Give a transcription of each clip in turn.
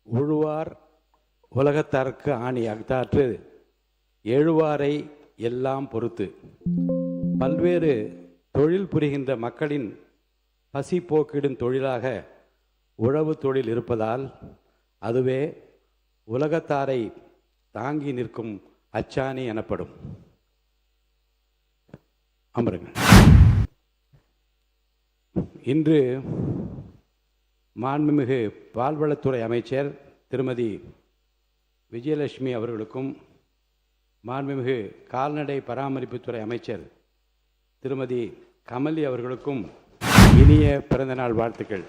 உழுவார் உலகத்தார்க்கு ஆணி அகத்தாற்று எழுவாரை எல்லாம் பொறுத்து. பல்வேறு தொழில் புரிகின்ற மக்களின் பசி போக்கிடும் தொழிலாக உழவு தொழில் இருப்பதால் அதுவே உலகத்தாரை தாங்கி நிற்கும் அச்சாணி எனப்படும். அமருங்கள். இன்று மாண்புமிகு பால்வளத்துறை அமைச்சர் திருமதி விஜயலட்சுமி அவர்களுக்கும் மாண்புமிகு கால்நடை பராமரிப்புத்துறை அமைச்சர் திருமதி கமலி அவர்களுக்கும் இனிய பிறந்தநாள் வாழ்த்துக்கள்.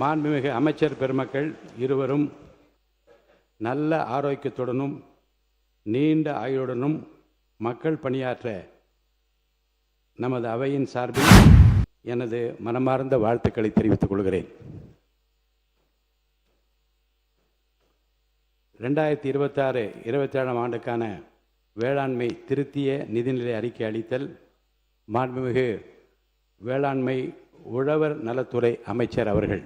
மாண்புமிகு அமைச்சர் பெருமக்கள் இருவரும் நல்ல ஆரோக்கியத்துடனும் நீண்ட ஆயுளுடனும் மக்கள் பணியாற்ற நமது அவையின் சார்பில் எனது மனமார்ந்த வாழ்த்துக்களை தெரிவித்துக் கொள்கிறேன். 2026-27 ஆண்டுக்கான வேளாண்மை திருத்திய நிதிநிலை அறிக்கை அளித்தல் மாண்புமிகு வேளாண்மை உழவர் நலத்துறை அமைச்சர் அவர்கள்.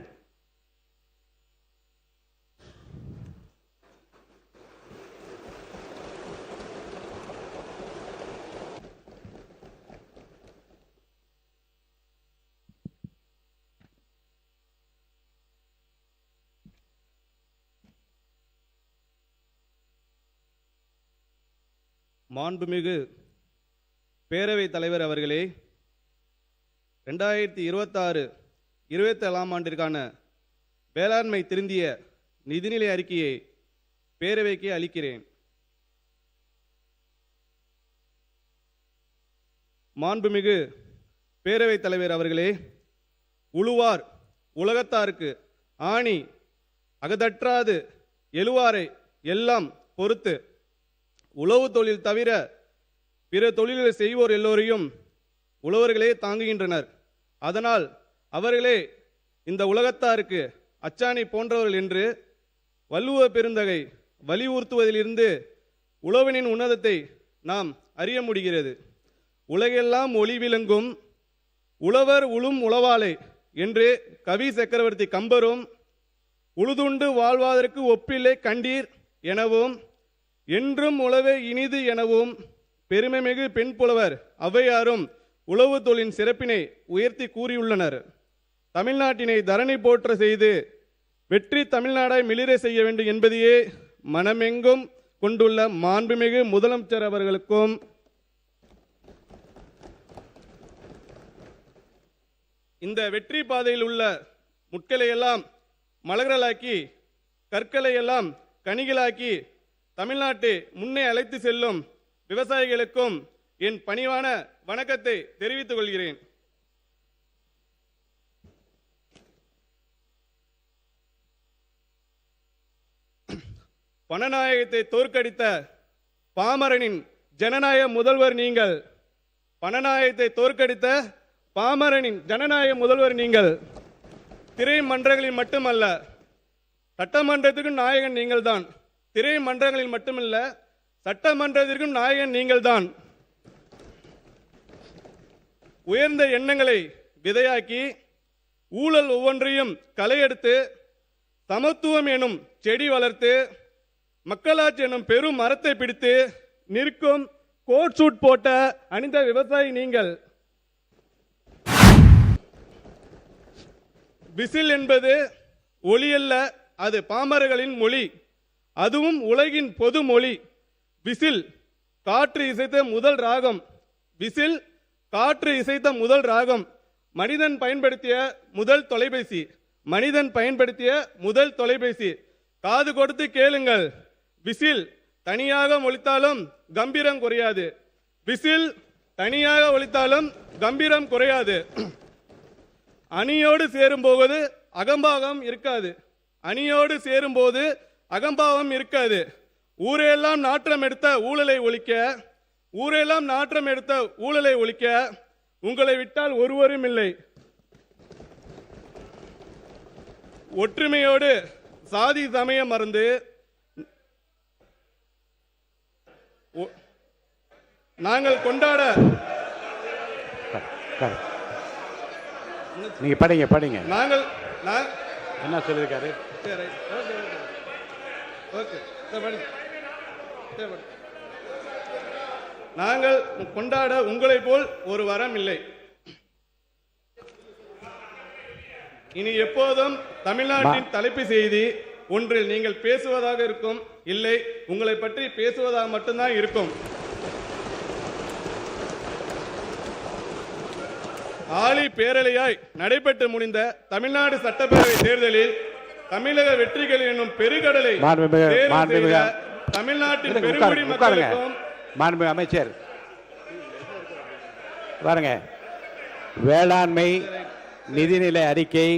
மாண்புமிகு பேரவைத் தலைவர் அவர்களே, 2026-27 ஆண்டிற்கான வேளாண்மை திருந்திய நிதிநிலை அறிக்கையை பேரவைக்கு அளிக்கிறேன். மாண்புமிகு பேரவைத் தலைவர் அவர்களே, உழுவார் உலகத்தாருக்கு ஆணி அகதற்றாது எழுவாரை எல்லாம் பொறுத்து. உழவு தொழில் தவிர பிற தொழில்களை செய்வோர் எல்லோரையும் உழவர்களே தாங்குகின்றனர். அதனால் அவர்களே இந்த உலகத்தாருக்கு அச்சாணி போன்றவர்கள் என்று வள்ளுவ பெருந்தகை வலியுறுத்துவதிலிருந்து உழவனின் உன்னதத்தை நாம் அறிய முடிகிறது. உலகெல்லாம் ஒளி விளங்கும் உழவர் உளும் உழவாளை என்று கவி சக்கரவர்த்தி கம்பரும் உழுதுண்டு வாழ்வதற்கு ஒப்பில்லை கண்டீர் எனவும் என்றும் உழவே இனிது எனவும் பெருமைமிகு பெண் புலவர் ஔவையாரும் உழவு தொழிலின் சிறப்பினை உயர்த்தி கூறியுள்ளனர். தமிழ்நாட்டினை தரணி போற்ற செய்து வெற்றி தமிழ்நாடாய் மிளிர செய்ய வேண்டும் என்பதையே மனமெங்கும் கொண்டுள்ள மாண்புமிகு முதலமைச்சர் அவர்களுக்கும் இந்த வெற்றி பாதையில் உள்ள முட்களை எல்லாம் மலர்களாக்கி கற்களை எல்லாம் கனிகளாக்கி தமிழ்நாட்டை முன்னே அழைத்து செல்லும் விவசாயிகளுக்கும் என் பணிவான வணக்கத்தை தெரிவித்துக் கொள்கிறேன். பணநாயகத்தை தோற்கடித்த பாமரனின் ஜனநாயக முதல்வர் நீங்கள். பணநாயகத்தை தோற்கடித்த பாமரனின் ஜனநாயக முதல்வர் நீங்கள். திரைமன்றங்களில் மட்டுமல்ல, சட்டமன்றத்துக்கும் நாயகன் நீங்கள் தான். திரைமன்றங்களில் மட்டுமல்ல, சட்டமன்றத்திற்கும் நாயகன் நீங்கள் தான். உயர்ந்த எண்ணங்களை விதையாக்கி ஊழல் ஒவ்வொன்றையும் களையெடுத்து சமத்துவம் எனும் செடி வளர்த்து மக்களாட்சி எனும் பெரும் மரத்தை பிடித்து நிற்கும் கோட் சூட் போட்ட அணிந்த விவசாயி நீங்கள். விசில் என்பது ஒளி அல்ல, அது பாமரர்களின் மொழி. அதுவும் உலகின் பொது மொழி. விசில் காற்று இசைத்த முதல் ராகம். விசில் காற்று இசைத்த முதல் ராகம். மனிதன் பயன்படுத்திய முதல் தொலைபேசி. மனிதன் பயன்படுத்திய முதல் தொலைபேசி. காது கொடுத்து கேளுங்கள். விசில் தனியாக ஒலித்தாலும் கம்பீரம் குறையாது. விசில் தனியாக ஒலித்தாலும் கம்பீரம் குறையாது. அணியோடு சேரும் போது அகம்பாகம் இருக்காது. அணியோடு சேரும் போது அகம்பாவம் இருக்காது. ஊரெல்லாம் நாற்றம் எடுத்த ஊழலை ஒழிக்க, ஊரெல்லாம் நாற்றம் எடுத்த ஊழலை ஒழிக்க உங்களை விட்டால் ஒருவரும் இல்லை. ஒற்றுமையோடு சாதி சமயம் மறந்து நாங்கள் கொண்டாட நீங்க படிங்க படிங்க. நாங்கள் என்ன சொல்லியிருக்காரு? சரி, ஓகே ஓகே ஓகே சரி, படி. சரி, படி. நாங்கள் கொண்டாட உங்களைப் போல் ஒரு வரம் இல்லை. இனி எப்போதும் தமிழ்நாட்டின் தலைப்பு செய்தி ஒன்றில் நீங்கள் பேசுவதாக இருக்கும், இல்லை உங்களை பற்றி பேசுவதாக மட்டும்தான் இருக்கும். ஆளி பேரலையாய் நடைபெற்று முடிந்த தமிழ்நாடு சட்டப்பேரவை தேர்தலில் தமிழக வெற்றிகள் என்னும் பெருங்கடலை தேர்வு செய்த தமிழ்நாட்டின் பெருங்குடி மக்களுக்கும் மாண்புமிகு அமைச்சர் பாருங்க, வேளாண்மை நிதிநிலை அறிக்கை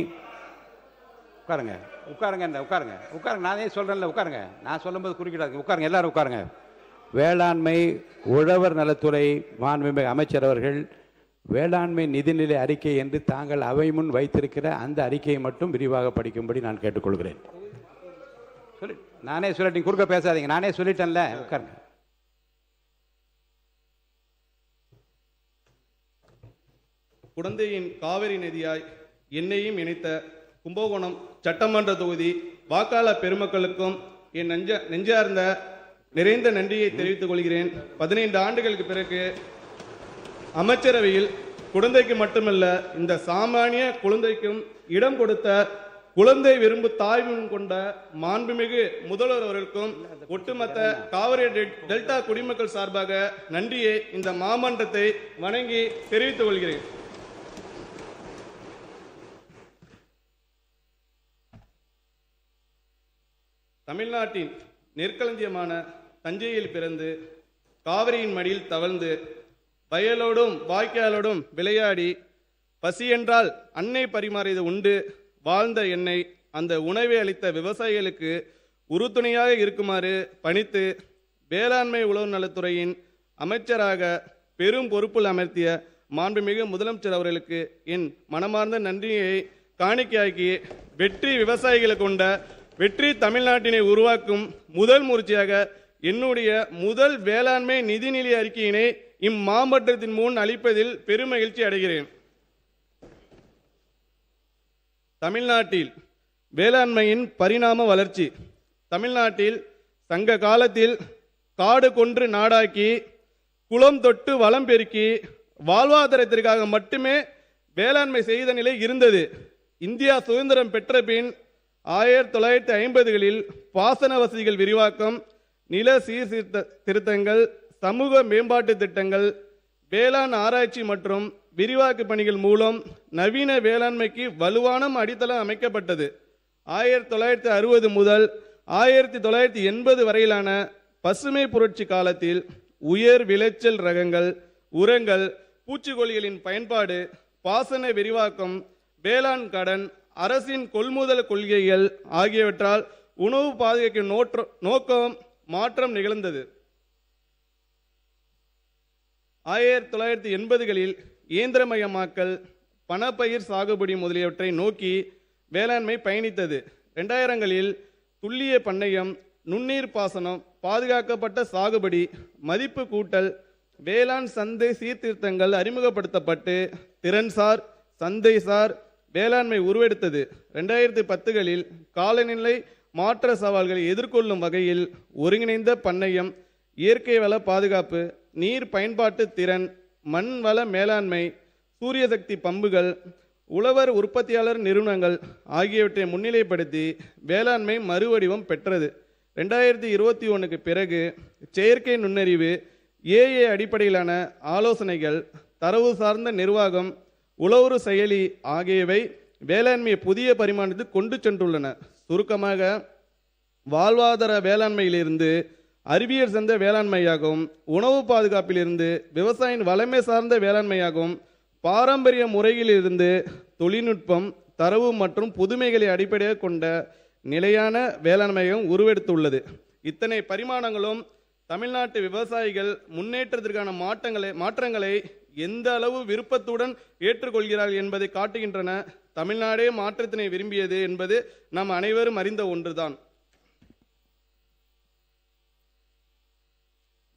உட்காருங்க உட்காருங்க உட்காருங்க உட்காருங்க. நானே சொல்றேன்ல, உட்காருங்க. நான் சொல்லும்போது குறுக்கிடாதீங்க. உட்காருங்க, எல்லாரும் உட்காருங்க. வேளாண்மை உழவர் நலத்துறை மாண்புமிகு அமைச்சர் அவர்கள் வேளாண்மை நிதிநிலை அறிக்கை என்று தாங்கள் அவை முன் வைத்திருக்கிற அந்த அறிக்கையை மட்டும் விரிவாக படிக்கும்படி நான் கேட்டுக்கொள்கிறேன். நானே சொல்லிட்டேன், குறுக்க பேசாதீங்க. நானே சொல்லிட்டேன்ல, உட்காருங்க. குடந்தையின் காவிரி நதியாய் என்னையும் இணைத்த கும்பகோணம் சட்டமன்ற தொகுதி வாக்காளர் பெருமக்களுக்கும் என் நெஞ்சார்ந்த நிறைந்த நன்றியை தெரிவித்துக் கொள்கிறேன். 15 ஆண்டுகளுக்கு பிறகு அமைச்சரவையில் குழந்தைக்கு மட்டுமல்ல, இந்த சாமானிய குழந்தைக்கும் இடம் கொடுத்த குழந்தை விரும்பு தாய்மொழி கொண்ட மாண்புமிகு முதல்வர் அவர்களுக்கும் ஒட்டுமொத்த காவிரி டெல்டா குடிமக்கள் சார்பாக நன்றியை இந்த மாமன்றத்தை வணங்கி தெரிவித்துக் கொள்கிறேன். தமிழ்நாட்டின் நெற்களஞ்சியமான தஞ்சையில் பிறந்து காவிரியின் மடியில் தவழ்ந்து வயலோடும் வாய்க்காலோடும் விளையாடி பசியென்றால் அன்னை பரிமாறியது உண்டு வாழ்ந்த என்னை அந்த உணவை அளித்த விவசாயிகளுக்கு உறுதுணையாக இருக்குமாறு பணித்து வேளாண்மை உழவு நலத்துறையின் அமைச்சராக பெரும் பொறுப்பில் அமர்த்திய மாண்புமிகு முதலமைச்சர் அவர்களுக்கு என் மனமார்ந்த நன்றியை காணிக்கையாக்கி வெற்றி விவசாயிகளை கொண்ட வெற்றி தமிழ்நாட்டினை உருவாக்கும் முதல் முயற்சியாக என்னுடைய முதல் வேளாண்மை நிதிநிலை அறிக்கையினை இம்மாமன்றத்தின் முன் அளிப்பதில் பெருமகிழ்ச்சி அடைகிறேன். தமிழ்நாட்டில் வேளாண்மையின் பரிணாம வளர்ச்சி. தமிழ்நாட்டில் சங்க காலத்தில் காடு கொன்று நாடாக்கி குளம் தொட்டு வளம் பெருக்கி வாழ்வாதாரத்திற்காக மட்டுமே வேளாண்மை செய்த நிலை இருந்தது. இந்தியா சுதந்திரம் பெற்ற பின் 1950களில் பாசன வசதிகள் விரிவாக்கம், நில சீர்திருத்தங்கள், சமூக மேம்பாட்டு திட்டங்கள், வேளாண் ஆராய்ச்சி மற்றும் விரிவாக்க பணிகள் மூலம் நவீன வேளாண்மைக்கு வலுவான அடித்தளம் அமைக்கப்பட்டது. 1960 முதல் 1980 வரையிலான பசுமை புரட்சி காலத்தில் உயர் விளைச்சல் ரகங்கள், உரங்கள், பூச்சிக்கொல்லிகளின் பயன்பாடு, பாசன விரிவாக்கம், வேளாண் கடன், அரசின் கொள்முதல் கொள்கைகள் ஆகியவற்றால் உணவு பாதுகாக்கும் நோக்கம் மாற்றம் நிகழ்ந்தது. 1980களில் இயந்திரமயமாக்கல், பணப்பயிர் சாகுபடி முதலியவற்றை நோக்கி வேளாண்மை பயணித்தது. 2000களில் துல்லிய பண்ணையம், நுண்ணீர் பாசனம், பாதுகாக்கப்பட்ட சாகுபடி, மதிப்பு கூட்டல், வேளாண் சந்தை சீர்திருத்தங்கள் அறிமுகப்படுத்தப்பட்டு திறன்சார் சந்தைசார் வேளாண்மை உருவெடுத்தது. 2010களில் காலநிலை மாற்ற சவால்களை எதிர்கொள்ளும் வகையில் ஒருங்கிணைந்த பண்ணையம், இயற்கை வள பாதுகாப்பு, நீர் பயன்பாட்டு திறன், மண் வள மேலாண்மை, சூரிய சக்தி பம்புகள், உழவர் உற்பத்தியாளர் நிறுவனங்கள் ஆகியவற்றை முன்னிலைப்படுத்தி வேளாண்மை மறுவடிவம் பெற்றது. 2021க்கு பிறகு செயற்கை நுண்ணறிவு, ஏஐ அடிப்படையிலான ஆலோசனைகள், தரவு சார்ந்த நிர்வாகம், உழவுறு செயலி ஆகியவை வேளாண்மையை புதிய பரிமாணத்துக்கு கொண்டு சென்றுள்ளன. சுருக்கமாக வாழ்வாதார வேளாண்மையிலிருந்து அறிவியல் சார்ந்த வேளாண்மையாகவும், உணவு பாதுகாப்பிலிருந்து விவசாயியின் வளமை சார்ந்த வேளாண்மையாகவும், பாரம்பரிய முறையிலிருந்து தொழில்நுட்பம், தரவு மற்றும் புதுமைகளை அடிப்படையாக கொண்ட நிலையான வேளாண்மையாகவும் உருவெடுத்துள்ளது. இத்தனை பரிமாணங்களும் தமிழ்நாட்டு விவசாயிகள் முன்னேற்றத்திற்கான மாற்றங்களை எந்த அளவு விருப்பத்துடன் ஏற்றுக்கொள்கிறார்கள் என்பதை காட்டுகின்றன. தமிழ்நாடே மாற்றத்தினை விரும்பியது என்பது நாம் அனைவரும் அறிந்த ஒன்றுதான்.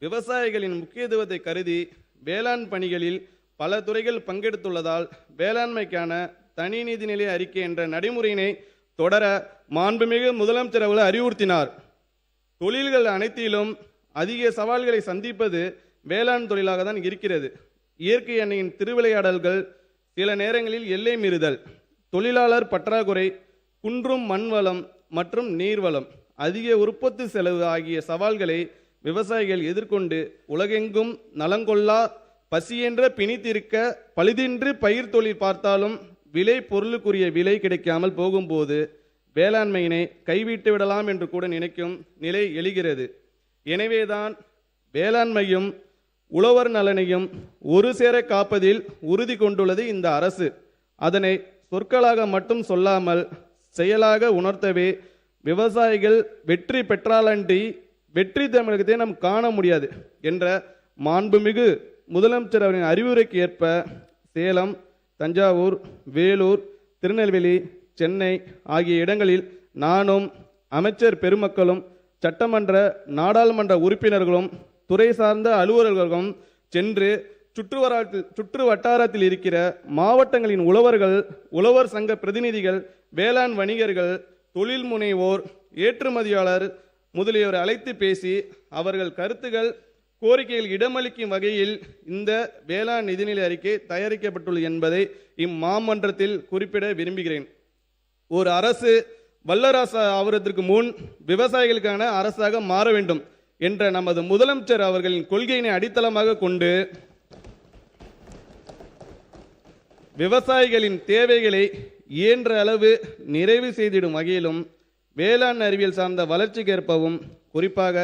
விவசாயிகளின் முக்கியத்துவத்தை கருதி வேளாண் பணிகளில் பல துறைகள் பங்கெடுத்துள்ளதால் வேளாண்மைக்கான தனி நிதிநிலை அறிக்கை என்ற நடைமுறையினை தொடர மாண்புமிகு முதலமைச்சர் அவர்கள் அறிவுறுத்தினார். தொழில்கள் அனைத்திலும் அதிக சவால்களை சந்திப்பது வேளாண் தொழிலாக தான் இருக்கிறது. இயற்கை அன்னையின் திருவிளையாடல்கள், சில நேரங்களில் எல்லை மீறுதல், தொழிலாளர் பற்றாக்குறை, குன்றும் மண்வளம் மற்றும் நீர்வளம், அதிக உற்பத்தி செலவு ஆகிய சவால்களை விவசாயிகள் எதிர்கொண்டு உலகெங்கும் நலங்கொள்ளா பசியென்ற பிணித்திருக்க பழுதின்றி பயிர் தொழில் பார்த்தாலும் விலை பொருளுக்குரிய விலை கிடைக்காமல் போகும்போது வேளாண்மையினை கைவிட்டு விடலாம் என்று கூட நினைக்கும் நிலை எழுகிறது. எனவேதான் வேளாண்மையும் உழவர் நலனையும் ஒரு சேர காப்பதில் உறுதி கொண்டுள்ளது இந்த அரசு. அதனை சொற்களாக மட்டும் சொல்லாமல் செயலாக உணர்த்தவே விவசாயிகள் வெற்றி பெற்றாலன்றி வெற்றி தமிழகத்தை நாம் காண முடியாது என்ற மாண்புமிகு முதலமைச்சர் அவரின் அறிவுரைக்கு ஏற்ப சேலம், தஞ்சாவூர், வேலூர், திருநெல்வேலி, சென்னை ஆகிய இடங்களில் நானும் அமைச்சர் பெருமக்களும் சட்டமன்ற நாடாளுமன்ற உறுப்பினர்களும் துறை சார்ந்த அலுவலர்களும் சென்று சுற்று வட்டாரத்தில் இருக்கிற மாவட்டங்களின் உழவர்கள், உழவர் சங்க பிரதிநிதிகள், வேளாண் வணிகர்கள், தொழில் முனைவோர், ஏற்றுமதியாளர் முதலியோர் அழைத்து பேசி அவர்கள் கருத்துகள், கோரிக்கைகள் இடமளிக்கும் வகையில் இந்த வேளாண் நிதிநிலை அறிக்கை தயாரிக்கப்பட்டுள்ளது என்பதை இம்மாமன்றத்தில் குறிப்பிட விரும்புகிறேன். ஒரு அரசு வல்லரசு ஆவதற்கு முன் விவசாயிகளுக்கான அரசாக மாற வேண்டும் என்ற நமது முதலமைச்சர் அவர்களின் கொள்கையினை அடித்தளமாக கொண்டு விவசாயிகளின் தேவைகளை இயன்ற அளவு நிறைவு செய்திடும் வகையிலும் வேளாண் அறிவியல் சார்ந்த வளர்ச்சிக்கேற்பவும் குறிப்பாக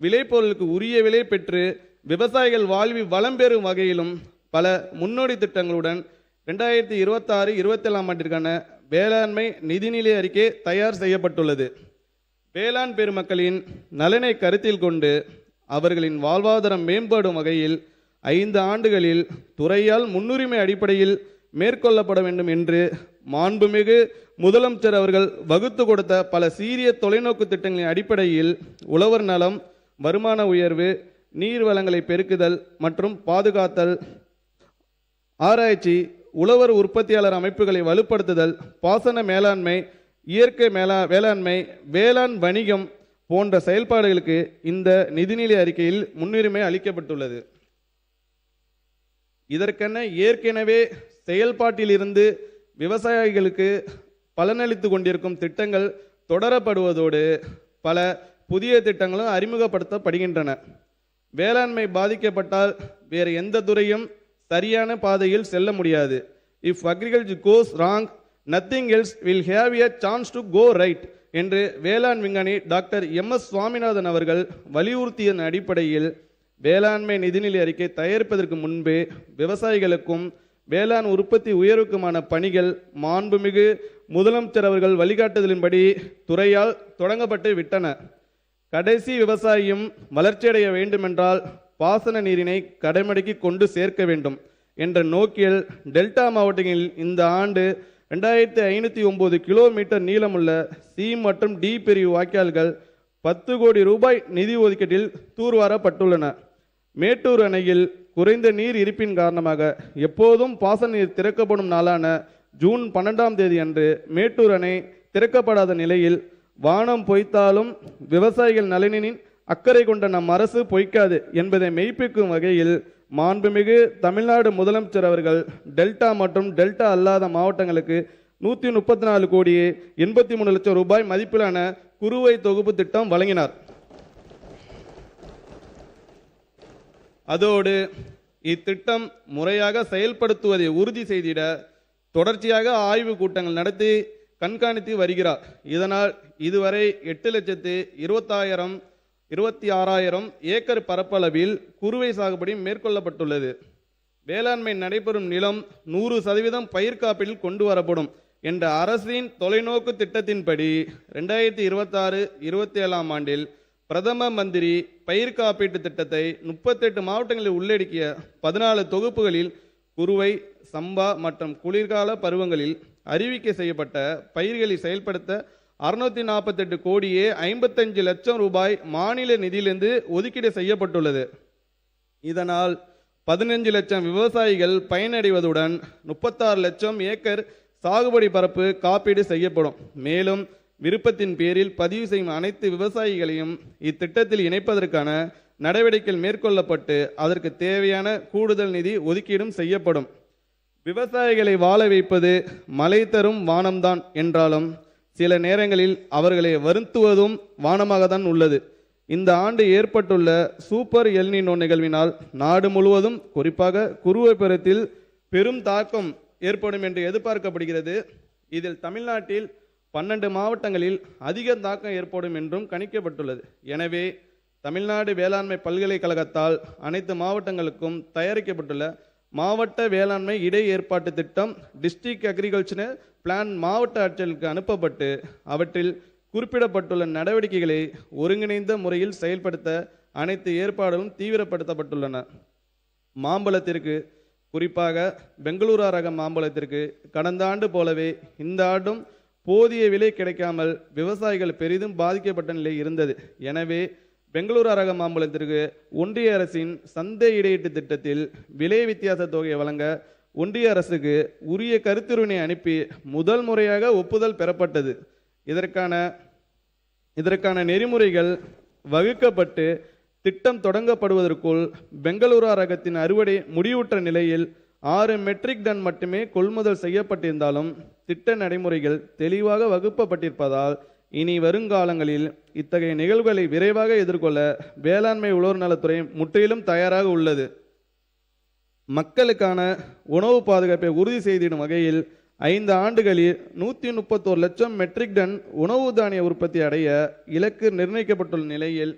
விளைபொருளுக்கு உரிய விலை பெற்று விவசாயிகள் வாழ்வில் வளம் பெறும் வகையிலும் பல முன்னோடி திட்டங்களுடன் 2026-27 ஆண்டிற்கான வேளாண்மை நிதிநிலை அறிக்கை தயார் செய்யப்பட்டுள்ளது. வேளாண் பெருமக்களின் நலனை கருத்தில் கொண்டு அவர்களின் வாழ்வாதாரம் மேம்படும் வகையில் 5 ஆண்டுகளில் துறையால் முன்னுரிமை அடிப்படையில் மேற்கொள்ளப்பட வேண்டும் என்று மாண்புமிகு முதலமைச்சர் அவர்கள் வகுத்து கொடுத்த பல சீரிய தொலைநோக்கு திட்டங்களின் அடிப்படையில் உழவர் நலம், வருமான உயர்வு, நீர் வளங்களை பெருக்குதல் மற்றும் பாதுகாத்தல், ஆராய்ச்சி, உழவர் உற்பத்தியாளர் அமைப்புகளை வலுப்படுத்துதல், பாசன மேலாண்மை, இயற்கை வேளாண்மை, வேளாண் வணிகம் போன்ற செயல்பாடுகளுக்கு இந்த நிதிநிலை அறிக்கையில் முன்னுரிமை அளிக்கப்பட்டுள்ளது. இதற்கென ஏற்கனவே செயல்பாட்டில் இருந்து விவசாயிகளுக்கு பலனளித்து கொண்டிருக்கும் திட்டங்கள் தொடரப்படுவதோடு பல புதிய திட்டங்களும் அறிமுகப்படுத்தப்படுகின்றன. வேளாண்மை பாதிக்கப்பட்டால் வேறு எந்த துறையும் சரியான பாதையில் செல்ல முடியாது. If agriculture goes wrong, nothing else will have a chance to go right என்று வேளாண் விஞ்ஞானி டாக்டர் MS சுவாமிநாதன் அவர்கள் வலியுறுத்திய அடிப்படையில் வேளாண்மை நிதிநிலை அறிக்கை தயாரிப்பதற்கு முன்பே விவசாயிகளுக்கும் வேளாண் உற்பத்தி உயர்வுக்குமான பணிகள் மாண்புமிகு முதலமைச்சர் அவர்கள் வழிகாட்டுதலின்படி துறையால் தொடங்கப்பட்டு விட்டன. கடைசி விவசாயியும் வளர்ச்சியடைய வேண்டுமென்றால் பாசன நீரினை கடைமடைக்கு கொண்டு சேர்க்க வேண்டும் என்ற நோக்கில் டெல்டா மாவட்டங்களில் இந்த ஆண்டு 2509 கிலோமீட்டர் நீளமுள்ள C மற்றும் D பிரிவு வாய்க்கால்கள் 10 கோடி ரூபாய் நிதி ஒதுக்கீட்டில் தூர்வாரப்பட்டுள்ளன. மேட்டூர் அணையில் குறைந்த நீர் இருப்பின் காரணமாக எப்போதும் பாசன நீர் திறக்கப்படும் நாளான ஜூன் 12ஆம் தேதி அன்று மேட்டூர் அணை திறக்கப்படாத நிலையில் வானம் பொய்த்தாலும் விவசாயிகள் நலனின் அக்கறை கொண்ட நம் அரசு பொய்க்காது என்பதை மெய்ப்பிக்கும் வகையில் மாண்புமிகு தமிழ்நாடு முதலமைச்சர் அவர்கள் டெல்டா மற்றும் டெல்டா அல்லாத மாவட்டங்களுக்கு 134 கோடியே 83 லட்சம் ரூபாய் மதிப்பிலான குறுவை தொகுப்பு திட்டம் வழங்கினார். அதோடு இத்திட்டம் முறையாக செயல்படுத்துவதை உறுதி செய்திட தொடர்ச்சியாக ஆய்வு கூட்டங்கள் நடத்தி கண்காணித்து வருகிறார். இதனால் இதுவரை 8,26,000 ஏக்கர் பரப்பளவில் குறுவை சாகுபடி மேற்கொள்ளப்பட்டுள்ளது. வேளாண்மை நடைபெறும் நிலம் 100% பயிர் காப்பீட்டில் கொண்டு வரப்படும் என்ற அரசின் தொலைநோக்கு திட்டத்தின்படி 2026-27 ஆண்டில் பிரதம மந்திரி பயிர் காப்பீட்டு திட்டத்தை 38 மாவட்டங்களில் உள்ளடக்கிய 14 தொகுப்புகளில் குறுவை, சம்பா மற்றும் குளிர்கால பருவங்களில் அறிவிக்கை செய்யப்பட்ட பயிர்களை செயல்படுத்த 648 கோடியே 55 லட்சம் ரூபாய் மாநில நிதியிலிருந்து ஒதுக்கீடு செய்யப்பட்டுள்ளது. இதனால் 15 லட்சம் விவசாயிகள் பயனடைவதுடன் 36 லட்சம் ஏக்கர் சாகுபடி பரப்பு காப்பீடு செய்யப்படும். மேலும் விருப்பத்தின் பேரில் பதிவு செய்யும் அனைத்து விவசாயிகளையும் இத்திட்டத்தில் இணைப்பதற்கான நடவடிக்கைகள் மேற்கொள்ளப்பட்டு அதற்கு தேவையான கூடுதல் நிதி ஒதுக்கீடும் செய்யப்படும். விவசாயிகளை வாழ வைப்பது மழை தரும் வானம்தான் என்றாலும் சில நேரங்களில் அவர்களை வருத்துவதும் வானமாகத்தான் உள்ளது. இந்த ஆண்டு ஏற்பட்டுள்ள சூப்பர் எல்னினோ நிகழ்வினால் நாடு முழுவதும் குறிப்பாக குறுவை பருவத்தில் பெரும் தாக்கம் ஏற்படும் என்று எதிர்பார்க்கப்படுகிறது. இதில் தமிழ்நாட்டில் 12 மாவட்டங்களில் அதிக தாக்கம் ஏற்படும் என்றும் கணிக்கப்பட்டுள்ளது. எனவே தமிழ்நாடு வேளாண்மை பல்கலைக்கழகத்தால் அனைத்து மாவட்டங்களுக்கும் தயாரிக்கப்பட்டுள்ள மாவட்ட வேளாண்மை இடை ஏற்பாட்டு திட்டம் டிஸ்ட்ரிக்ட் அக்ரிகல்ச்சரல் பிளான் மாவட்ட ஆட்சியர்களுக்கு அனுப்பப்பட்டு அவற்றில் குறிப்பிடப்பட்டுள்ள நடவடிக்கைகளை ஒருங்கிணைந்த முறையில் செயல்படுத்த அனைத்து ஏற்பாடுகளும் தீவிரப்படுத்தப்பட்டுள்ளன. மாம்பழத்திற்கு குறிப்பாக பெங்களூரா ரக மாம்பழத்திற்கு கடந்த ஆண்டு போலவே இந்த ஆண்டும் போதிய விலை கிடைக்காமல் விவசாயிகள் பெரிதும் பாதிக்கப்பட்ட நிலை இருந்தது. எனவே பெங்களூரா ரக மாம்பழத்திற்கு ஒன்றிய அரசின் சந்தை இடையீட்டு திட்டத்தில் விலை வித்தியாச தொகையை வழங்க ஒன்றிய அரசுக்கு உரிய கருத்துருவினை அனுப்பி முதல் முறையாக ஒப்புதல் பெறப்பட்டது. இதற்கான நெறிமுறைகள் வகுக்கப்பட்டு திட்டம் தொடங்கப்படுவதற்குள் பெங்களூரா ரகத்தின் அறுவடை முடிவுற்ற நிலையில் 6 மெட்ரிக் டன் மட்டுமே கொள்முதல் செய்யப்பட்டிருந்தாலும் திட்ட நடைமுறைகள் தெளிவாக வகுக்கப்பட்டிருப்பதால் இனி வருங்காலங்களில் இத்தகைய நிகழ்வுகளை விரைவாக எதிர்கொள்ள வேளாண்மை உழவர் நலத்துறை முற்றிலும் தயாராக உள்ளது. மக்களுக்கான உணவு பாதுகாப்பை உறுதி செய்திடும் வகையில் 5 ஆண்டுகளில் 131 லட்சம் மெட்ரிக் டன் உணவு தானிய உற்பத்தி அடைய இலக்கு நிர்ணயிக்கப்பட்டுள்ள நிலையில்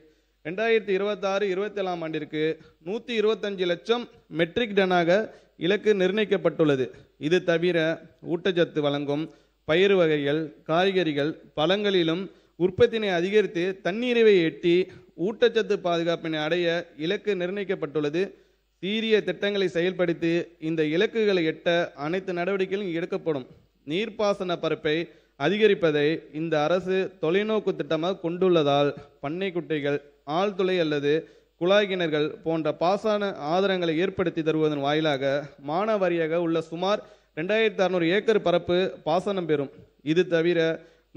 2026-27 ஆண்டிற்கு 125 லட்சம் மெட்ரிக் டனாக இலக்கு நிர்ணயிக்கப்பட்டுள்ளது. இது தவிர ஊட்டச்சத்து வழங்கும் பயிர் வகைகள், காய்கறிகள், பழங்களிலும் உற்பத்தினை அதிகரித்து தன்னிறைவை எட்டி ஊட்டச்சத்து பாதுகாப்பினை அடைய இலக்கு நிர்ணயிக்கப்பட்டுள்ளது. சீரிய திட்டங்களை செயல்படுத்தி இந்த இலக்குகளை எட்ட அனைத்து நடவடிக்கைகளும் எடுக்கப்படும். நீர்ப்பாசன பரப்பை அதிகரிப்பதை இந்த அரசு தொலைநோக்கு திட்டமாக கொண்டுள்ளதால் பண்ணை குட்டைகள், ஆழ்துளை அல்லது குழாய் கிணறுகள் போன்ற பாசன ஆதாரங்களை ஏற்படுத்தி தருவதன் வாயிலாக மானாவாரியாக உள்ள சுமார் 2600 ஏக்கர் பரப்பு பாசனம் பெறும். இது தவிர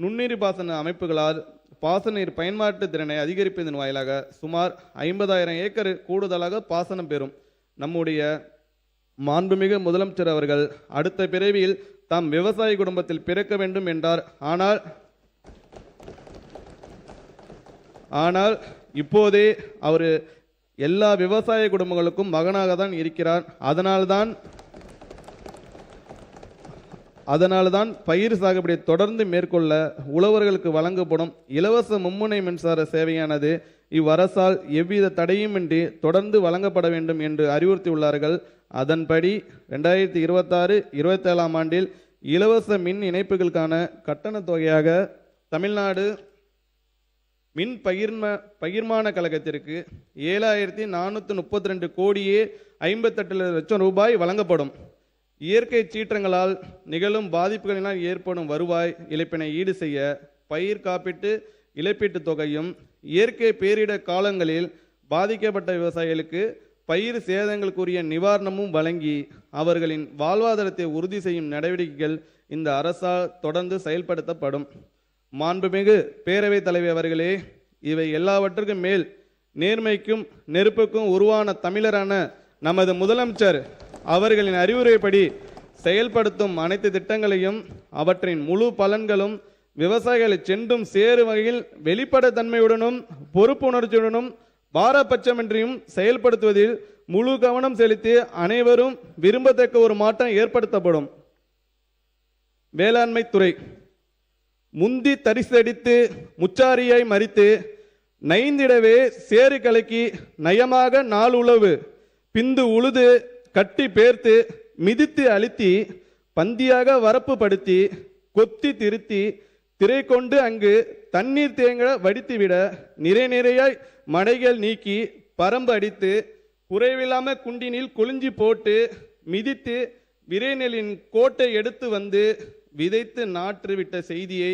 நுண்ணீர் பாசன அமைப்புகளால் பாசன நீர் பயன்பாட்டு திறனை அதிகரிப்பதன் வாயிலாக சுமார் 50,000 ஏக்கர் கூடுதலாக பாசனம் பெறும். நம்முடைய மாண்புமிகு முதலமைச்சர் அவர்கள் அடுத்த பிறவியில் தாம் விவசாய குடும்பத்தில் பிறக்க வேண்டும் என்றார். ஆனால் இப்போதே அவர் எல்லா விவசாய குடும்பங்களுக்கும் மகனாக தான் இருக்கிறார். அதனால்தான் பயிர் சாகுபடியை தொடர்ந்து மேற்கொள்ள உழவர்களுக்கு வழங்கப்படும் இலவச மும்முனை மின்சார சேவையானது இவ்வரசால் எவ்வித தடையுமின்றி தொடர்ந்து வழங்கப்பட வேண்டும் என்று அறிவுறுத்தியுள்ளார்கள். அதன்படி 2026-27 ஆண்டில் இலவச மின் இணைப்புகளுக்கான கட்டண தொகையாக தமிழ்நாடு மின் பகிர்மான கழகத்திற்கு 7,432 கோடியே 58 லட்சம் ரூபாய் வழங்கப்படும். இயற்கை சீற்றங்களால் நிகழும் பாதிப்புகளினால் ஏற்படும் வருவாய் இழப்பினை ஈடு செய்ய பயிர் காப்பீட்டு இழப்பீட்டு தொகையும், இயற்கை பேரிடர் காலங்களில் பாதிக்கப்பட்ட விவசாயிகளுக்கு பயிர் சேதங்களுக்குரிய நிவாரணமும் வழங்கி அவர்களின் வாழ்வாதாரத்தை உறுதி செய்யும் நடவடிக்கைகள் இந்த அரசால் தொடர்ந்து செயல்படுத்தப்படும். மாண்புமிகு பேரவைத் தலைவர் அவர்களே, இவை எல்லாவற்றுக்கும் மேல் நேர்மைக்கும் நெருப்புக்கும் உருவான தமிழரான நமது முதலமைச்சர் அவர்களின் அறிவுரைப்படி செயல்படுத்தும் அனைத்து திட்டங்களையும் அவற்றின் முழு பலன்களும் விவசாயிகளை சென்றும் சேரும் வகையில் வெளிப்படைத்தன்மையுடனும் பொறுப்புணர்ச்சியுடனும் பாரபட்சமின்றியும் செயல்படுத்துவதில் முழு கவனம் செலுத்தி அனைவரும் விரும்பத்தக்க ஒரு மாற்றம் ஏற்படுத்தப்படும். வேளாண்மை துறை முந்தி தரிசடித்து முச்சாரியாய் மறித்து நைந்திடவே சேறு கலக்கி நயமாக நாள் உழவு பிந்து உழுது கட்டி பேர்த்து மிதித்து அழுத்தி பந்தியாக வரப்பு படுத்தி கொத்தி திருத்தி திரை கொண்டு அங்கு தண்ணீர் தேங்க வடித்துவிட நிறையாய் மடைகள் நீக்கி பரம்பு அடித்து குறைவில்லாம குண்டினில் கொளிஞ்சி போட்டு மிதித்து விரைநெலின் கோட்டை எடுத்து வந்து விதைத்து நாற்று விட்ட செய்தியை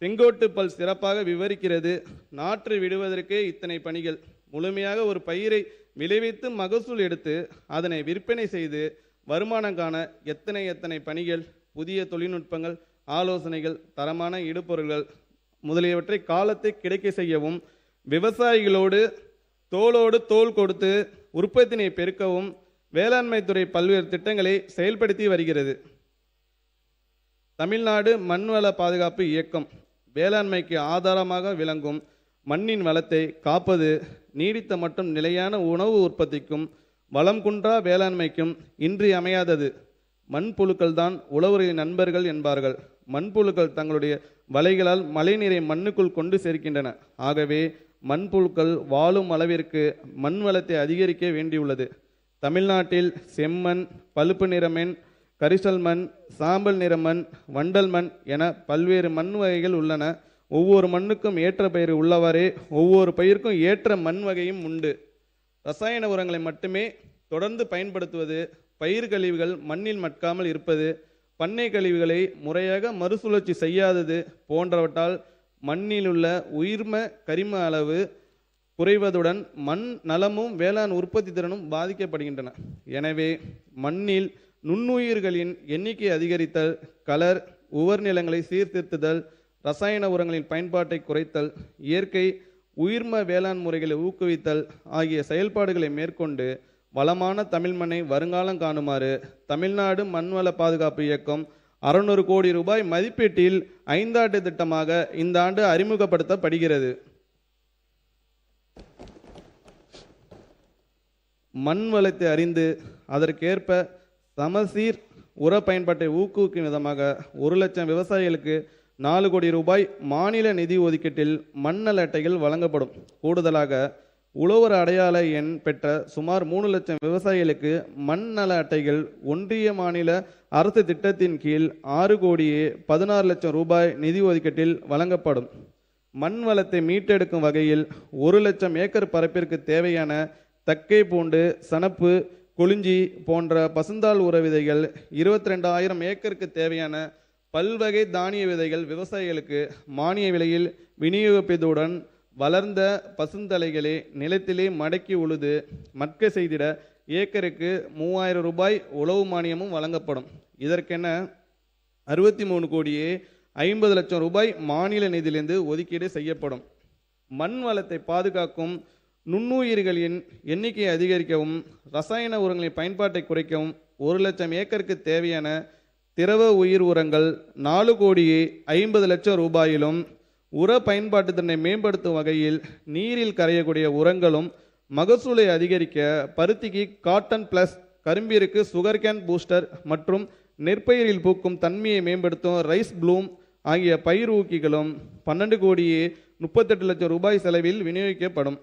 செங்கோட்டு பல் சிறப்பாக விவரிக்கிறது. நாற்று விடுவதற்கே இத்தனை பணிகள். முழுமையாக ஒரு பயிரை விளைவித்து மகசூல் எடுத்து அதனை விற்பனை செய்து வருமானம் காண எத்தனை பணிகள். புதிய தொழில்நுட்பங்கள், ஆலோசனைகள், தரமான இடுபொருள்கள் முதலியவற்றை காலத்தை கிடைக்க செய்யவும், விவசாயிகளோடு தோளோடு தோள் கொடுத்து உற்பத்தினை பெருக்கவும் வேளாண்மை துறை பல்வேறு திட்டங்களை செயல்படுத்தி வருகிறது. தமிழ்நாடு மண்வள பாதுகாப்பு இயக்கம் வேளாண்மைக்கு ஆதாரமாக விளங்கும் மண்ணின் வளத்தை காப்பது நீடித்த மற்றும் நிலையான உணவு உற்பத்திக்கும் வளம் குன்றா வேளாண்மைக்கும் இன்றியமையாதது. மண்புழுக்கள் தான் உழவர்களின் நண்பர்கள் என்பார்கள். மண்புழுக்கள் தங்களுடைய வலைகளால் மழைநீரை மண்ணுக்குள் கொண்டு சேர்க்கின்றன. ஆகவே மண்புழுக்கள் வாழும் அளவிற்கு மண் வளத்தை அதிகரிக்க வேண்டியுள்ளது. தமிழ்நாட்டில் செம்மண், பழுப்பு நிறமண், கரிசல் மண், சாம்பல் நிற மண், வண்டல் மண் என பல்வேறு மண் வகைகள் உள்ளன. ஒவ்வொரு மண்ணுக்கும் ஏற்ற பயிர் உள்ளவாறே ஒவ்வொரு பயிருக்கும் ஏற்ற மண் வகையும் உண்டு. ரசாயன உரங்களை மட்டுமே தொடர்ந்து பயன்படுத்துவது, பயிர் கழிவுகள் மண்ணில் மட்காமல் இருப்பது, பண்ணை கழிவுகளை முறையாக மறுசுழற்சி செய்யாதது போன்றவற்றால் மண்ணில் உள்ள உயிர்ம கரிம அளவு குறைவதுடன் மண் நலமும் வேளாண் உற்பத்தி திறனும் பாதிக்கப்படுகின்றன. எனவே மண்ணில் நுண்ணுயிர்களின் எண்ணிக்கை அதிகரித்தல், கலர் உவர் நிலங்களை சீர்திருத்துதல், ரசாயன உரங்களின் பயன்பாட்டை குறைத்தல், இயற்கை உயிர்ம வேளாண் முறைகளை ஊக்குவித்தல் ஆகிய செயல்பாடுகளை மேற்கொண்டு வளமான தமிழ் மண்ணை வருங்காலம் காணுமாறு தமிழ்நாடு மண்வள பாதுகாப்பு இயக்கம் 600 கோடி ரூபாய் மதிப்பீட்டில் 5 ஆண்டு திட்டமாக இந்த ஆண்டு அறிமுகப்படுத்தப்படுகிறது. மண் வளத்தை அறிந்து அதற்கேற்ப சமசீர் உர பயன்பாட்டை ஊக்குவிக்கும் விதமாக 1 லட்சம் விவசாயிகளுக்கு 4 கோடி ரூபாய் மாநில நிதி ஒதுக்கீட்டில் மண்ணல் அட்டைகள் வழங்கப்படும். கூடுதலாக உழவர் அடையாள எண் பெற்ற சுமார் 3 லட்சம் விவசாயிகளுக்கு மண் நல அட்டைகள் ஒன்றிய மாநில அரசு திட்டத்தின் கீழ் 6 கோடியே 16 லட்சம் ரூபாய் நிதி ஒதுக்கீட்டில் வழங்கப்படும். மண் வளத்தை மீட்டெடுக்கும் வகையில் 1 லட்சம் ஏக்கர் பரப்பிற்கு தேவையான தக்கை பூண்டு, சணப்பு, கொளிஞ்சி போன்ற பசுந்தாள் உர விதைகள், 22,000 ஏக்கருக்கு தேவையான பல்வகை தானிய விதைகள் விவசாயிகளுக்கு மானிய விலையில் விநியோகிப்பதுடன் வளர்ந்த பசுந்தலைகளை நிலத்திலே மடக்கி உழுது மட்க செய்திட ஏக்கருக்கு 3000 ரூபாய் உழவு மானியமும் வழங்கப்படும். இதற்கென 63 கோடியே 50 லட்சம் ரூபாய் மாநில நிதியிலிருந்து ஒதுக்கீடு செய்யப்படும். மண் வளத்தை பாதுகாக்கும் நுண்ணுயிர்களின் எண்ணிக்கையை அதிகரிக்கவும், ரசாயன உரங்களின் பயன்பாட்டை குறைக்கவும் 1 லட்சம் ஏக்கருக்கு தேவையான திரவ உயிர் உரங்கள் 4 கோடியே 50 லட்சம் ரூபாயிலும், உர பயன்பாட்டு திறனை மேம்படுத்தும் வகையில் நீரில் கரையக்கூடிய உரங்களும், மகசூலை அதிகரிக்க பருத்திக்கு காட்டன் பிளஸ், கரும்பிற்கு சுகர் கேன் பூஸ்டர் மற்றும் நெற்பயிரில் பூக்கும் தன்மையை மேம்படுத்தும் ரைஸ் ப்ளூம் ஆகிய பயிர் ஊக்கிகளும் 12 கோடியே 38 லட்சம் ரூபாய் செலவில் விநியோகிக்கப்படும்.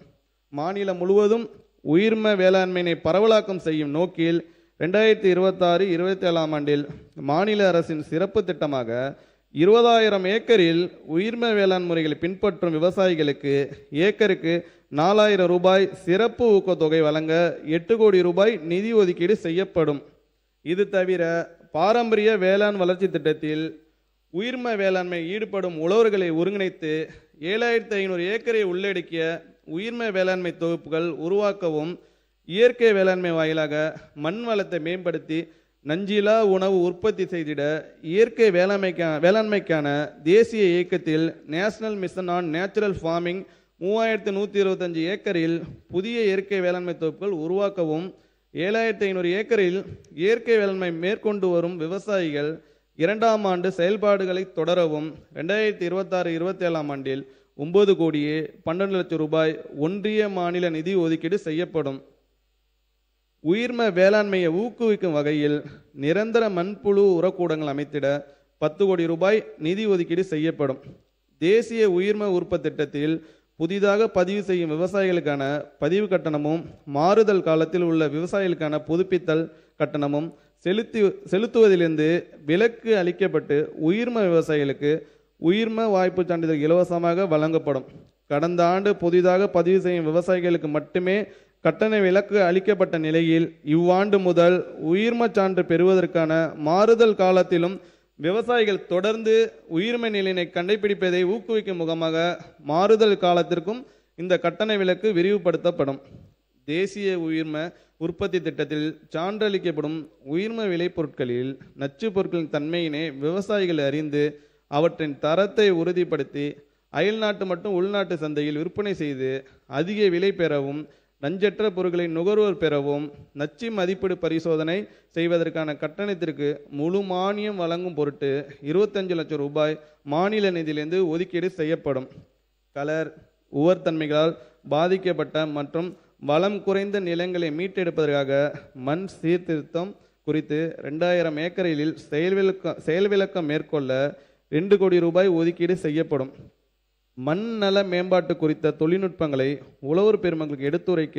மாநிலம் முழுவதும் உயிர்ம வேளாண்மையை பரவலாக்கம் செய்யும் நோக்கில் 2026-27 ஆண்டில் மாநில அரசின் சிறப்பு திட்டமாக 20,000 ஏக்கரில் உயிர்ம வேளாண் முறைகளை பின்பற்றும் விவசாயிகளுக்கு ஏக்கருக்கு 4,000 ரூபாய் சிறப்பு ஊக்கத்தொகை வழங்க 8 கோடி ரூபாய் நிதி ஒதுக்கீடு செய்யப்படும். இது தவிர பாரம்பரிய வேளாண் வளர்ச்சி திட்டத்தில் உயிர்ம வேளாண்மை ஈடுபடும் உழவர்களை ஒருங்கிணைத்து 7,500 ஏக்கரை உள்ளடக்கிய உயிர்ம வேளாண்மை தொகுப்புகள் உருவாக்கவும், இயற்கை வேளாண்மை வாயிலாக மண் வளத்தை மேம்படுத்தி நஞ்சிலா உணவு உற்பத்தி செய்திட இயற்கை வேளாண்மைக்கான தேசிய இயக்கத்தில் national mission on natural farming 3125 ஏக்கரில் புதிய இயற்கை வேளாண்மை தொகுப்புகள் உருவாக்கவும், 7,500 ஏக்கரில் இயற்கை வேளாண்மை மேற்கொண்டு வரும் விவசாயிகள் 2ஆம் ஆண்டு செயல்பாடுகளை தொடரவும் 2026-27 ஆண்டில் 9 கோடியே 12 லட்சம் ரூபாய் ஒன்றிய மாநில நிதி ஒதுக்கீடு செய்யப்படும். உயிர்ம வேளாண்மையை ஊக்குவிக்கும் வகையில் நிரந்தர மண்புழு உரக்கூடங்கள் அமைத்திட 10 கோடி ரூபாய் நிதி ஒதுக்கீடு செய்யப்படும். தேசிய உயிர்ம உற்பத்தி திட்டத்தில் புதிதாக பதிவு செய்யும் விவசாயிகளுக்கான பதிவு கட்டணமும், மாறுதல் காலத்தில் உள்ள விவசாயிகளுக்கான புதுப்பித்தல் கட்டணமும் செலுத்துவதிலிருந்து விலக்கு அளிக்கப்பட்டு உயிர்ம விவசாயிகளுக்கு உயிர்ம வாய்ப்பு சான்றிதழ் இலவசமாக வழங்கப்படும். கடந்த ஆண்டு புதிதாக பதிவு செய்யும் விவசாயிகளுக்கு மட்டுமே கட்டண விலக்கு அளிக்கப்பட்ட நிலையில் இவ்வாண்டு முதல் உயிர்ம சான்று பெறுவதற்கான மாறுதல் காலத்திலும் விவசாயிகள் தொடர்ந்து உயிர்ம நிலையினை கண்டுபிடிப்பதை ஊக்குவிக்கும் முகமாக மாறுதல் காலத்திற்கும் இந்த கட்டண விலக்கு விரிவுபடுத்தப்படும். தேசிய உயிர்ம உற்பத்தி திட்டத்தில் சான்றளிக்கப்படும் உயிர்ம விளைபொருட்களில் நச்சுப் பொருட்களின் தன்மையினை விவசாயிகள் அறிந்து அவற்றின் தரத்தை உறுதிப்படுத்தி அயல்நாட்டு மற்றும் உள்நாட்டு சந்தையில் விற்பனை செய்து அதிக விலை பெறவும், நஞ்சற்ற பொருட்களை நுகர்வோர் பெறவும், நச்சு மதிப்பீடு பரிசோதனை செய்வதற்கான கட்டணத்திற்கு முழு மானியம் வழங்கும் பொருட்டு 25 லட்சம் ரூபாய் மாநில நிதியிலிருந்து ஒதுக்கீடு செய்யப்படும். கலர் உவர்த்தன்மைகளால் பாதிக்கப்பட்ட மற்றும் வளம் குறைந்த நிலங்களை மீட்டெடுப்பதற்காக மண் சீர்திருத்தம் குறித்து 2000 ஏக்கரில் செயல்விளக்கம் மேற்கொள்ள 2 கோடி ரூபாய் ஒதுக்கீடு செய்யப்படும். மண் நல மேம்பாட்டு குறித்த தொழில்நுட்பங்களை உழவர் பெருமக்களுக்கு எடுத்துரைக்க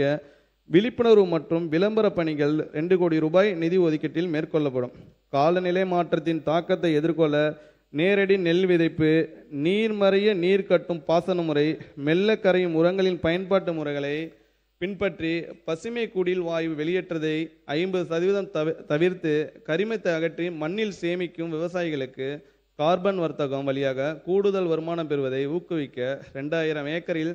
விழிப்புணர்வு மற்றும் விளம்பர பணிகள் 2 கோடி ரூபாய் நிதி ஒதுக்கீட்டில் மேற்கொள்ளப்படும். காலநிலை மாற்றத்தின் தாக்கத்தை எதிர்கொள்ள நேரடி நெல் விதைப்பு, நீர்மறைய நீர் கட்டும் பாசன முறை, மெல்ல கரையும் உரங்களின் பயன்பாட்டு முறைகளை பின்பற்றி பசுமை குடில் வாயு வெளியேற்றதை 50% தவிர்த்து கரிமத்தை அகற்றி மண்ணில் சேமிக்கும் விவசாயிகளுக்கு கார்பன் வர்த்தகம் வழியாக கூடுதல் வருமானம் பெறுவதை ஊக்குவிக்க 2000 ஏக்கரில்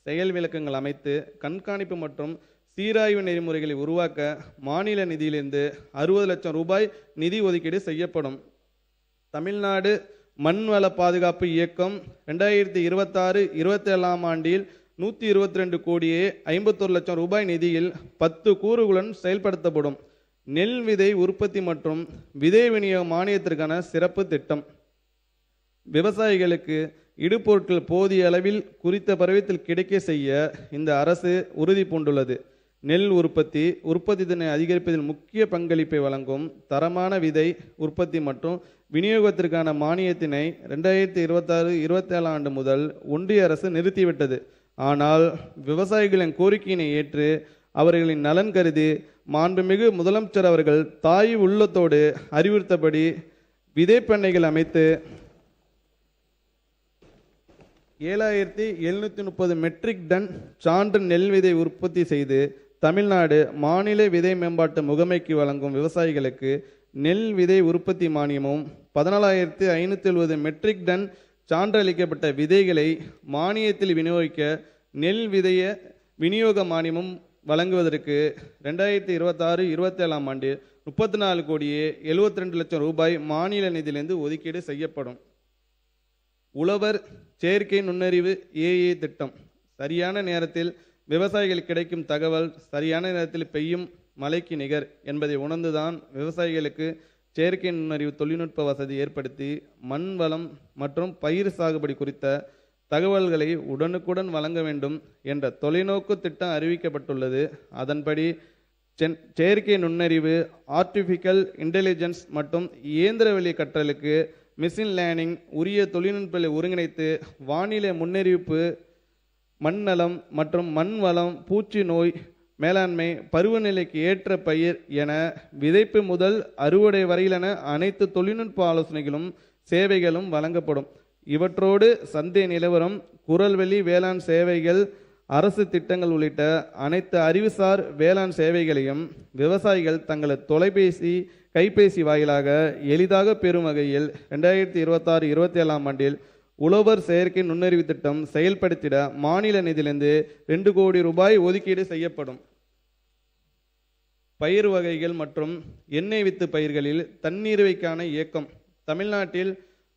செயல் விளக்கங்கள் அமைத்து கண்காணிப்பு மற்றும் சீராய்வு நெறிமுறைகளை உருவாக்க மாநில நிதியிலிருந்து 60 லட்சம் ரூபாய் நிதி ஒதுக்கீடு செய்யப்படும். தமிழ்நாடு மண்வள பாதுகாப்பு இயக்கம் 2026-27 ஆண்டில் 122 கோடியே 51 லட்சம் ரூபாய் நிதியில் 10 கூறுகளுடன் செயல்படுத்தப்படும். நெல் விதை உற்பத்தி மற்றும் விதை விநியோக மானியத்திற்கான சிறப்பு திட்டம். விவசாயிகளுக்கு இடுபொருட்கள் போதிய அளவில் குறித்த பருவத்தில் கிடைக்க செய்ய இந்த அரசு உறுதி பூண்டுள்ளது. நெல் உற்பத்தி திறனை அதிகரிப்பதில் முக்கிய பங்களிப்பை வழங்கும் தரமான விதை உற்பத்தி மற்றும் விநியோகத்திற்கான மானியத்தினை 2026-27 ஆண்டு முதல் ஒன்றிய அரசு நிறுத்திவிட்டது. ஆனால் விவசாயிகளின் கோரிக்கையினை ஏற்று அவர்களின் நலன் கருதி மாண்புமிகு முதலமைச்சர் அவர்கள் தாய் உள்ளத்தோடு அறிவுறுத்தபடி விதைப்பண்ணைகள் அமைத்து 7730 மெட்ரிக் டன் சான்று நெல் விதை உற்பத்தி செய்து தமிழ்நாடு மாநில விதை மேம்பாட்டு முகமைக்கு வழங்கும் விவசாயிகளுக்கு நெல் விதை உற்பத்தி மானியமும் 14570 மெட்ரிக் டன் சான்றளிக்கப்பட்ட விதைகளை மானியத்தில் விநியோகிக்க நெல் விதைய விநியோக மானியமும் வழங்குவதற்கு 2026-27 ஆண்டில் 34 கோடியே 72 லட்சம் ரூபாய் மாநில நிதியிலிருந்து ஒதுக்கீடு செய்யப்படும். உழவர் செயற்கை நுண்ணறிவு ஏஏ திட்டம். சரியான நேரத்தில் விவசாயிகளுக்கு கிடைக்கும் தகவல் சரியான நேரத்தில் பெய்யும் மழைக்கு நிகர் என்பதை உணர்ந்துதான் விவசாயிகளுக்கு செயற்கை நுண்ணறிவு தொழில்நுட்ப வசதி ஏற்படுத்தி மண் வளம் மற்றும் பயிர் சாகுபடி குறித்த தகவல்களை உடனுக்குடன் வழங்க வேண்டும் என்ற தொலைநோக்கு திட்டம் அறிவிக்கப்பட்டுள்ளது. அதன்படி செயற்கை நுண்ணறிவு, ஆர்டிஃபிஷியல் இன்டெலிஜென்ஸ் மற்றும் இயந்திரவழி கற்றலுக்கு மிஷின் லேர்னிங் உரிய தொழில்நுட்பங்களை ஒருங்கிணைத்து வானிலை முன்னறிவிப்பு, மண்ணலம் மற்றும் மண் வளம், பூச்சி நோய் மேலாண்மை, பருவநிலைக்கு ஏற்ற பயிர் என விதைப்பு முதல் அறுவடை வரையிலான அனைத்து தொழில்நுட்ப ஆலோசனைகளும் சேவைகளும் வழங்கப்படும். இவற்றோடு சந்தை நிலவரம், குரல்வெளி வேளாண் சேவைகள், அரசு திட்டங்கள் உள்ளிட்ட அனைத்து அறிவுசார் வேளாண் சேவைகளையும் விவசாயிகள் தங்களது தொலைபேசி, கைபேசி வாயிலாக எளிதாக பெறும் வகையில் 2026-27 ஆண்டில் உழவர் செயற்கை நுண்ணறிவு திட்டம் செயல்படுத்திட மாநில நிதியிலிருந்து 2 கோடி ரூபாய் ஒதுக்கீடு செய்யப்படும். பயிர் வகைகள் மற்றும் எண்ணெய் வித்து பயிர்களில் தன்னிறைவுக்கான இயக்கம். தமிழ்நாட்டில்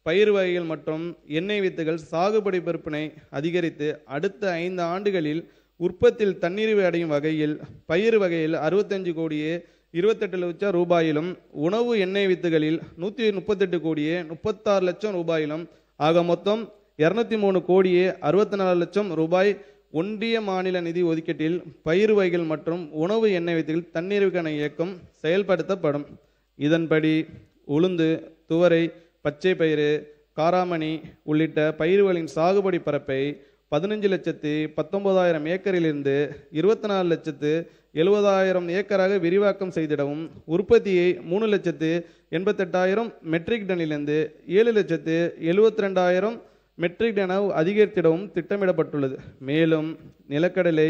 பயிர் வகைகள் மற்றும் எண்ணெய் வித்துகள் சாகுபடி விற்பனை அதிகரித்து அடுத்த 5 ஆண்டுகளில் உற்பத்தியில் தன்னிறைவு அடையும் வகையில் பயிர் வகையில் 65 கோடியே 28 லட்சம் ரூபாயிலும், உணவு எண்ணெய் வித்துகளில் 138 கோடியே 36 லட்சம் ரூபாயிலும் ஆக மொத்தம் 203 கோடியே 64 லட்சம் ரூபாய் ஒன்றிய மாநில நிதி ஒதுக்கீட்டில் பயிர் வகைகள் மற்றும் உணவு எண்ணெய் வித்துகள் தன்னிறைவுக்கான இயக்கம் செயல்படுத்தப்படும். இதன்படி உளுந்து, துவரை, பச்சை பயிறு, காராமணி உள்ளிட்ட பயிர்களின் சாகுபடி பரப்பை 15,19,000 ஏக்கரிலிருந்து 24,70,000 ஏக்கராக விரிவாக்கம் செய்திடவும், உற்பத்தியை 3,88,000 மெட்ரிக் டனிலிருந்து 7,72,000 மெட்ரிக் டன் அதிகரித்திடவும் திட்டமிடப்பட்டுள்ளது. மேலும் நிலக்கடலை,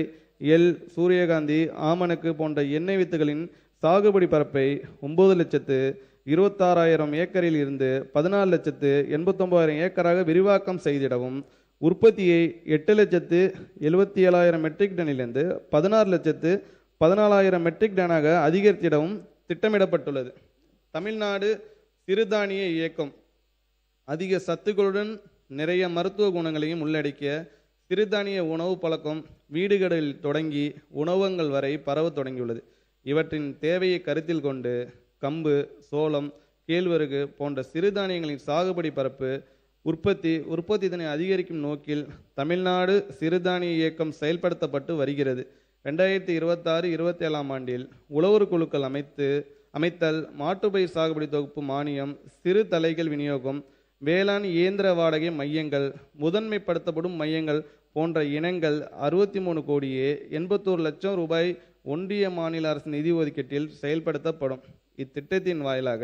எள், சூரியகாந்தி, ஆமணக்கு போன்ற எண்ணெய் வித்துகளின் சாகுபடி பரப்பை 9,26,000 ஏக்கரில் இருந்து 14,89,000 ஏக்கராக விரிவாக்கம் செய்திடவும், உற்பத்தியை 8,77,000 மெட்ரிக் டனிலிருந்து 16,14,000 மெட்ரிக் டனாக அதிகரித்திடவும் திட்டமிடப்பட்டுள்ளது. தமிழ்நாடு சிறுதானிய இயக்கம் அதிக சத்துக்களுடன் நிறைய மருத்துவ குணங்களையும் உள்ளடக்கிய சிறுதானிய உணவு பழக்கம் வீடுகளில் தொடங்கி உணவகங்கள் வரை பரவத் தொடங்கியுள்ளது. இவற்றின் தேவையை கருத்தில் கொண்டு கம்பு, சோளம், கேழ்வரகு போன்ற சிறுதானியங்களின் சாகுபடி பரப்பு உற்பத்தி தினை அதிகரிக்கும் நோக்கில் தமிழ்நாடு சிறுதானிய இயக்கம் செயல்படுத்தப்பட்டு வருகிறது. 2026-27 ஆண்டில் உழவர் குழுக்கள் அமைத்தல், மாட்டுப்பயிர் சாகுபடி தொகுப்பு மானியம், சிறு தலைகள் விநியோகம், வேளாண் இயந்திர வாடகை மையங்கள், முதன்மைப்படுத்தப்படும் மையங்கள் போன்ற இனங்கள் 63 கோடியே 81 லட்சம் ரூபாய் ஒன்றிய மாநில அரசு நிதி ஒதுக்கீட்டில் செயல்படுத்தப்படும். இத்திட்டத்தின் வாயிலாக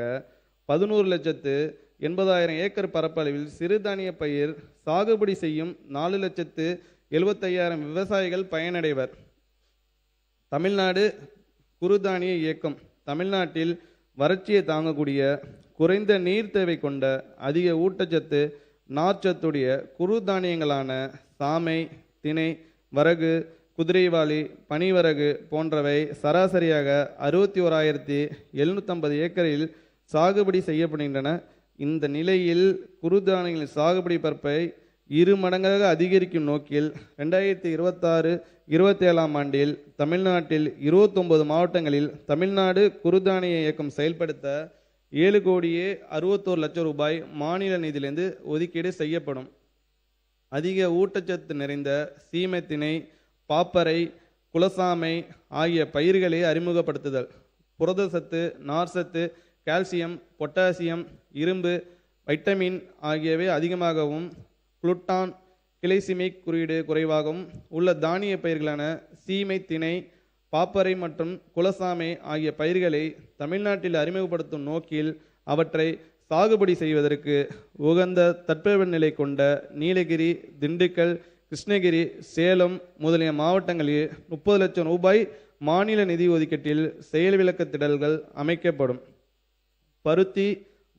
11,80,000 ஏக்கர் பரப்பளவில் சிறுதானிய பயிர் சாகுபடி செய்யும் 4,75,000 விவசாயிகள் பயனடைவர். தமிழ்நாடு குறுதானிய இயக்கம் தமிழ்நாட்டில் வறட்சியை தாங்கக்கூடிய குறைந்த நீர் தேவை கொண்ட அதிக ஊட்டச்சத்து நார்ச்சத்துடைய குறுதானியங்களான சாமை, திணை, வரகு, குதிரைவாளி, பனிவரகு போன்றவை சராசரியாக 61,750 ஏக்கரில் சாகுபடி செய்யப்படுகின்றன. இந்த நிலையில் குறுதானியங்களின் சாகுபடி பரப்பை 2 மடங்காக அதிகரிக்கும் நோக்கில் 2026-27 ஆண்டில் தமிழ்நாட்டில் 29 மாவட்டங்களில் தமிழ்நாடு குறுதானிய இயக்கம் செயல்படுத்த 7,61 லட்சம் ரூபாய் மாநில நிதியிலிருந்து ஒதுக்கீடு செய்யப்படும். அதிக ஊட்டச்சத்து நிறைந்த சீமைத்திணை, பாப்பரை, குலசாமை ஆகிய பயிர்களை அறிமுகப்படுத்துதல். புரதச்சத்து, நார்சத்து, கால்சியம், பொட்டாசியம், இரும்பு, வைட்டமின் ஆகியவை அதிகமாகவும் குளுட்டான், கிளைசிமிக் குறியீடு குறைவாகவும் உள்ள தானிய பயிர்களான சீமை, திணை, பாப்பரை மற்றும் குலசாமை ஆகிய பயிர்களை தமிழ்நாட்டில் அறிமுகப்படுத்தும் நோக்கில் அவற்றை சாகுபடி செய்வதற்கு உகந்த தட்பவெப்பநிலை கொண்ட நீலகிரி, திண்டுக்கல், கிருஷ்ணகிரி, சேலம் முதலிய மாவட்டங்களில் 30 லட்சம் ரூபாய் மாநில நிதி ஒதுக்கீட்டில் செயல் விளக்க திடல்கள் அமைக்கப்படும். பருத்தி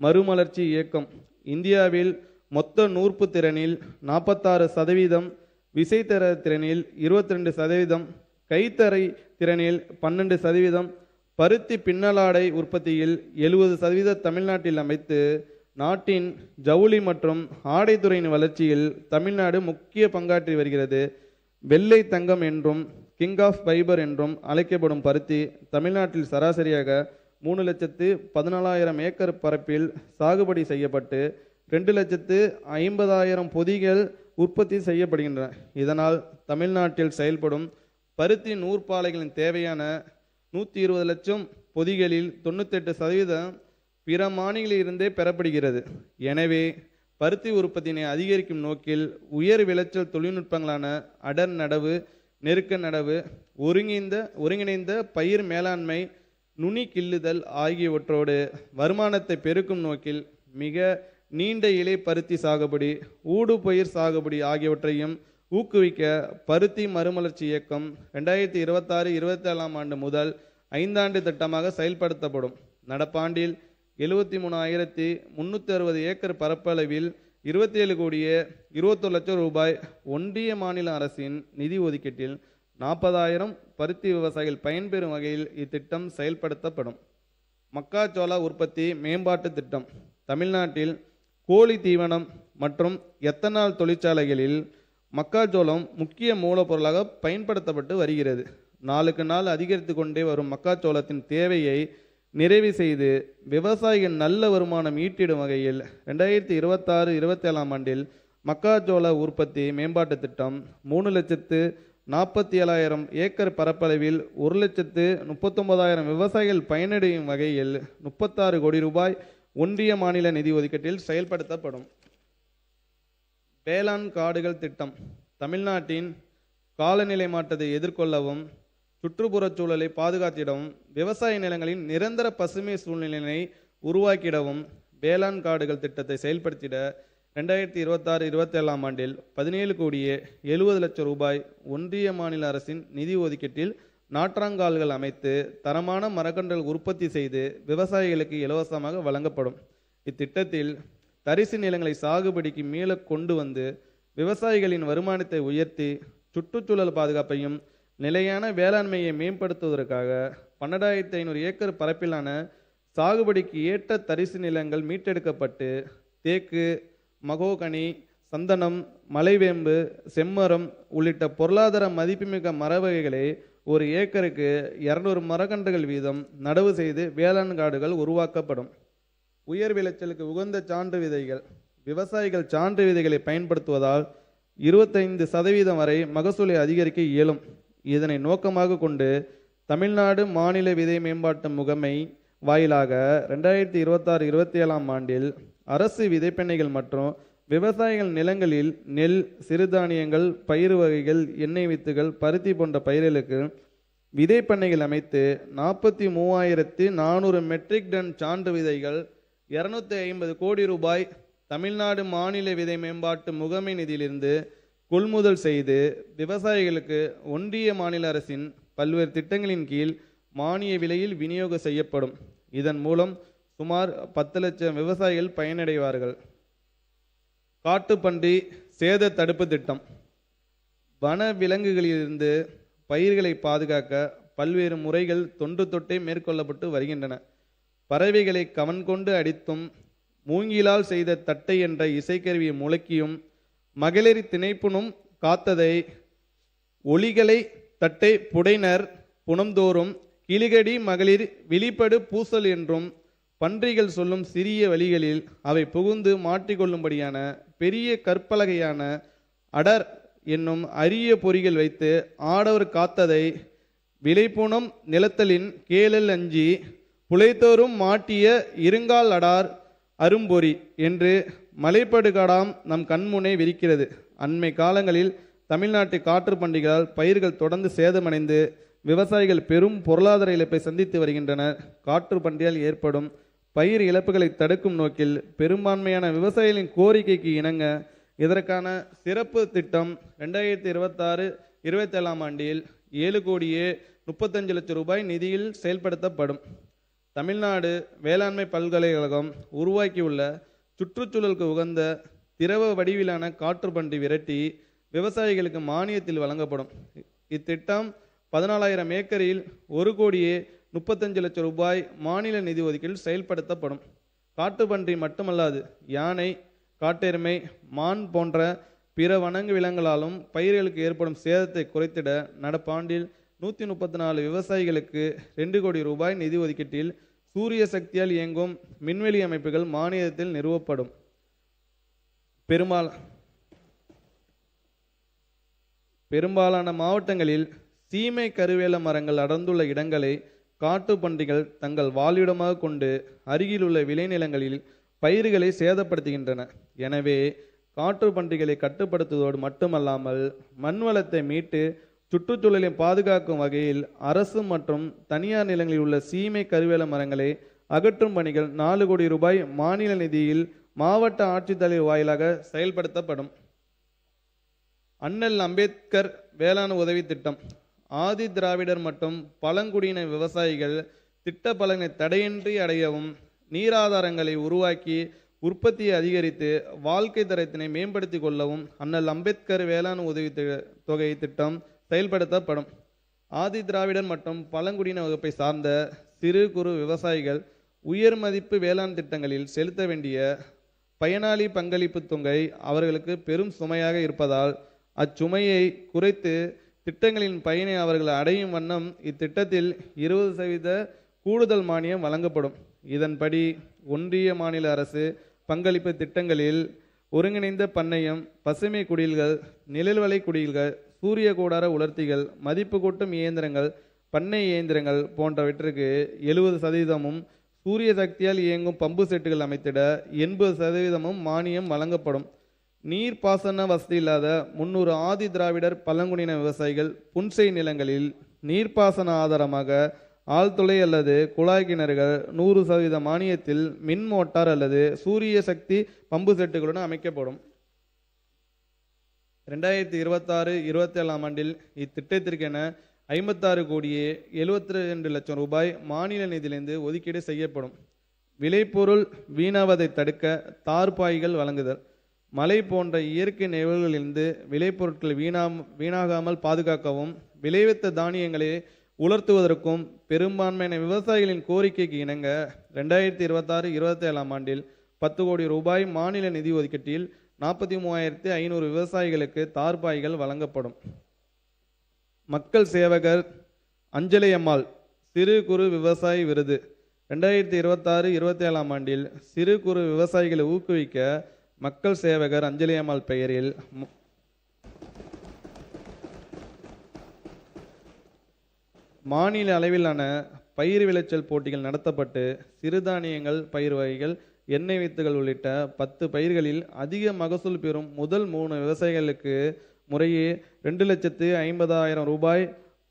மறுமலர்ச்சி இயக்கம் இந்தியாவில் மொத்த நூற்பு திறனில் 46%, விசைத்தர திறனில் 22%, கைத்தறை திறனில் 12%, பருத்தி பின்னலாடை உற்பத்தியில் 70% தமிழ்நாட்டில் அமைத்து நாட்டின் ஜவுளி மற்றும் ஆடைத்துறையின் வளர்ச்சியில் தமிழ்நாடு முக்கிய பங்காற்றி வருகிறது. வெள்ளை தங்கம் என்றும் கிங் ஆஃப் ஃபைபர் என்றும் அழைக்கப்படும் பருத்தி தமிழ்நாட்டில் சராசரியாக 3,14,000 ஏக்கர் பரப்பில் சாகுபடி செய்யப்பட்டு 2,50,000 பொதிகள் உற்பத்தி செய்யப்படுகின்றன. இதனால் தமிழ்நாட்டில் செயல்படும் பருத்தி நூற்பாலைகளின் தேவையான 120 லட்சம் பொதிகளில் 98% பிற மாநிலங்களிலிருந்தே பெறப்படுகிறது. எனவே பருத்தி உற்பத்தியினை அதிகரிக்கும் நோக்கில் உயர் விளைச்சல் தொழில்நுட்பங்களான அடர் நடவு, நெருக்க நடவு, ஒருங்கிணைந்த பயிர் மேலாண்மை, நுனி கிள்ளுதல் ஆகியவற்றோடு வருமானத்தை பெருக்கும் நோக்கில் மிக நீண்ட இலை பருத்தி சாகுபடி, ஊடு பயிர் சாகுபடி ஆகியவற்றையும் ஊக்குவிக்க பருத்தி மறுமலர்ச்சி இயக்கம் 2026-27 ஆண்டு முதல் 5 ஆண்டு திட்டமாக செயல்படுத்தப்படும். நடப்பாண்டில் 73,360 ஏக்கர் பரப்பளவில் 27 கோடியே 21 லட்சம் ரூபாய் ஒன்றிய மாநில அரசின் நிதி ஒதுக்கீட்டில் 40,000 பருத்தி விவசாயிகள் பயன்பெறும் வகையில் இத்திட்டம் செயல்படுத்தப்படும். மக்காச்சோள உற்பத்தி மேம்பாட்டு திட்டம் தமிழ்நாட்டில் கோழி தீவனம் மற்றும் எத்தனால் தொழிற்சாலைகளில் மக்காச்சோளம் முக்கிய மூலப்பொருளாக பயன்படுத்தப்பட்டு வருகிறது. நாளுக்கு நாள் அதிகரித்து கொண்டே வரும் மக்காச்சோளத்தின் தேவையை நிறைவு செய்து விவசாயிகள் நல்ல வருமானம் ஈட்டிடும் வகையில் 2026-27 ஆண்டில் மக்காச்சோள உற்பத்தி மேம்பாட்டு திட்டம் 3,47,000 ஏக்கர் பரப்பளவில் 1,39,000 விவசாயிகள் பயனடையும் வகையில் 36 கோடி ரூபாய் ஒன்றிய மாநில நிதி ஒதுக்கீட்டில் செயல்படுத்தப்படும். வேளாண் காடுகள் திட்டம் தமிழ்நாட்டின் காலநிலை மாற்றத்தை எதிர்கொள்ளவும் சுற்றுப்புறச் சூழலை பாதுகாத்திடவும் விவசாய நிலங்களின் நிரந்தர பசுமை சூழ்நிலையை உருவாக்கிடவும் வேளாண் காடுகள் திட்டத்தை செயல்படுத்திட 2026-27 ஆண்டில் 17 கோடியே 70 லட்சம் ரூபாய் ஒன்றிய மாநில அரசின் நிதி ஒதுக்கீட்டில் நாற்றாங்கால்கள் அமைத்து தரமான மரக்கன்றுகள் உற்பத்தி செய்து விவசாயிகளுக்கு இலவசமாக வழங்கப்படும். இத்திட்டத்தில் தரிசு நிலங்களை சாகுபடிக்கு மீள கொண்டு வந்து விவசாயிகளின் வருமானத்தை உயர்த்தி சுற்றுச்சூழல் பாதுகாப்பையும் நிலையான வேளாண்மையை மேம்படுத்துவதற்காக 12,500 ஏக்கர் பரப்பிலான சாகுபடிக்கு ஏற்ற தரிசு நிலங்கள் மீட்டெடுக்கப்பட்டு தேக்கு, மகோகனி, சந்தனம், மலைவேம்பு, செம்மரம் உள்ளிட்ட பொருளாதார மதிப்புமிக்க மர வகைகளை ஒரு ஏக்கருக்கு 200 மரக்கன்றுகள் வீதம் நடவு செய்து வேளாண் காடுகள் உருவாக்கப்படும். உயர் விளைச்சலுக்கு உகந்த சான்று விதைகள். விவசாயிகள் சான்று விதைகளை பயன்படுத்துவதால் 25% வரை மகசூலை அதிகரிக்க இயலும். இதனை நோக்கமாக கொண்டு தமிழ்நாடு மாநில விதை மேம்பாட்டு முகமை வாயிலாக 2026-27 ஆண்டில் அரசு விதைப்பெண்ணைகள் மற்றும் விவசாயிகள் நிலங்களில் நெல், சிறுதானியங்கள், பயிர் வகைகள், எண்ணெய் வித்துகள், பருத்தி போன்ற பயிர்களுக்கு விதைப்பண்ணைகள் அமைத்து 43,400 மெட்ரிக் டன் சான்று விதைகள் 250 கோடி ரூபாய் தமிழ்நாடு மாநில விதை மேம்பாட்டு முகமை நிதியிலிருந்து கொள்முதல் செய்து விவசாயிகளுக்கு ஒன்றிய மாநில அரசின் பல்வேறு திட்டங்களின் கீழ் மானிய விலையில் விநியோகம் செய்யப்படும். இதன் மூலம் சுமார் 10 லட்சம் விவசாயிகள் பயனடைவார்கள். காட்டுப்பன்றி சேத தடுப்பு திட்டம். வன விலங்குகளிலிருந்து பயிர்களை பாதுகாக்க பல்வேறு முறைகள் தொன்று தொட்டே மேற்கொள்ளப்பட்டு வருகின்றன. பறவைகளை கவன் கொண்டு அடித்தும், மூங்கிலால் செய்த தட்டை என்ற இசைக்கருவியை முழக்கியும், மகளிர் திணைப்புணும் காத்ததை ஒளிகளை தட்டை புடைனர் புனம்தோறும் கிளிகடி மகளிர் விழிப்படு பூசல் என்றும் பன்றிகள் சொல்லும் சிறிய வழிகளில் அவை புகுந்து மாட்டிக்கொள்ளும்படியான பெரிய கற்பலகையான அடர் என்னும் அரிய பொறிகள் வைத்து ஆடவர் காத்ததை விளைப்புணம் நிலத்தலின் கேளல் அஞ்சி புலைத்தோறும் மாட்டிய இருங்கால் அடார் அரும்பொறி என்று மலைப்படுகாடாம் நம் கண்முனை விரிக்கிறது. அண்மை காலங்களில் தமிழ்நாட்டு காற்று பண்டிகையால் பயிர்கள் தொடர்ந்து சேதமடைந்து விவசாயிகள் பெரும் பொருளாதார இழப்பை சந்தித்து வருகின்றனர். காற்று பண்டிகையால் ஏற்படும் பயிர் இழப்புகளை தடுக்கும் நோக்கில் பெரும்பான்மையான விவசாயிகளின் கோரிக்கைக்கு இணங்க இதற்கான சிறப்பு திட்டம் 2026-27 ஆண்டில் 7,35 ரூபாய் நிதியில் செயல்படுத்தப்படும். தமிழ்நாடு வேளாண்மை பல்கலைக்கழகம் உருவாக்கியுள்ள சுற்றுச்சூழலுக்கு உகந்த திரவ வடிவிலான காற்றுப்பன்றி விரட்டி விவசாயிகளுக்கு மானியத்தில் வழங்கப்படும். இத்திட்டம் 14,000 ஏக்கரில் 1,35 ரூபாய் மாநில நிதி ஒதுக்கீட்டில் செயல்படுத்தப்படும். காட்டுப்பன்றி மட்டுமல்லாது யானை, காட்டெருமை, மான் போன்ற பிற வனங்கு விலங்குகளாலும் பயிர்களுக்கு ஏற்படும் சேதத்தை குறைத்திட நடப்பாண்டில் 134 விவசாயிகளுக்கு 2 கோடி ரூபாய் நிதி ஒதுக்கீட்டில் சூரிய சக்தியால் இயங்கும் மின்வெளி அமைப்புகள் மானியத்தில் நிறுவப்படும். பெரும்பாலான மாவட்டங்களில் சீமை கருவேல மரங்கள் அடர்ந்துள்ள இடங்களை காட்டு பன்றிகள் தங்கள் வாழ்விடமாக கொண்டு அருகிலுள்ள விளைநிலங்களில் பயிர்களை சேதப்படுத்துகின்றன. எனவே காற்று பன்றிகளை கட்டுப்படுத்துவதோடு மட்டுமல்லாமல் மண் வளத்தை மீட்டு சுற்றுச்சூழலை பாதுகாக்கும் வகையில் அரசு மற்றும் தனியார் நிலங்களில் உள்ள சீமை கருவேல மரங்களை அகற்றும் பணிகள் 4 கோடி ரூபாய் மாநில நிதியில் மாவட்ட ஆட்சித்தலைவர் வாயிலாக செயல்படுத்தப்படும். அண்ணல் அம்பேத்கர் வேளாண் உதவி திட்டம். ஆதி திராவிடர் மற்றும் பழங்குடியின விவசாயிகள் திட்ட பலனை தடையின்றி அடையவும், நீராதாரங்களை உருவாக்கி உற்பத்தியை அதிகரித்து வாழ்க்கை தரத்தினை மேம்படுத்தி கொள்ளவும் அண்ணல் அம்பேத்கர் வேளாண் உதவி தொகை திட்டம் செயல்படுத்தப்படும். ஆதி திராவிடர் மற்றும் பழங்குடியின வகுப்பை சார்ந்த சிறு குறு விவசாயிகள் உயர் மதிப்பு வேளாண் திட்டங்களில் செலுத்த வேண்டிய பயனாளி பங்களிப்பு தொகை அவர்களுக்கு பெரும் சுமையாக இருப்பதால் அச்சுமையை குறைத்து திட்டங்களின் பயனை அவர்கள் அடையும் வண்ணம் இத்திட்டத்தில் 20% கூடுதல் மானியம் வழங்கப்படும். இதன்படி ஒன்றிய மாநில அரசு பங்களிப்பு திட்டங்களில் ஒருங்கிணைந்த பண்ணையம், பசுமை குடில்கள், நிழல்வலை குடில்கள், சூரிய கூடார உலர்த்திகள், மதிப்பு கூட்டும் இயந்திரங்கள், பண்ணை இயந்திரங்கள் போன்றவற்றிற்கு 70%, சூரிய சக்தியால் இயங்கும் பம்பு செட்டுகள் அமைத்திட 80% மானியம் வழங்கப்படும். நீர்ப்பாசன வசதி இல்லாத 300 ஆதி திராவிடர் பழங்குடியின விவசாயிகள் புன்செய் நிலங்களில் நீர்ப்பாசன ஆதாரமாக ஆழ்துளை அல்லது குழாய் கிணறுகள் 100% மானியத்தில் மின் மோட்டார் அல்லது சூரிய சக்தி பம்பு செட்டுகளுடன் அமைக்கப்படும். 2026-27 ஆண்டில் இத்திட்டத்திற்கென 56 கோடியே 72 லட்சம் ரூபாய் மாநில நிதியிலிருந்து ஒதுக்கீடு செய்யப்படும். விளைபொருள் வீணாவதை தடுக்க தார்பாய்கள் வழங்குதல். மழை போன்ற இயற்கை நிகழ்வுகளிலிருந்து விளைபொருட்கள் வீணாகாமல் பாதுகாக்கவும் விளைவித்த தானியங்களை உலர்த்துவதற்கும் பெரும்பான்மையான விவசாயிகளின் கோரிக்கைக்கு இணங்க 2026-27 ஆண்டில் 10 கோடி ரூபாய் மாநில நிதி ஒதுக்கீட்டில் 43,500 விவசாயிகளுக்கு தார்பாய்கள் வழங்கப்படும். மக்கள் சேவகர் அஞ்சலை அம்மாள் சிறு குறு விவசாயி விருது 2026-27 ஆண்டில் சிறு குறு விவசாயிகளை ஊக்குவிக்க மக்கள் சேவகர் அஞ்சலி அம்மாள் பெயரில் மாநில அளவிலான பயிர் விளைச்சல் போட்டிகள் நடத்தப்பட்டு சிறுதானியங்கள், பயிர் வகைகள், எண்ணெய் வித்துகள் உள்ளிட்ட 10 பயிர்களில் அதிக மகசூல் பெறும் முதல் 3 விவசாயிகளுக்கு முறையே 2,50,000 ரூபாய்,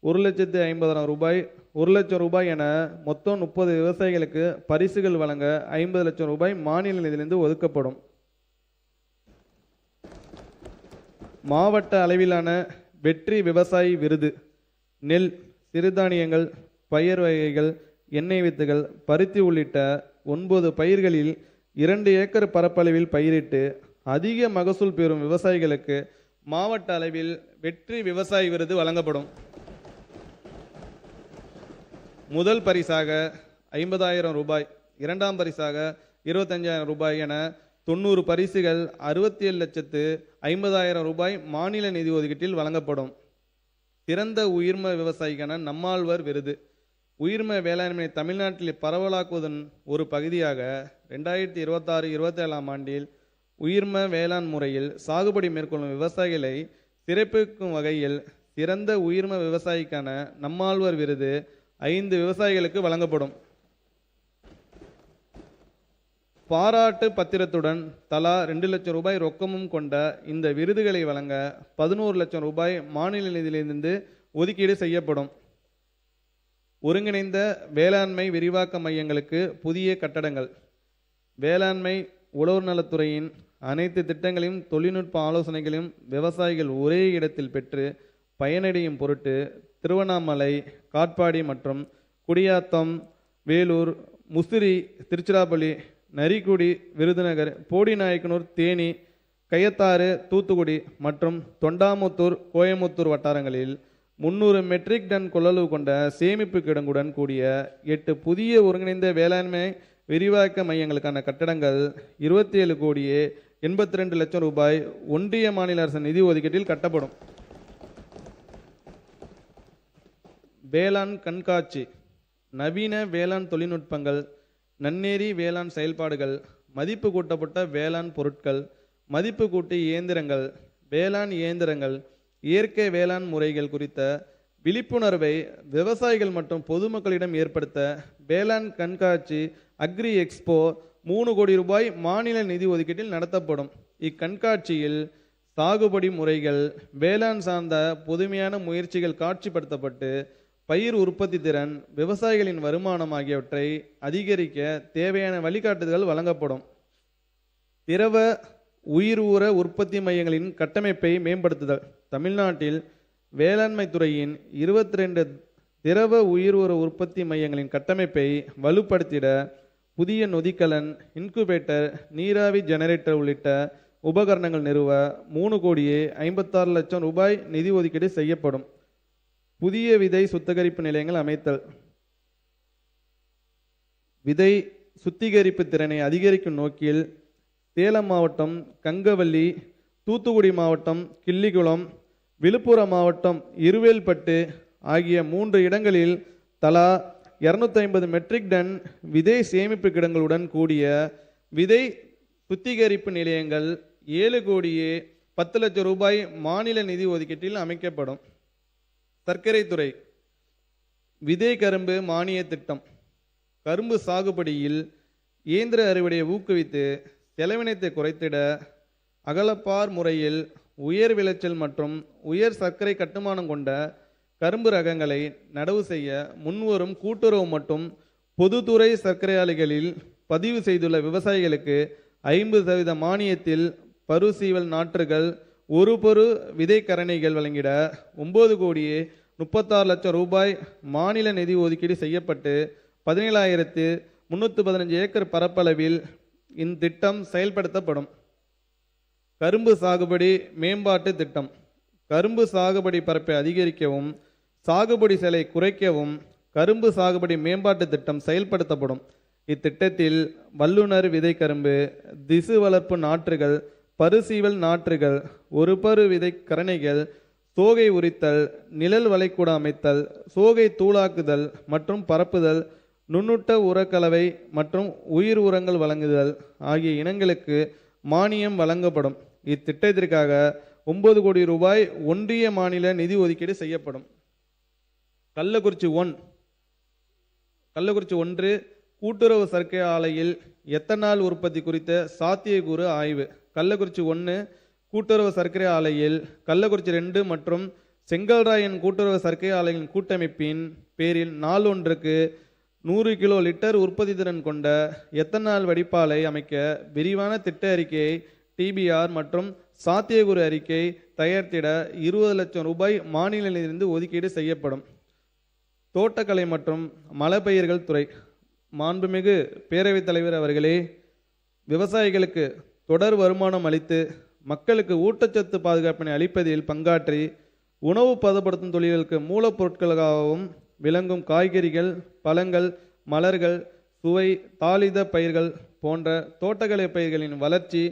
1,50,000 ரூபாய், 1 லட்சம் ரூபாய் என மொத்தம் 30 விவசாயிகளுக்கு பரிசுகள் வழங்க 50 லட்சம் ரூபாய் மாநில நிதியிலிருந்து ஒதுக்கப்படும். மாவட்ட அளவிலான வெற்றி விவசாயி விருது நெல், சிறுதானியங்கள், பயிர் வகைகள், எண்ணெய் வித்துகள், பருத்தி உள்ளிட்ட 9 பயிர்களில் 2 ஏக்கர் பரப்பளவில் பயிரிட்டு அதிக மகசூல் பெறும் விவசாயிகளுக்கு மாவட்ட அளவில் வெற்றி விவசாயி விருது வழங்கப்படும். முதல் பரிசாக 50,000 ரூபாய், இரண்டாம் பரிசாக 25,000 ரூபாய் என 90 பரிசுகள் 67,50,000 ரூபாய் மாநில நிதி ஒதுக்கீட்டில் வழங்கப்படும். சிறந்த உயிர்ம விவசாயிக்கான நம்மாழ்வார் விருது உயிர்ம வேளாண்மை தமிழ்நாட்டில் பரவலாக்குவதன் ஒரு பகுதியாக 2026-27 ஆண்டில் உயிர்ம வேளாண் முறையில் சாகுபடி மேற்கொள்ளும் விவசாயிகளை சிறப்பிக்கும் வகையில் சிறந்த உயிர்ம விவசாயிக்கான நம்மாழ்வார் விருது 5 விவசாயிகளுக்கு வழங்கப்படும். பாராட்டு பத்திரத்துடன் தலா 2 லட்சம் ரூபாய் ரொக்கமும் கொண்ட இந்த விருதுகளை வழங்க 11 லட்சம் ரூபாய் மாநில நிதியிலிருந்து ஒதுக்கீடு செய்யப்படும். ஒருங்கிணைந்த வேளாண்மை விரிவாக்க மையங்களுக்கு புதிய கட்டடங்கள் வேளாண்மை உழவர் நலத்துறையின் அனைத்து திட்டங்களையும் தொழில்நுட்ப ஆலோசனைகளையும் விவசாயிகள் ஒரே இடத்தில் பெற்று பயனடையும் பொருட்டு திருவண்ணாமலை, காட்பாடி மற்றும் குடியாத்தம், வேலூர், முசிறி, திருச்சிராப்பள்ளி, நரிக்குடி, விருதுநகர், போடிநாயக்கனூர், தேனி, கயத்தாறு, தூத்துக்குடி மற்றும் தொண்டாமுத்தூர், கோயமுத்தூர் வட்டாரங்களில் 300 மெட்ரிக் டன் கொள்ளளவு கொண்ட சேமிப்பு கிடங்குடன் கூடிய 8 புதிய ஒருங்கிணைந்த வேளாண்மை விரிவாக்க மையங்களுக்கான கட்டடங்கள் 27 கோடியே 82 லட்சம் ரூபாய் ஒன்றிய மாநில அரசு நிதி ஒதுக்கீட்டில் கட்டப்படும். வேளாண் கண்காட்சி நவீன வேளாண் தொழில்நுட்பங்கள், நன்னேரி வேளாண் செயல்பாடுகள், மதிப்பு கூட்டப்பட்ட வேளாண் பொருட்கள், மதிப்பு கூட்டு இயந்திரங்கள், வேளாண் இயந்திரங்கள், இயற்கை வேளாண் முறைகள் குறித்த விழிப்புணர்வை விவசாயிகள் மற்றும் பொதுமக்களிடம் ஏற்படுத்த வேளாண் கண்காட்சி அக்ரி எக்ஸ்போ 3 கோடி ரூபாய் மாநில நிதி ஒதுக்கீட்டில் நடத்தப்படும். இக்கண்காட்சியில் சாகுபடி முறைகள், வேளாண் சார்ந்த புதுமையான முயற்சிகள் காட்சிப்படுத்தப்பட்டு பயிர் உற்பத்தி திறன், விவசாயிகளின் வருமானம் ஆகியவற்றை அதிகரிக்க தேவையான வழிகாட்டுதல்கள் வழங்கப்படும். திரவ உயிர் ஊர உற்பத்தி மையங்களின் கட்டமைப்பை மேம்படுத்துதல் தமிழ்நாட்டில் வேளாண்மை துறையின் 22 திரவ உயிர் ஊர உற்பத்தி மையங்களின் கட்டமைப்பை வலுப்படுத்திட புதிய நொதிக்கலன், இன்குபேட்டர், நீராவி ஜெனரேட்டர் உள்ளிட்ட உபகரணங்கள் நிறுவ 3 கோடியே 56 லட்சம் ரூபாய் நிதி ஒதுக்கீடு செய்யப்படும். புதிய விதை சுத்திகரிப்பு நிலையங்கள் அமைத்தல் விதை சுத்திகரிப்பு திறனை அதிகரிக்கும் நோக்கில் சேலம் மாவட்டம் கங்கவல்லி, தூத்துக்குடி மாவட்டம் கிள்ளிகுளம், விழுப்புரம் மாவட்டம் இருவேல்பட்டு ஆகிய 3 இடங்களில் தலா 250 மெட்ரிக் டன் விதை சேமிப்பு கிடங்களுடன் கூடிய விதை சுத்திகரிப்பு நிலையங்கள் 7 கோடியே 10 லட்சம் ரூபாய் மாநில நிதி ஒதுக்கீட்டில் அமைக்கப்படும். சர்க்கரை துறை விதை கரும்பு மானிய திட்டம் கரும்பு சாகுபடியில் இயந்திர அறுவடையை ஊக்குவித்து செலவினத்தை குறைத்திட அகலப்பார் முறையில் உயர் விளைச்சல் மற்றும் உயர் சர்க்கரை கட்டுமானம் கொண்ட கரும்பு ரகங்களை நடவு செய்ய முன்வரும் கூட்டுறவு மற்றும் பொதுத்துறை சர்க்கரை ஆலைகளில் பதிவு செய்துள்ள விவசாயிகளுக்கு 50% மானியத்தில் பருசீவல் நாற்றுகள், ஒரு பொரு விதை கரணைகள் வழங்கிட 9 கோடியே 36 லட்சம் ரூபாய் மாநில நிதி ஒதுக்கீடு செய்யப்பட்டு 17,315 ஏக்கர் பரப்பளவில் இத்திட்டம் செயல்படுத்தப்படும். கரும்பு சாகுபடி மேம்பாட்டு திட்டம். கரும்பு சாகுபடி பரப்பை அதிகரிக்கவும் சாகுபடி செலவை குறைக்கவும் கரும்பு சாகுபடி மேம்பாட்டு திட்டம் செயல்படுத்தப்படும். இத்திட்டத்தில் வல்லுநர் விதை கரும்பு, திசு வளர்ப்பு நாற்றுகள், பருசீவல் நாற்றுகள், ஒரு பரு விதை கரணைகள், சோகை உரித்தல், நிழல் வளைக்கூட அமைத்தல், சோகை தூளாக்குதல் மற்றும் பரப்புதல், நுண்ணூட்ட உரக்கலவை மற்றும் உயிர் உரங்கள் வழங்குதல் ஆகிய இனங்களுக்கு மானியம் வழங்கப்படும். இத்திட்டத்திற்காக 9 கோடி ரூபாய் ஒன்றிய மாநில நிதி ஒதுக்கீடு செய்யப்படும். கள்ளக்குறிச்சி ஒன்று கூட்டுறவு சர்க்கரை ஆலையில் எத்தனால் உற்பத்தி குறித்த சாத்தியக்கூறு ஆய்வு. கள்ளக்குறிச்சி 1 கூட்டுறவு சர்க்கரை ஆலையில் கள்ளக்குறிச்சி 2 மற்றும் செங்கல்ராயன் கூட்டுறவு சர்க்கரை ஆலையின் கூட்டமைப்பின் பேரில் நாள் ஒன்றுக்கு 100 கிலோ லிட்டர் உற்பத்தி திறன் கொண்ட எத்தனால் வடிப்பாலை அமைக்க விரிவான திட்ட அறிக்கையை டிபிஆர் மற்றும் சாத்தியக்கூறு அறிக்கை தயாரித்திட 20 லட்சம் ரூபாய் மாநில நிதியிலிருந்து ஒதுக்கீடு செய்யப்படும். தோட்டக்கலை மற்றும் மலைப்பயிர்கள் துறை. மாண்புமிகு பேரவைத் தலைவர் அவர்களே, விவசாயிகளுக்கு தொடர் வருமானம் அளித்து மக்களுக்கு ஊட்டச்சத்து பாதுகாப்பினை அளிப்பதில் பங்காற்றி உணவு பதப்படுத்தும் தொழில்களுக்கு மூலப்பொருட்களாகவும் விளங்கும் காய்கறிகள், பழங்கள், மலர்கள், சுவை தாளித பயிர்கள் போன்ற தோட்டக்கலை பயிர்களின் வளர்ச்சி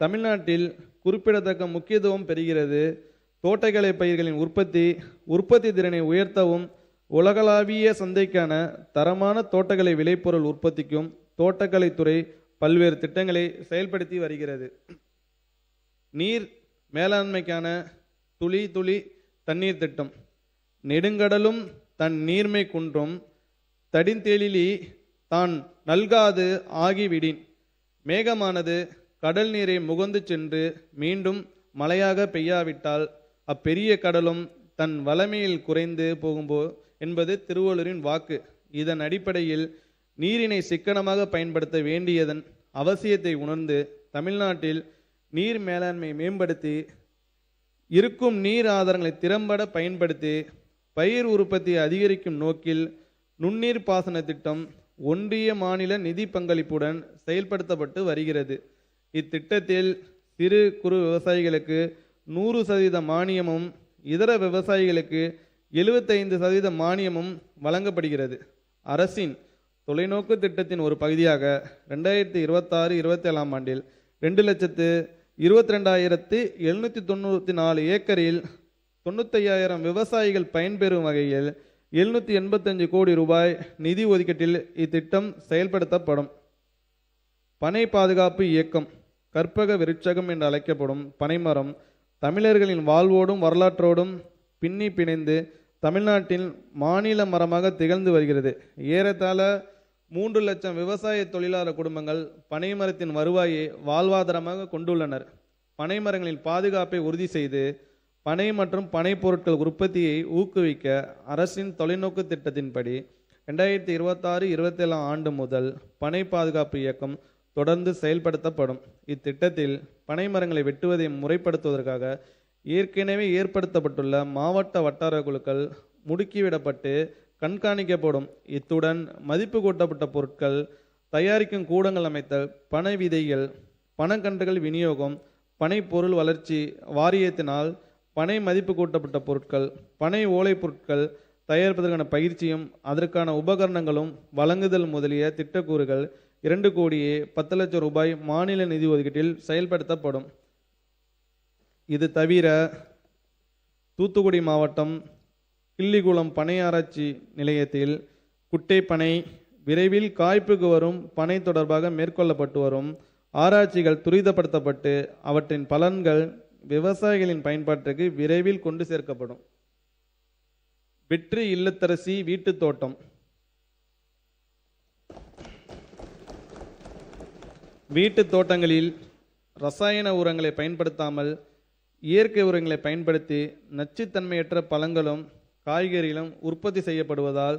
தமிழ்நாட்டில் குறிப்பிடத்தக்க முக்கியத்துவம் பெறுகிறது. தோட்டக்கலை பயிர்களின் உற்பத்தி திறனை உயர்த்தவும் உலகளாவிய சந்தைக்கான தரமான தோட்டக்கலை விளைபொருள் உற்பத்திக்கும் தோட்டக்கலைத்துறை பல்வேறு திட்டங்களை செயல்படுத்தி வருகிறது. நீர் மேலாண்மைக்கான துளி துளி தண்ணீர் திட்டம். நெடுங்கடலும் தன் நீர்மை குன்றும் தடிந்தேலிலி தான் நல்காது ஆகிவிடின். மேகமானது கடல் நீரை முகந்து சென்று மீண்டும் மழையாக பெய்யாவிட்டால் அப்பெரிய கடலும் தன் வளமையில் குறைந்து போகும்போ என்பது திருவள்ளுவரின் வாக்கு. இதன் அடிப்படையில் நீரினை சிக்கனமாக பயன்படுத்த வேண்டியதன் அவசியத்தை உணர்ந்து தமிழ்நாட்டில் நீர் மேலாண்மை மேம்படுத்தி இருக்கும் நீர் ஆதாரங்களை திறம்பட பயன்படுத்தி பயிர் உற்பத்தியை அதிகரிக்கும் நோக்கில் நுண்ணீர் பாசன திட்டம் ஒன்றிய மாநில நிதி பங்களிப்புடன் செயல்படுத்தப்பட்டு வருகிறது. இத்திட்டத்தில் சிறு குறு விவசாயிகளுக்கு 100% மானியமும் இதர விவசாயிகளுக்கு 75% மானியமும் வழங்கப்படுகிறது. அரசின் தொலைநோக்கு திட்டத்தின் ஒரு பகுதியாக 2026-27 ஆண்டில் 2,22,794 ஏக்கரில் 95,000 விவசாயிகள் பயன்பெறும் வகையில் 785 கோடி ரூபாய் நிதி ஒதுக்கீட்டில் இத்திட்டம் செயல்படுத்தப்படும். பனை பாதுகாப்பு இயக்கம். கற்பக விருட்சகம் என்று அழைக்கப்படும் பனைமரம் தமிழர்களின் வாழ்வோடும் வரலாற்றோடும் பின்னி பிணைந்து தமிழ்நாட்டின் மாநில மரமாக திகழ்ந்து வருகிறது. ஏறத்தாழ 3 லட்சம் விவசாய தொழிலாளர் குடும்பங்கள் பனைமரத்தின் வருவாயை வாழ்வாதாரமாக கொண்டுள்ளனர். பனைமரங்களின் பாதுகாப்பை உறுதி செய்து பனை மற்றும் பனை பொருட்கள் உற்பத்தியை ஊக்குவிக்க அரசின் தொலைநோக்கு திட்டத்தின்படி 2026-27 ஆண்டு முதல் பனை பாதுகாப்பு இயக்கம் தொடர்ந்து செயல்படுத்தப்படும். இத்திட்டத்தில் பனை மரங்களை வெட்டுவதை முறைப்படுத்துவதற்காக ஏற்கனவே ஏற்படுத்தப்பட்டுள்ள மாவட்ட வட்டார குழுக்கள் முடுக்கிவிடப்பட்டு கண்காணிக்கப்படும். இத்துடன் மதிப்பு கூட்டப்பட்ட பொருட்கள் தயாரிக்கும் கூடங்கள் அமைத்தல், பனை விதைகள், பனக்கன்றுகள் விநியோகம், பனை பொருள் வளர்ச்சி வாரியத்தினால் பனை மதிப்பு கூட்டப்பட்ட பொருட்கள், பனை ஓலை பொருட்கள் தயாரிப்பதற்கான பயிற்சியும் அதற்கான உபகரணங்களும் வழங்குதல் முதலிய திட்டக்கூறுகள் 2,10,00,000 ரூபாய் மாநில நிதி ஒதுக்கீட்டில் செயல்படுத்தப்படும். இது தவிர தூத்துக்குடி மாவட்டம் கிள்ளிகுளம் பனை ஆராய்ச்சி நிலையத்தில் குட்டை பனை, விரைவில் காய்ப்புக்கு வரும் பனை தொடர்பாக மேற்கொள்ளப்பட்டு வரும் ஆராய்ச்சிகள் துரிதப்படுத்தப்பட்டு அவற்றின் பலன்கள் விவசாயிகளின் பயன்பாட்டிற்கு விரைவில் கொண்டு சேர்க்கப்படும். வெற்றி இல்லத்தரசி வீட்டு தோட்டம். வீட்டு தோட்டங்களில் ரசாயன உரங்களை பயன்படுத்தாமல் இயற்கை உரங்களை பயன்படுத்தி நச்சுத்தன்மையற்ற பழங்களும் காய்கறிகளும் உற்பத்தி செய்யப்படுவதால்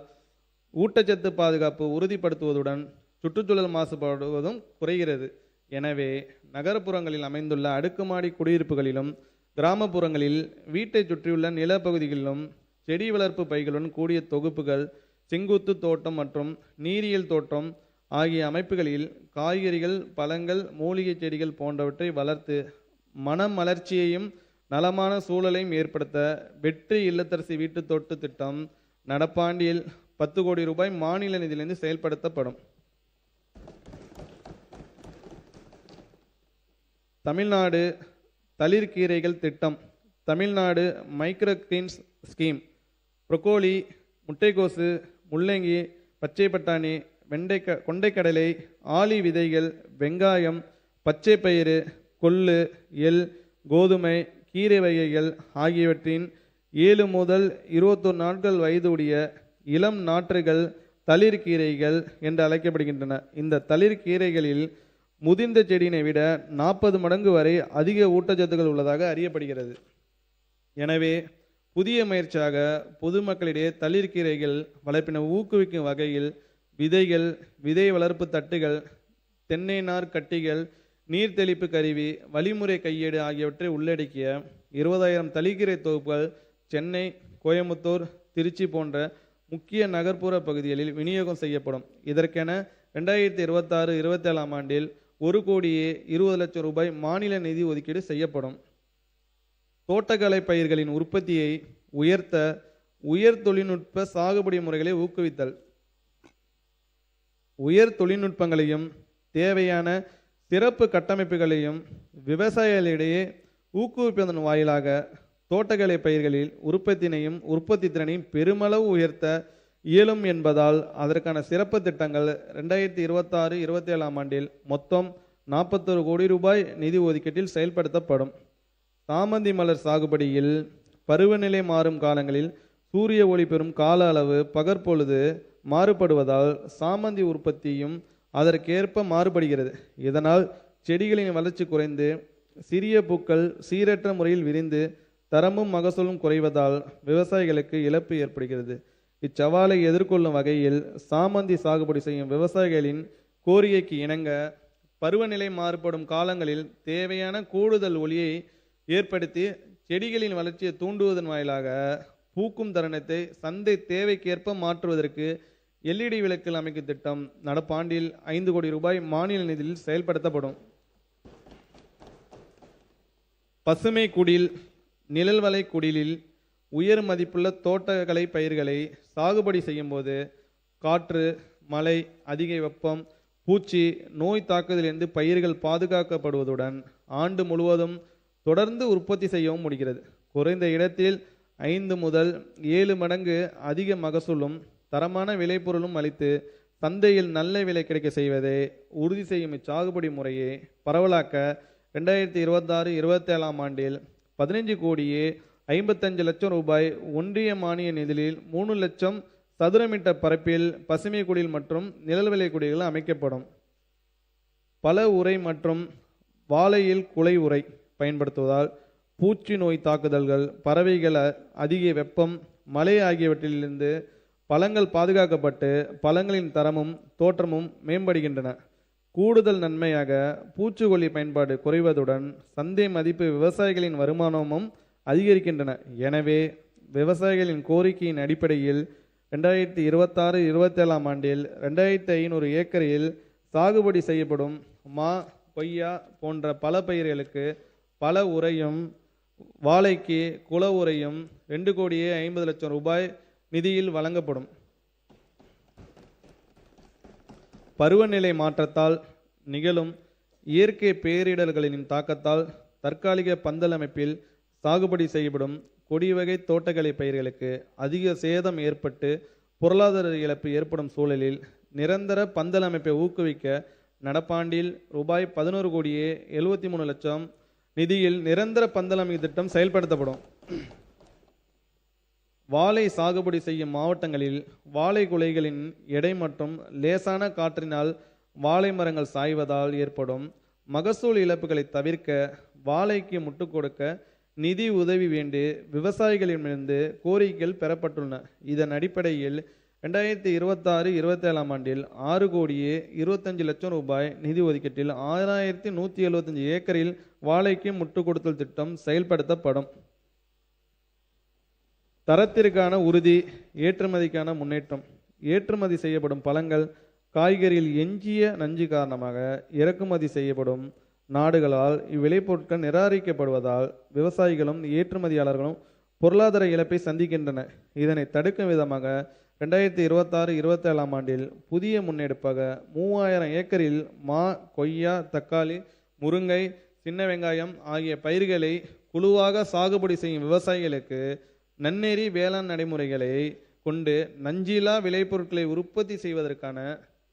ஊட்டச்சத்து பாதுகாப்பு உறுதிப்படுத்துவதுடன் சுற்றுச்சூழல் மாசுபடுவதும் குறைகிறது. எனவே நகர்ப்புறங்களில் அமைந்துள்ள அடுக்குமாடி குடியிருப்புகளிலும் கிராமப்புறங்களில் வீட்டை சுற்றியுள்ள நிலப்பகுதிகளிலும் செடி வளர்ப்பு பைகளுடன் கூடிய தொகுப்புகள், செங்குத்து தோட்டம் மற்றும் நீரியல் தோட்டம் ஆகிய அமைப்புகளில் காய்கறிகள், பழங்கள், மூலிகை செடிகள் போன்றவற்றை வளர்த்து மனமலர்ச்சியையும் நலமான சூழலையும் ஏற்படுத்த வெற்றி இல்லத்தரசி வீட்டு தோட்ட திட்டம் நடப்பாண்டில் 10 கோடி ரூபாய் மாநில நிதியிலிருந்து செயல்படுத்தப்படும். தமிழ்நாடு தளிர்கீரைகள் திட்டம். Tamil Nadu micro greens scheme. Broccoli, முட்டைக்கோசு, முள்ளங்கி, பச்சை பட்டாணி, கொண்டைக்கடலை, ஆளி விதைகள், வெங்காயம், பச்சை பயிறு, கொள்ளு, எள், கோதுமை, கீரை வகைகள் ஆகியவற்றின் 7 முதல் 21 நாட்கள் வயதுடைய இளம் நாற்றுகள் தளிர்கீரைகள் என்று அழைக்கப்படுகின்றன. இந்த தளிர்கீரைகளில் முதிர்ந்த செடியினை விட 40 மடங்கு வரை அதிக ஊட்டச்சத்துக்கள் உள்ளதாக அறியப்படுகிறது. எனவே புதிய முயற்சியாக பொதுமக்களிடையே தளிர்கீரைகள் வளர்ப்பினை ஊக்குவிக்கும் வகையில் விதைகள், விதை வளர்ப்பு தட்டுகள், தென்னை நார் கட்டிகள், நீர் தெளிப்பு கருவி, வழிமுறை கையேடு ஆகியவற்றை உள்ளடக்கிய 20,000 தளிர்கீரை தொகுப்புகள் சென்னை, கோயம்புத்தூர், திருச்சி போன்ற முக்கிய நகர்ப்புற பகுதிகளில் விநியோகம் செய்யப்படும். இதற்கென 2026-27 ஆண்டில் 1,20,00,000 ரூபாய் மாநில நிதி ஒதுக்கீடு செய்யப்படும். தோட்டக்கலை பயிர்களின் உற்பத்தியை உயர்த்த உயர் தொழில்நுட்ப சாகுபடி முறைகளை ஊக்குவித்தல். உயர் தொழில்நுட்பங்களையும் தேவையான சிறப்பு கட்டமைப்புகளையும் விவசாயிகளிடையே ஊக்குவிப்பதன் வாயிலாக தோட்டக்கலை பயிர்களில் உற்பத்தினையும் உற்பத்தி திறனையும் பெருமளவு உயர்த்த இயலும் என்பதால் அதற்கான சிறப்பு திட்டங்கள் 2026-27 ஆண்டில் மொத்தம் 41 கோடி ரூபாய் நிதி ஒதுக்கீட்டில் செயல்படுத்தப்படும். சாமந்தி மலர் சாகுபடியில் பருவநிலை மாறும் காலங்களில் சூரிய ஒளி பெறும் கால அளவு பகற்பொழுது மாறுபடுவதால் சாமந்தி உற்பத்தியும் அதற்கேற்ப மாறுபடுகிறது. இதனால் செடிகளின் வளர்ச்சி குறைந்து சிறிய பூக்கள் சீரற்ற முறையில் விரிந்து தரமும் மகசூலும் குறைவதால் விவசாயிகளுக்கு இழப்பு ஏற்படுகிறது. இச்சவாலை எதிர்கொள்ளும் வகையில் சாமந்தி சாகுபடி செய்யும் விவசாயிகளின் கோரிக்கைக்கு இணங்க பருவநிலை மாறுபடும் காலங்களில் தேவையான கூடுதல் ஒளியை ஏற்படுத்தி செடிகளின் வளர்ச்சியை தூண்டுவதன் வாயிலாக பூக்கும் தருணத்தை சந்தை தேவைக்கேற்ப மாற்றுவதற்கு LED விளக்குகள் அமைக்கும் திட்டம் நடப்பாண்டில் 5 கோடி ரூபாய் மாநில நிதியில் செயல்படுத்தப்படும். பசுமை குடில், நிழல்வலை குடிலில் உயர் மதிப்புள்ள தோட்டக்கலை பயிர்களை சாகுபடி செய்யும் போது காற்று, மழை, அதிக வெப்பம், பூச்சி, நோய் தாக்குதலிருந்து பயிர்கள் பாதுகாக்கப்படுவதுடன் ஆண்டு முழுவதும் தொடர்ந்து உற்பத்தி செய்யவும் முடிகிறது. குறைந்த இடத்தில் 5 முதல் 7 மடங்கு அதிக மகசூலும் தரமான விளைபொருளும் அளித்து சந்தையில் நல்ல விலை கிடைக்க செய்வதை உறுதி செய்யும் இச்சாகுபடி முறையை பரவலாக்க 2026-27 ஆண்டில் 15,55,00,000 ரூபாய் ஒன்றிய மானிய நிதியில் 3 லட்சம் சதுர மீட்டர் பரப்பில் பசுமை குடில் மற்றும் நிழல்விலை குடில்கள் அமைக்கப்படும். பல உரை மற்றும் வாழையில் குலை உரை பயன்படுத்துவதால் பூச்சி நோய் தாக்குதல்கள், பறவைகள், அதிக வெப்பம், மழை ஆகியவற்றிலிருந்து பழங்கள் பாதுகாக்கப்பட்டு பழங்களின் தரமும் தோற்றமும் மேம்படுகின்றன. கூடுதல் நன்மையாக பூச்சிக்கொல்லி பயன்பாடு குறைவதுடன் சந்தை மதிப்பு விவசாயிகளின் வருமானமும் அதிகரிக்கின்றன. எனவே விவசாயிகளின் கோரிக்கையின் அடிப்படையில் 2026-27 ஆண்டில் 2500 ஏக்கரில் சாகுபடி செய்யப்படும் மா, கொய்யா போன்ற பல பயிர்களுக்கு பல உரையும் வாழைக்கு குல உரையும் 2,50,00,000 ரூபாய் நிதியில் வழங்கப்படும். பருவநிலை மாற்றத்தால் நிகழும் இயற்கை பேரிடர்களின் தாக்கத்தால் தற்காலிக பந்தல் அமைப்பில் சாகுபடி செய்யப்படும் கொடிவகை தோட்டக்கலை பயிர்களுக்கு அதிக சேதம் ஏற்பட்டு பொருளாதார இழப்பு ஏற்படும் சூழலில் நிரந்தர பந்தல் அமைப்பை ஊக்குவிக்க நடப்பாண்டில் ரூபாய் 11,73,00,000 நிதியில் நிரந்தர பந்தல் அமைப்பு திட்டம் செயல்படுத்தப்படும். வாழை சாகுபடி செய்யும் மாவட்டங்களில் வாழை குலைகளின் எடை மற்றும் லேசான காற்றினால் வாழை மரங்கள் சாய்வதால் ஏற்படும் மகசூல் இழப்புகளை தவிர்க்க வாழைக்கு முட்டுக் கொடுக்க நிதி உதவி வேண்டி விவசாயிகளிடமிருந்து கோரிக்கைகள் பெறப்பட்டுள்ளன. இதன் அடிப்படையில் 2026-27 ஆண்டில் 6,25,00,000 ரூபாய் நிதி ஒதுக்கீட்டில் 6,175 ஏக்கரில் வாழைக்கு முட்டு கொடுத்தல் திட்டம் செயல்படுத்தப்படும். தரத்திற்கான உறுதி, ஏற்றுமதிக்கான முன்னேற்றம். ஏற்றுமதி செய்யப்படும் பழங்கள், காய்கறியில் எஞ்சிய நஞ்சு காரணமாக இறக்குமதி செய்யப்படும் நாடுகளால் இவ்விளைபொருட்கள் நிராகரிக்கப்படுவதால் விவசாயிகளும் ஏற்றுமதியாளர்களும் பொருளாதார இழப்பை சந்திக்கின்றன. இதனை தடுக்கும் விதமாக 2026-27 ஆண்டில் புதிய முன்னெடுப்பாக 3000 ஏக்கரில் மா, கொய்யா, தக்காளி, முருங்கை, சின்ன வெங்காயம் ஆகிய பயிர்களை குழுவாக சாகுபடி செய்யும் விவசாயிகளுக்கு நன்னெறி வேளாண் நடைமுறைகளை கொண்டு நஞ்சிலா விளைபொருட்களை உற்பத்தி செய்வதற்கான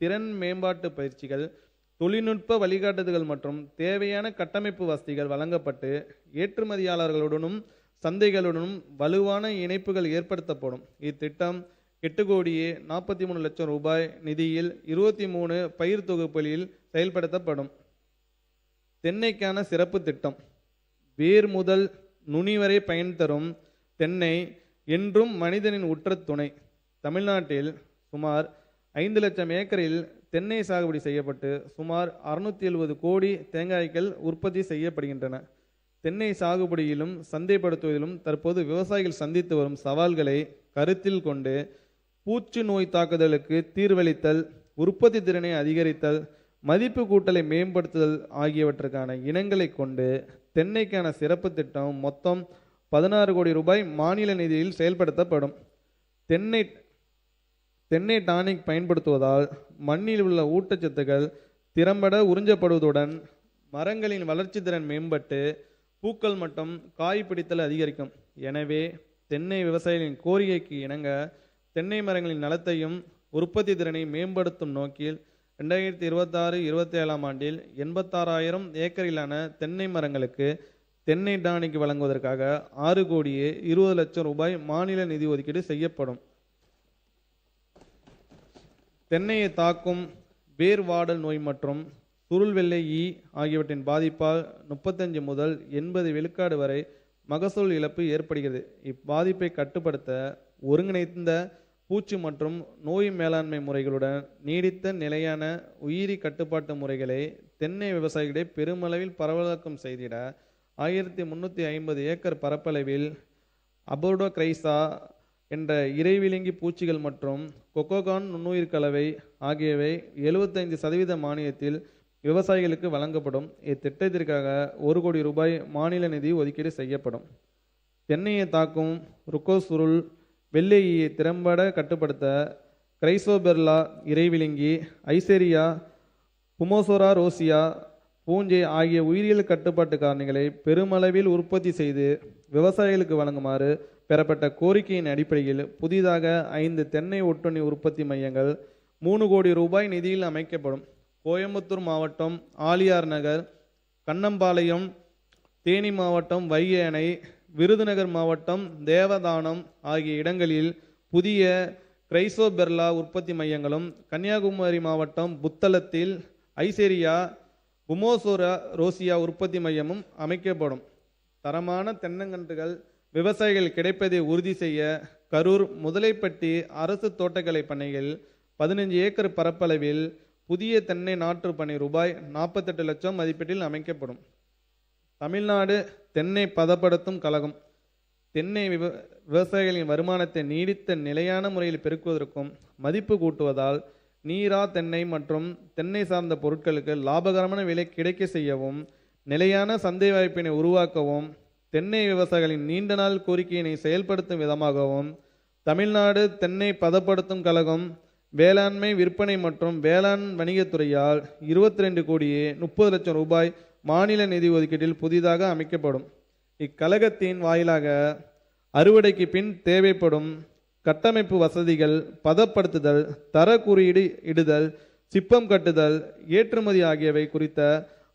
திறன் மேம்பாட்டு பயிற்சிகள், தொழில்நுட்ப வழிகாட்டுதல்கள் மற்றும் தேவையான கட்டமைப்பு வசதிகள் வழங்கப்பட்டு ஏற்றுமதியாளர்களுடனும் சந்தைகளுடனும் வலுவான இணைப்புகள் ஏற்படுத்தப்படும். இத்திட்டம் 8,43 லட்சம் ரூபாய் நிதியில் 23 பயிர் தொகுப்புகளில் செயல்படுத்தப்படும். தென்னைக்கான சிறப்பு திட்டம். வேர் முதல் நுனி வரை பயன் தரும் தென்னை என்றும் மனிதனின் உற்ற துணை. தமிழ்நாட்டில் சுமார் 5 லட்சம் ஏக்கரில் தென்னை சாகுபடி செய்யப்பட்டு சுமார் 670 கோடி தேங்காய்கள் உற்பத்தி செய்யப்படுகின்றன. தென்னை சாகுபடியிலும் சந்தைப்படுத்துவதிலும் தற்போது விவசாயிகள் சந்தித்து வரும் சவால்களை கருத்தில் கொண்டு பூச்சி நோய் தாக்குதலுக்கு தீர்வளித்தல், உற்பத்தி திறனை அதிகரித்தல், மதிப்பு கூட்டலை மேம்படுத்துதல் ஆகியவற்றுக்கான இனங்களை கொண்டு தென்னைக்கான சிறப்பு திட்டம் மொத்தம் 16 கோடி ரூபாய் மாநில நிதியில் செயல்படுத்தப்படும். தென்னை டானிக் பயன்படுத்துவதால் மண்ணில் உள்ள ஊட்டச்சத்துக்கள் திறம்பட உறிஞ்சப்படுவதுடன் மரங்களின் வளர்ச்சி திறன் மேம்பட்டு பூக்கள் மற்றும் காய் பிடித்தல் அதிகரிக்கும். எனவே தென்னை விவசாயிகளின் கோரிக்கைக்கு இணங்க தென்னை மரங்களின் நலத்தையும் உற்பத்தி திறனை மேம்படுத்தும் நோக்கில் 2026-27 ஆண்டில் 86,000 ஏக்கரிலான தென்னை மரங்களுக்கு தென்னை டானிக் வழங்குவதற்காக 6,20 லட்சம் ரூபாய் மாநில நிதி ஒதுக்கீடு செய்யப்படும். தென்னையை தாக்கும் வேர் வாடல் நோய் மற்றும் சுருள் வெள்ளை ஈ ஆகியவற்றின் பாதிப்பால் 35 முதல் 80 விழுக்காடு வரை மகசூல் இழப்பு ஏற்படுகிறது. இப்பாதிப்பை கட்டுப்படுத்த ஒருங்கிணைந்த பூச்சி மற்றும் நோய் மேலாண்மை முறைகளுடன் நீடித்த நிலையான உயிரி கட்டுப்பாட்டு முறைகளை தென்னை விவசாயிகளை பெருமளவில் பரவலாக்கம் செய்திட 1350 ஏக்கர் பரப்பளவில் அபோடோக்ரைசா என்ற இறைவிலங்கி பூச்சிகள் மற்றும் கொக்கோகான் நுண்ணுயிர் கலவை ஆகியவை 75% மானியத்தில் விவசாயிகளுக்கு வழங்கப்படும். இத்திட்டத்திற்காக 1 கோடி ரூபாய் மாநில நிதி ஒதுக்கீடு செய்யப்படும். தென்னையை தாக்கும் ருக்கோசுருள் வெள்ளையை திறம்பட கட்டுப்படுத்த கிரைசோபெர்லா இறைவிலங்கி, ஐசேரியா, புமோசோரா ரோசியா, பூஞ்சை ஆகிய உயிரியல் கட்டுப்பாட்டு காரணிகளை பெருமளவில் உற்பத்தி செய்து விவசாயிகளுக்கு வழங்குமாறு பெறப்பட்ட கோரிக்கையின் அடிப்படையில் புதிதாக 5 தென்னை ஒட்டுண்ணி உற்பத்தி மையங்கள் 3 கோடி ரூபாய் நிதியில் அமைக்கப்படும். கோயம்புத்தூர் மாவட்டம் ஆலியார் நகர், கண்ணம்பாளையம், தேனி மாவட்டம் வைகை அணை, விருதுநகர் மாவட்டம் தேவதானம் ஆகிய இடங்களில் புதிய கிரைசோபெர்லா உற்பத்தி மையங்களும், கன்னியாகுமரி மாவட்டம் புத்தளத்தில் ஐசேரியா, புமோசோரா ரோசியா உற்பத்தி மையமும் அமைக்கப்படும். தரமான தென்னங்கன்றுகள் விவசாயிகள் கிடைப்பதை உறுதி செய்ய கரூர் முதலைப்பட்டி அரசு தோட்டக்கலை பண்ணையில் 15 ஏக்கர் பரப்பளவில் புதிய தென்னை நாற்று பண்ணை ரூபாய் 48 லட்சம் மதிப்பீட்டில் அமைக்கப்படும். தமிழ்நாடு தென்னை பதப்படுத்தும் கழகம் தென்னை விவசாயிகளின் வருமானத்தை நீடித்த நிலையான முறையில் பெருக்குவதற்கும் மதிப்பு கூட்டுவதால் நீரா தென்னை மற்றும் தென்னை சார்ந்த பொருட்களுக்கு லாபகரமான விலை கிடைக்க செய்யவும், நிலையான சந்தை வாய்ப்பினை உருவாக்கவும், தென்னை விவசாயிகளின் நீண்ட நாள் கோரிக்கையினை செயல்படுத்தும் விதமாகவும் தமிழ்நாடு தென்னை பதப்படுத்தும் கழகம் வேளாண்மை விற்பனை மற்றும் வேளாண் வணிகத்துறையால் 22 கோடியே 30 லட்சம் ரூபாய் மாநில நிதி ஒதுக்கீட்டில் புதிதாக அமைக்கப்படும். இக்கழகத்தின் வாயிலாக அறுவடைக்கு பின் தேவைப்படும் கட்டமைப்பு வசதிகள், பதப்படுத்துதல், தர குறியீடு இடுதல், சிப்பம் கட்டுதல், ஏற்றுமதி ஆகியவை குறித்த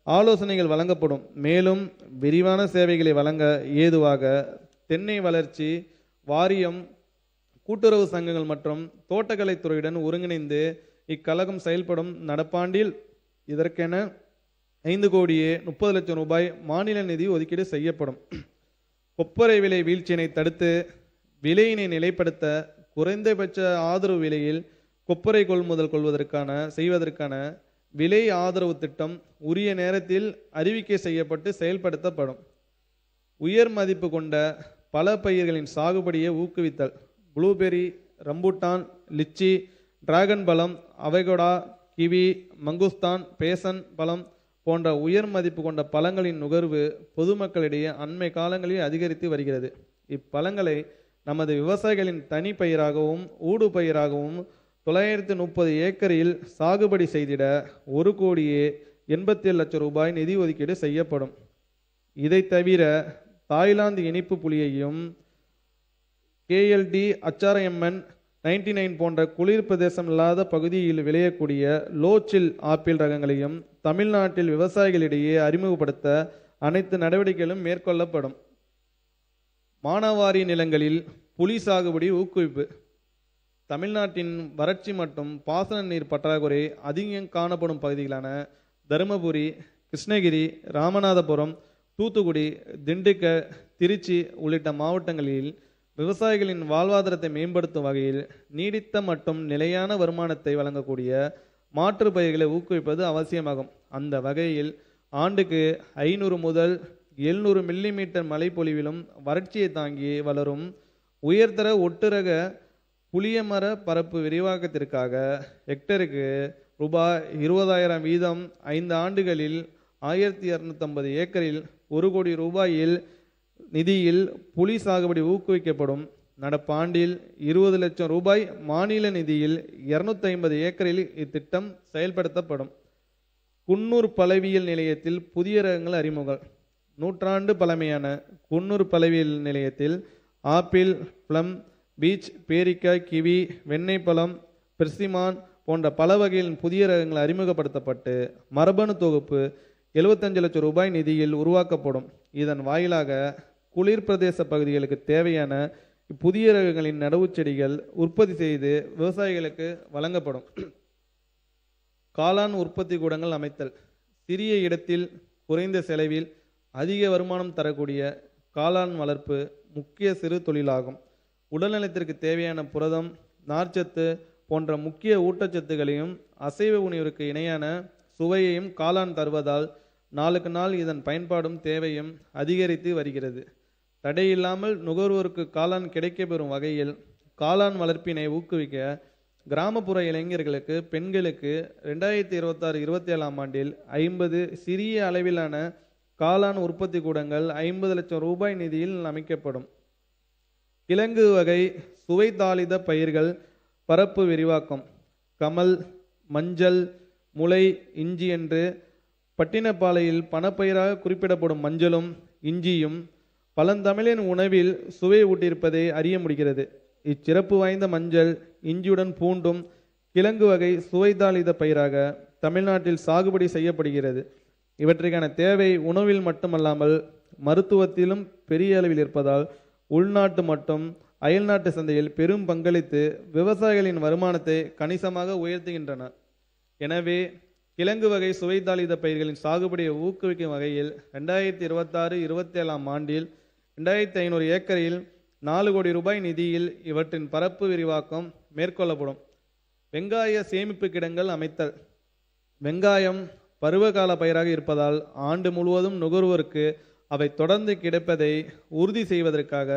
ஆலோசனைகள் வழங்கப்படும். மேலும் விரிவான சேவைகளை வழங்க ஏதுவாக தென்னை வளர்ச்சி வாரியம், கூட்டுறவு சங்கங்கள் மற்றும் தோட்டக்கலைத்துறையுடன் ஒருங்கிணைந்து இக்கழகம் செயல்படும். நடப்பாண்டில் இதற்கென 5 கோடியே 30 லட்சம் ரூபாய் மாநில நிதி ஒதுக்கீடு செய்யப்படும். கொப்பரை விலை வீழ்ச்சியினை தடுத்து விலையினை நிலைப்படுத்த குறைந்தபட்ச ஆதரவு விலையில் கொப்பரை கொள்முதல் செய்வதற்கான விலை ஆதரவு திட்டம் உரிய நேரத்தில் அறிவிக்கை செய்யப்பட்டு செயல்படுத்தப்படும். உயர் மதிப்பு கொண்ட பல பயிர்களின் சாகுபடியை ஊக்குவித்தல். ப்ளூபெர்ரி, ரம்பூட்டான், லிச்சி, டிராகன் பழம், அவகோடா, கிவி, மங்குஸ்தான், பேசன் பழம் போன்ற உயர் மதிப்பு கொண்ட பழங்களின் நுகர்வு பொதுமக்களிடையே அண்மை காலங்களில் அதிகரித்து வருகிறது. இப்பழங்களை நமது விவசாயிகளின் தனி பயிராகவும் ஊடு பயிராகவும் 930 ஏக்கரில் சாகுபடி செய்திட 1,87,00,000 ரூபாய் நிதி ஒதுக்கீடு செய்யப்படும். இதை தவிர தாய்லாந்து இனிப்பு புளியையும் KLD HRMN 99 போன்ற குளிர் பிரதேசம் இல்லாத பகுதியில் விளையக்கூடிய லோச்சில் ஆப்பிள் ரகங்களையும் தமிழ்நாட்டில் விவசாயிகளிடையே அறிமுகப்படுத்த அனைத்து நடவடிக்கைகளும் மேற்கொள்ளப்படும். மானாவாரி நிலங்களில் புலி சாகுபடி ஊக்குவிப்பு. தமிழ்நாட்டின் வறட்சி மற்றும் பாசன நீர் பற்றாக்குறை அதிகம் காணப்படும் பகுதிகளான தருமபுரி, கிருஷ்ணகிரி, ராமநாதபுரம், தூத்துக்குடி, திண்டுக்கல், திருச்சி உள்ளிட்ட மாவட்டங்களில் விவசாயிகளின் வாழ்வாதாரத்தை மேம்படுத்தும் வகையில் நீடித்த மற்றும் நிலையான வருமானத்தை வழங்கக்கூடிய மாற்று பயிர்களை ஊக்குவிப்பது அவசியமாகும். அந்த வகையில் ஆண்டுக்கு 500 முதல் 700 மில்லிமீட்டர் மழை பொழிவிலும் வறட்சியை தாங்கி வளரும் உயர்தர ஒட்டுரக புளியமர பரப்பு விரிவாக்கத்திற்காக ஹெக்டருக்கு ரூபாய் 20,000 வீதம் 5 ஆண்டுகளில் 1250 ஏக்கரில் 1 கோடி ரூபாயில் நிதியில் புலி சாகுபடி ஊக்குவிக்கப்படும். நடப்பாண்டில் 20 லட்சம் ரூபாய் மாநில நிதியில் 250 ஏக்கரில் இத்திட்டம் செயல்படுத்தப்படும். குன்னூர் பழவியல் நிலையத்தில் புதிய ரகங்கள் அறிமுகம். நூற்றாண்டு பழமையான குன்னூர் பழவியல் நிலையத்தில் ஆப்பிள், பிளம், பீச், பேரிக்காய், கிவி, வெண்ணெய் பழம், பெர்சிமான் போன்ற பல வகைகளின் புதிய ரகங்கள் அறிமுகப்படுத்தப்பட்டு மரபணு தொகுப்பு 75 லட்சம் ரூபாய் நிதியில் உருவாக்கப்படும். இதன் வாயிலாக குளிர் பிரதேச பகுதிகளுக்கு தேவையான புதிய ரகங்களின் நடவு செடிகள் உற்பத்தி செய்து விவசாயிகளுக்கு வழங்கப்படும். காளான் உற்பத்தி கூடங்கள் அமைத்தல். சிறிய இடத்தில் குறைந்த செலவில் அதிக வருமானம் தரக்கூடிய காளான் வளர்ப்பு முக்கிய சிறு தொழிலாகும். உடல்நலத்திற்கு தேவையான புரதம், நார்ச்சத்து போன்ற முக்கிய ஊட்டச்சத்துக்களையும் அசைவ உணவிற்கு இணையான சுவையையும் காளான் தருவதால் நாளுக்கு நாள் இதன் பயன்பாடும் தேவையும் அதிகரித்து வருகிறது. தடையில்லாமல் நுகர்வோருக்கு காளான் கிடைக்கப்பெறும் வகையில் காளான் வளர்ப்பினை ஊக்குவிக்க கிராமப்புற இளைஞர்களுக்கு, பெண்களுக்கு 2026-27 ஆண்டில் 50 சிறிய அளவிலான காளான் உற்பத்தி கூடங்கள் 50 லட்சம் ரூபாய் நிதியில் அமைக்கப்படும். கிழங்கு வகை சுவை தாளித பயிர்கள் பரப்பு விரிவாக்கம். கமல், மஞ்சள், முளை, இஞ்சி என்று பட்டினப்பாலையில் பணப்பயிராக குறிப்பிடப்படும் மஞ்சளும் இஞ்சியும் பழந்தமிழின் உணவில் சுவை ஊட்டியிருப்பதை அறிய முடிகிறது. இச்சிறப்பு வாய்ந்த மஞ்சள் இஞ்சியுடன் பூண்டும் கிழங்கு வகை சுவைதாளித பயிராக தமிழ்நாட்டில் சாகுபடி செய்யப்படுகிறது. இவற்றிற்கான தேவை உணவில் மட்டுமல்லாமல் மருத்துவத்திலும் பெரிய அளவில் இருப்பதால் உள்நாட்டு மற்றும் அயல்நாட்டு சந்தையில் பெரும் பங்களித்து விவசாயிகளின் வருமானத்தை கணிசமாக உயர்த்துகின்றன. எனவே கிழங்கு வகை சுவைதாளித பயிர்களின் சாகுபடியை ஊக்குவிக்கும் வகையில் 2026-27 ஆண்டில் 2500 ஏக்கரில் 4 கோடி ரூபாய் நிதியில் இவற்றின் பரப்பு விரிவாக்கம் மேற்கொள்ளப்படும். வெங்காய சேமிப்பு கிடங்கள் அமைத்தல். வெங்காயம் பருவகால பயிராக இருப்பதால் ஆண்டு முழுவதும் நுகர்வோருக்கு அவை தொடர்ந்து கிடைப்பதை உறுதி செய்வதற்காக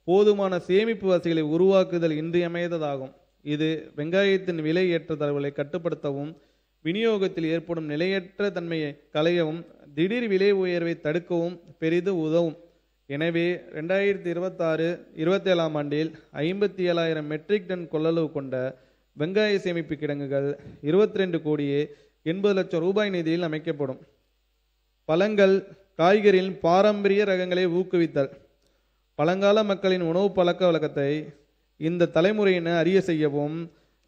போதுமான சேமிப்பு வசதிகளை உருவாக்குதல் இன்றியமையாததாகும். இது வெங்காயத்தின் விலை ஏற்றத்தாழ்வுகளை கட்டுப்படுத்தவும், விநியோகத்தில் ஏற்படும் நிலையற்ற தன்மையை களையவும், திடீர் விலை உயர்வை தடுக்கவும் பெரிதும் உதவும். எனவே 2026-27 ஆண்டில் 57,000 மெட்ரிக் டன் கொள்ளளவு கொண்ட வெங்காய சேமிப்பு கிடங்குகள் 22 கோடியே 80 லட்சம் ரூபாய் நிதியில் அமைக்கப்படும். பழங்கள், காய்கறிகளின் பாரம்பரிய ரகங்களை ஊக்குவித்தல். பழங்கால மக்களின் உணவு பழக்க வழக்கத்தை இந்த தலைமுறையினர் அறிய செய்யவும்,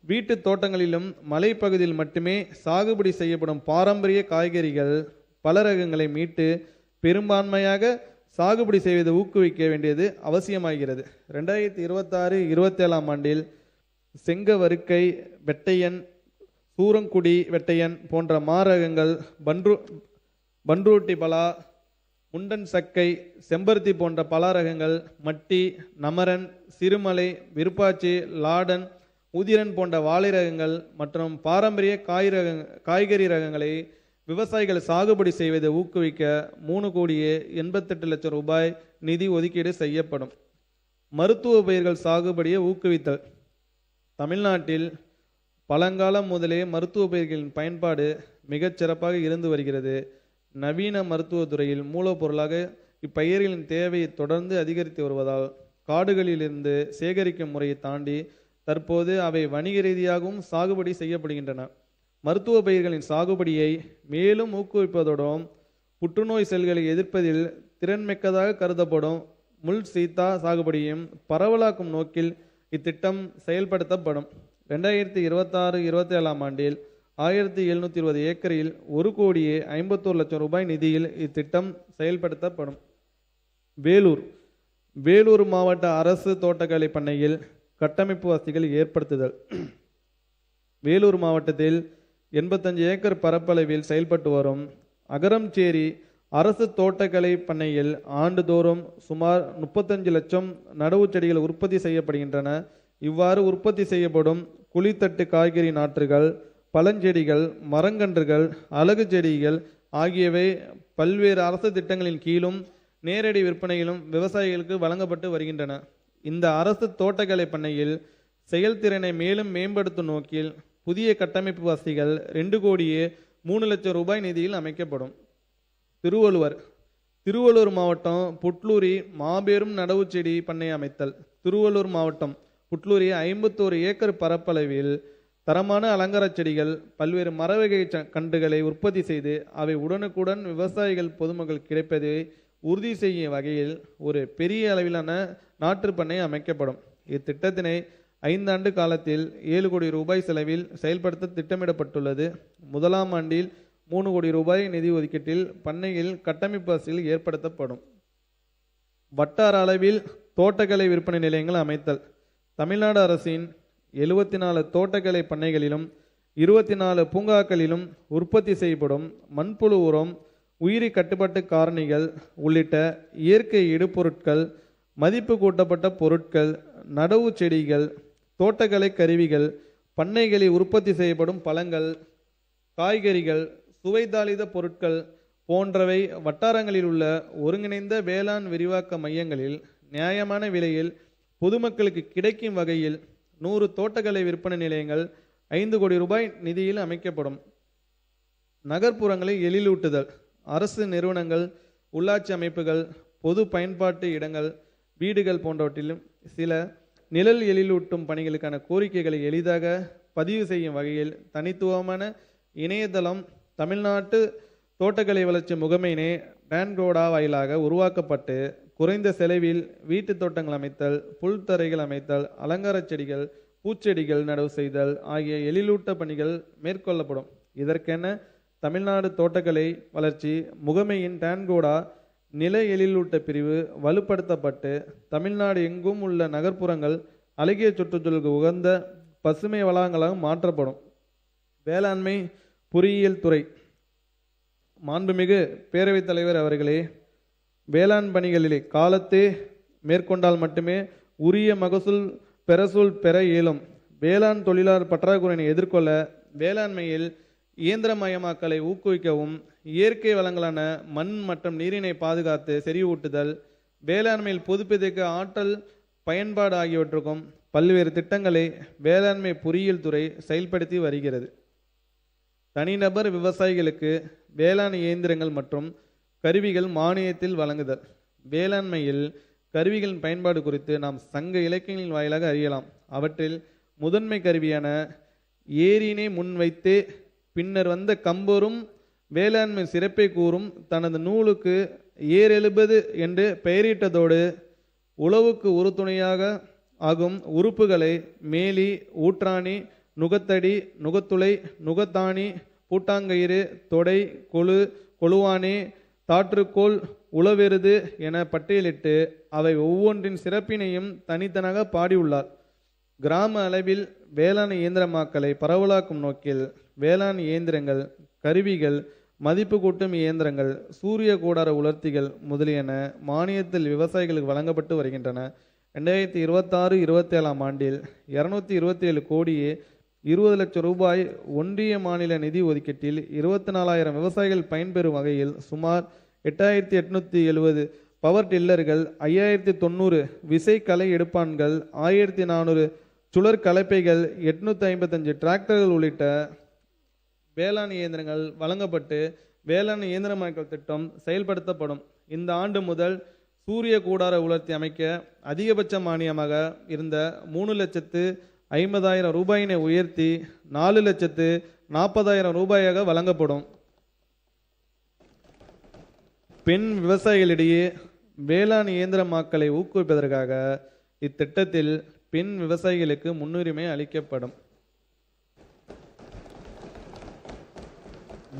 வீட்டு தோட்டங்களிலும் மலைப்பகுதியில் மட்டுமே சாகுபடி செய்யப்படும் பாரம்பரிய காய்கறிகள், பல ரகங்களை மீட்டு பெரும்பான்மையாக சாகுபடி செய்வதை ஊக்குவிக்க வேண்டியது அவசியமாகிறது. 2026-27 ஆண்டில் செங்கவருக்கை, வெட்டையன், சூரங்குடி வெட்டையன் போன்ற மாரகங்கள், பன்ருட்டி பலா, முண்டன் சக்கை, செம்பருத்தி போன்ற பல ரகங்கள், மட்டி, நமரன், சிறுமலை, விருப்பாச்சி, லாடன், உதிரன் போன்ற வாழை ரகங்கள் மற்றும் பாரம்பரிய காய்கறி ரகங்களை விவசாயிகள் சாகுபடி செய்வதை ஊக்குவிக்க 3 கோடியே 88 லட்சம் ரூபாய் நிதி ஒதுக்கீடு செய்யப்படும். மருத்துவ பயிர்கள் சாகுபடியை ஊக்குவித்தல். தமிழ்நாட்டில் பழங்காலம் முதலே மருத்துவ பயிர்களின் பயன்பாடு மிகச் சிறப்பாக இருந்து வருகிறது. நவீன மருத்துவத் துறையில் மூலப்பொருளாக இப்பயிர்களின் தேவை தொடர்ந்து அதிகரித்து வருவதால் காடுகளிலிருந்து சேகரிக்கும் முறையை தாண்டி தற்போது அவை வணிக ரீதியாகவும் சாகுபடி செய்யப்படுகின்றன. மருத்துவ பயிர்களின் சாகுபடியை மேலும் ஊக்குவிப்பதோடும் புற்றுநோய் செல்களை எதிர்ப்பதில் திறன்மிக்கதாக கருதப்படும் முள் சீத்தா சாகுபடியையும் பரவலாக்கும் நோக்கில் இத்திட்டம் செயல்படுத்தப்படும். 2026-27 ஆண்டில் 1720 ஏக்கரில் 1,51,00,000 ரூபாய் நிதியில் இத்திட்டம் செயல்படுத்தப்படும். வேலூர் மாவட்ட அரசு தோட்டக்கலை பண்ணையில் கட்டமைப்பு வசதிகள் ஏற்படுத்துதல். வேலூர் மாவட்டத்தில் 85 ஏக்கர் பரப்பளவில் செயல்பட்டு வரும் அகரம்சேரி அரசு தோட்டக்கலை பண்ணையில் ஆண்டுதோறும் சுமார் 35 லட்சம் நடவு செடிகள் உற்பத்தி செய்யப்படுகின்றன. இவ்வாறு உற்பத்தி செய்யப்படும் குழித்தட்டு காய்கறி நாற்றுகள், பழஞ்செடிகள், மரங்கன்றுகள், அழகு செடிகள் ஆகியவை பல்வேறு அரசு திட்டங்களின் கீழும் நேரடி விற்பனையிலும் விவசாயிகளுக்கு வழங்கப்பட்டு வருகின்றன. இந்த அரசு தோட்டக்கலை பண்ணையில் செயல்திறனை மேலும் மேம்படுத்தும் நோக்கில் புதிய கட்டமைப்பு வசதிகள் 2,03,00,000 ரூபாய் நிதியில் அமைக்கப்படும். திருவள்ளூர் மாவட்டம் புட்லூரி மாபெரும் நடவு செடி பண்ணை அமைத்தல். திருவள்ளூர் மாவட்டம் புட்லூரி 51 ஏக்கர் பரப்பளவில் தரமான அலங்கார செடிகள், பல்வேறு மரவகை கன்றுகளை உற்பத்தி செய்து அவை உடனுக்குடன் விவசாயிகள் பொதுமக்கள் கிடைப்பதை உறுதி செய்யும் வகையில் ஒரு பெரிய அளவிலான நாற்று பண்ணை அமைக்கப்படும். இத்திட்டத்தினை 5 ஆண்டு காலத்தில் 7 கோடி ரூபாய் செலவில் செயல்படுத்த திட்டமிடப்பட்டுள்ளது. முதலாம் ஆண்டில் 3 கோடி ரூபாய் நிதி ஒதுக்கீட்டில் பண்ணையில் கட்டமைப்பு வசதிகள் ஏற்படுத்தப்படும். வட்டார அளவில் தோட்டக்கலை விற்பனை நிலையங்கள் அமைத்தல். தமிழ்நாடு அரசின் 74 தோட்டக்கலை பண்ணைகளிலும் 24 பூங்காக்களிலும் உற்பத்தி செய்யப்படும் மண்புழு உரம், உயிரி கட்டுப்பாட்டு காரணிகள் உள்ளிட்ட இயற்கை இடுபொருட்கள், மதிப்பு கூட்டப்பட்ட பொருட்கள், நடவு செடிகள், தோட்டக்கலை கருவிகள், பண்ணைகளில் உற்பத்தி செய்யப்படும் பழங்கள், காய்கறிகள், சுவைதாளித பொருட்கள் போன்றவை வட்டாரங்களில் உள்ள ஒருங்கிணைந்த வேளாண் விரிவாக்க மையங்களில் நியாயமான விலையில் பொதுமக்களுக்கு கிடைக்கும் வகையில் 100 தோட்டக்கலை விற்பனை நிலையங்கள் 5 கோடி ரூபாய் நிதியில் அமைக்கப்படும். நகர்ப்புறங்களை எழிலூட்டுதல். அரசு நிறுவனங்கள், உள்ளாட்சி அமைப்புகள், பொது பயன்பாட்டு இடங்கள், வீடுகள் போன்றவற்றிலும் சில நிழல் எழிலூட்டும் பணிகளுக்கான கோரிக்கைகளை எளிதாக பதிவு செய்யும் வகையில் தனித்துவமான இணையதளம் தமிழ்நாட்டு தோட்டக்கலை வளர்ச்சி முகமையினை டான்கோடா வாயிலாக உருவாக்கப்பட்டு குறைந்த செலவில் வீட்டு தோட்டங்கள் அமைத்தல், புல்தரைகள் அமைத்தல், அலங்கார செடிகள், பூச்செடிகள் நடவு செய்தல் ஆகிய எழிலூட்ட பணிகள் மேற்கொள்ளப்படும். இதற்கென தமிழ்நாடு தோட்டக்கலை வளர்ச்சி முகமையின் டான்கோடா நில எழிலூட்ட பிரிவு வலுப்படுத்தப்பட்டு தமிழ்நாடு எங்கும் உள்ள நகர்ப்புறங்கள் அழகிய சுற்றுச்சூழலுக்கு உகந்த பசுமை வளாகங்களாக மாற்றப்படும். வேளாண்மை பொறியியல் துறை. மாண்புமிகு பேரவைத் தலைவர் அவர்களே, வேளாண் பணிகளிலே காலத்தே மேற்கொண்டால் மட்டுமே உரிய மகசூல் பெற இயலும். வேளாண் தொழிலாளர் பற்றாக்குறையினை எதிர்கொள்ள வேளாண்மையில் இயந்திரமயமாக்கலை ஊக்குவிக்கவும், இயற்கை வளங்களான மண் மற்றும் நீரினை பாதுகாத்து செறிவூட்டுதல், வேளாண்மையில் புதுப்பிக்க ஆற்றல் பயன்பாடு ஆகியவற்றுக்கும் பல்வேறு திட்டங்களை வேளாண்மை பொறியியல் துறை செயல்படுத்தி வருகிறது. தனிநபர் விவசாயிகளுக்கு வேளாண் இயந்திரங்கள் மற்றும் கருவிகள் மானியத்தில் வழங்குதல். வேளாண்மையில் கருவிகளின் பயன்பாடு குறித்து நாம் சங்க இலக்கியங்களின் வாயிலாக அறியலாம். அவற்றில் முதன்மை கருவியான ஏரியினை முன்வைத்தே பின்னர் வந்த கம்பரும் வேளாண்மை சிறப்பை கூறும் தனது நூலுக்கு ஏரெழுபது என்று பெயரிட்டதோடு உழவுக்கு உறுதுணையாக ஆகும் உறுப்புகளை மேலி, ஊற்றாணி, நுகத்தடி, நுகத்துளை, நுகத்தாணி, பூட்டாங்கயிறு, தொடை, கொழுவானே, தாற்றுக்கோள், உளவெருது என பட்டியலிட்டு அவை ஒவ்வொன்றின் சிறப்பினையும் தனித்தனாக பாடியுள்ளார். கிராம அளவில் வேளாண் இயந்திரமாக்கலை பரவலாக்கும் நோக்கில் வேளாண் இயந்திரங்கள், கருவிகள், மதிப்பு கூட்டும் இயந்திரங்கள், சூரிய கூடார உலர்த்திகள் முதலியன மானியத்தில் விவசாயிகளுக்கு வழங்கப்பட்டு வருகின்றன. 2026-27 ஆண்டில் 227 கோடியே 20 லட்சம் ரூபாய் ஒன்றிய மாநில நிதி ஒதுக்கீட்டில் 24,000 விவசாயிகள் பயன்பெறும் வகையில் சுமார் 8,870 பவர் டில்லர்கள், 5,090 விசை களை எடுப்பான்கள், 1,400 சுழற் கலப்பைகள், 855 டிராக்டர்கள் உள்ளிட்ட வேளாண் இயந்திரங்கள் வழங்கப்பட்டு வேளாண் இயந்திரமயமாக்கல் திட்டம் செயல்படுத்தப்படும். இந்த ஆண்டு முதல் சூரிய கூடார உலர்த்தி அமைக்க அதிகபட்ச மானியமாக இருந்த 3,50,000 ரூபாயினை உயர்த்தி 4,40,000 ரூபாயாக வழங்கப்படும். பெண் விவசாயிகளிடையே வேளாண் இயந்திரமாக்கலை ஊக்குவிப்பதற்காக இத்திட்டத்தில் பெண் விவசாயிகளுக்கு முன்னுரிமை அளிக்கப்படும்.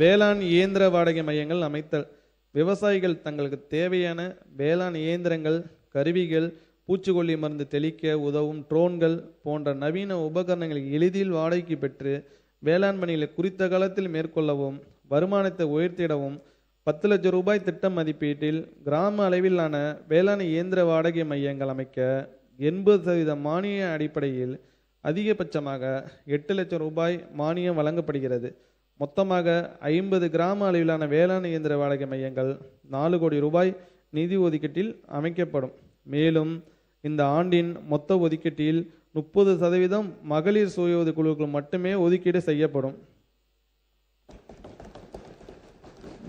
வேளாண் இயந்திர வாடகை மையங்கள் அமைத்தல். விவசாயிகள் தங்களுக்கு தேவையான வேளாண் இயந்திரங்கள், கருவிகள், பூச்சிக்கொல்லி மருந்து தெளிக்க உதவும் ட்ரோன்கள் போன்ற நவீன உபகரணங்களை எளிதில் வாடகைக்கு பெற்று வேளாண் பணிகளை குறித்த காலத்தில் மேற்கொள்ளவும் வருமானத்தை உயர்த்திடவும் 10 லட்சம் ரூபாய் திட்ட மதிப்பீட்டில் கிராம அளவிலான வேளாண் இயந்திர வாடகை மையங்கள் அமைக்க 80% மானிய அடிப்படையில் அதிகபட்சமாக 8 லட்சம் ரூபாய் மானியம் வழங்கப்படுகிறது. மொத்தமாக 50 கிராம அளவிலான வேளாண் இயந்திர வாடகை மையங்கள் 4 கோடி ரூபாய் நிதி ஒதுக்கீட்டில் அமைக்கப்படும். மேலும் இந்த ஆண்டின் மொத்த ஒதுக்கீட்டில் 30% மகளிர் சுய உதவி குழுக்கள் மட்டுமே ஒதுக்கீடு செய்யப்படும்.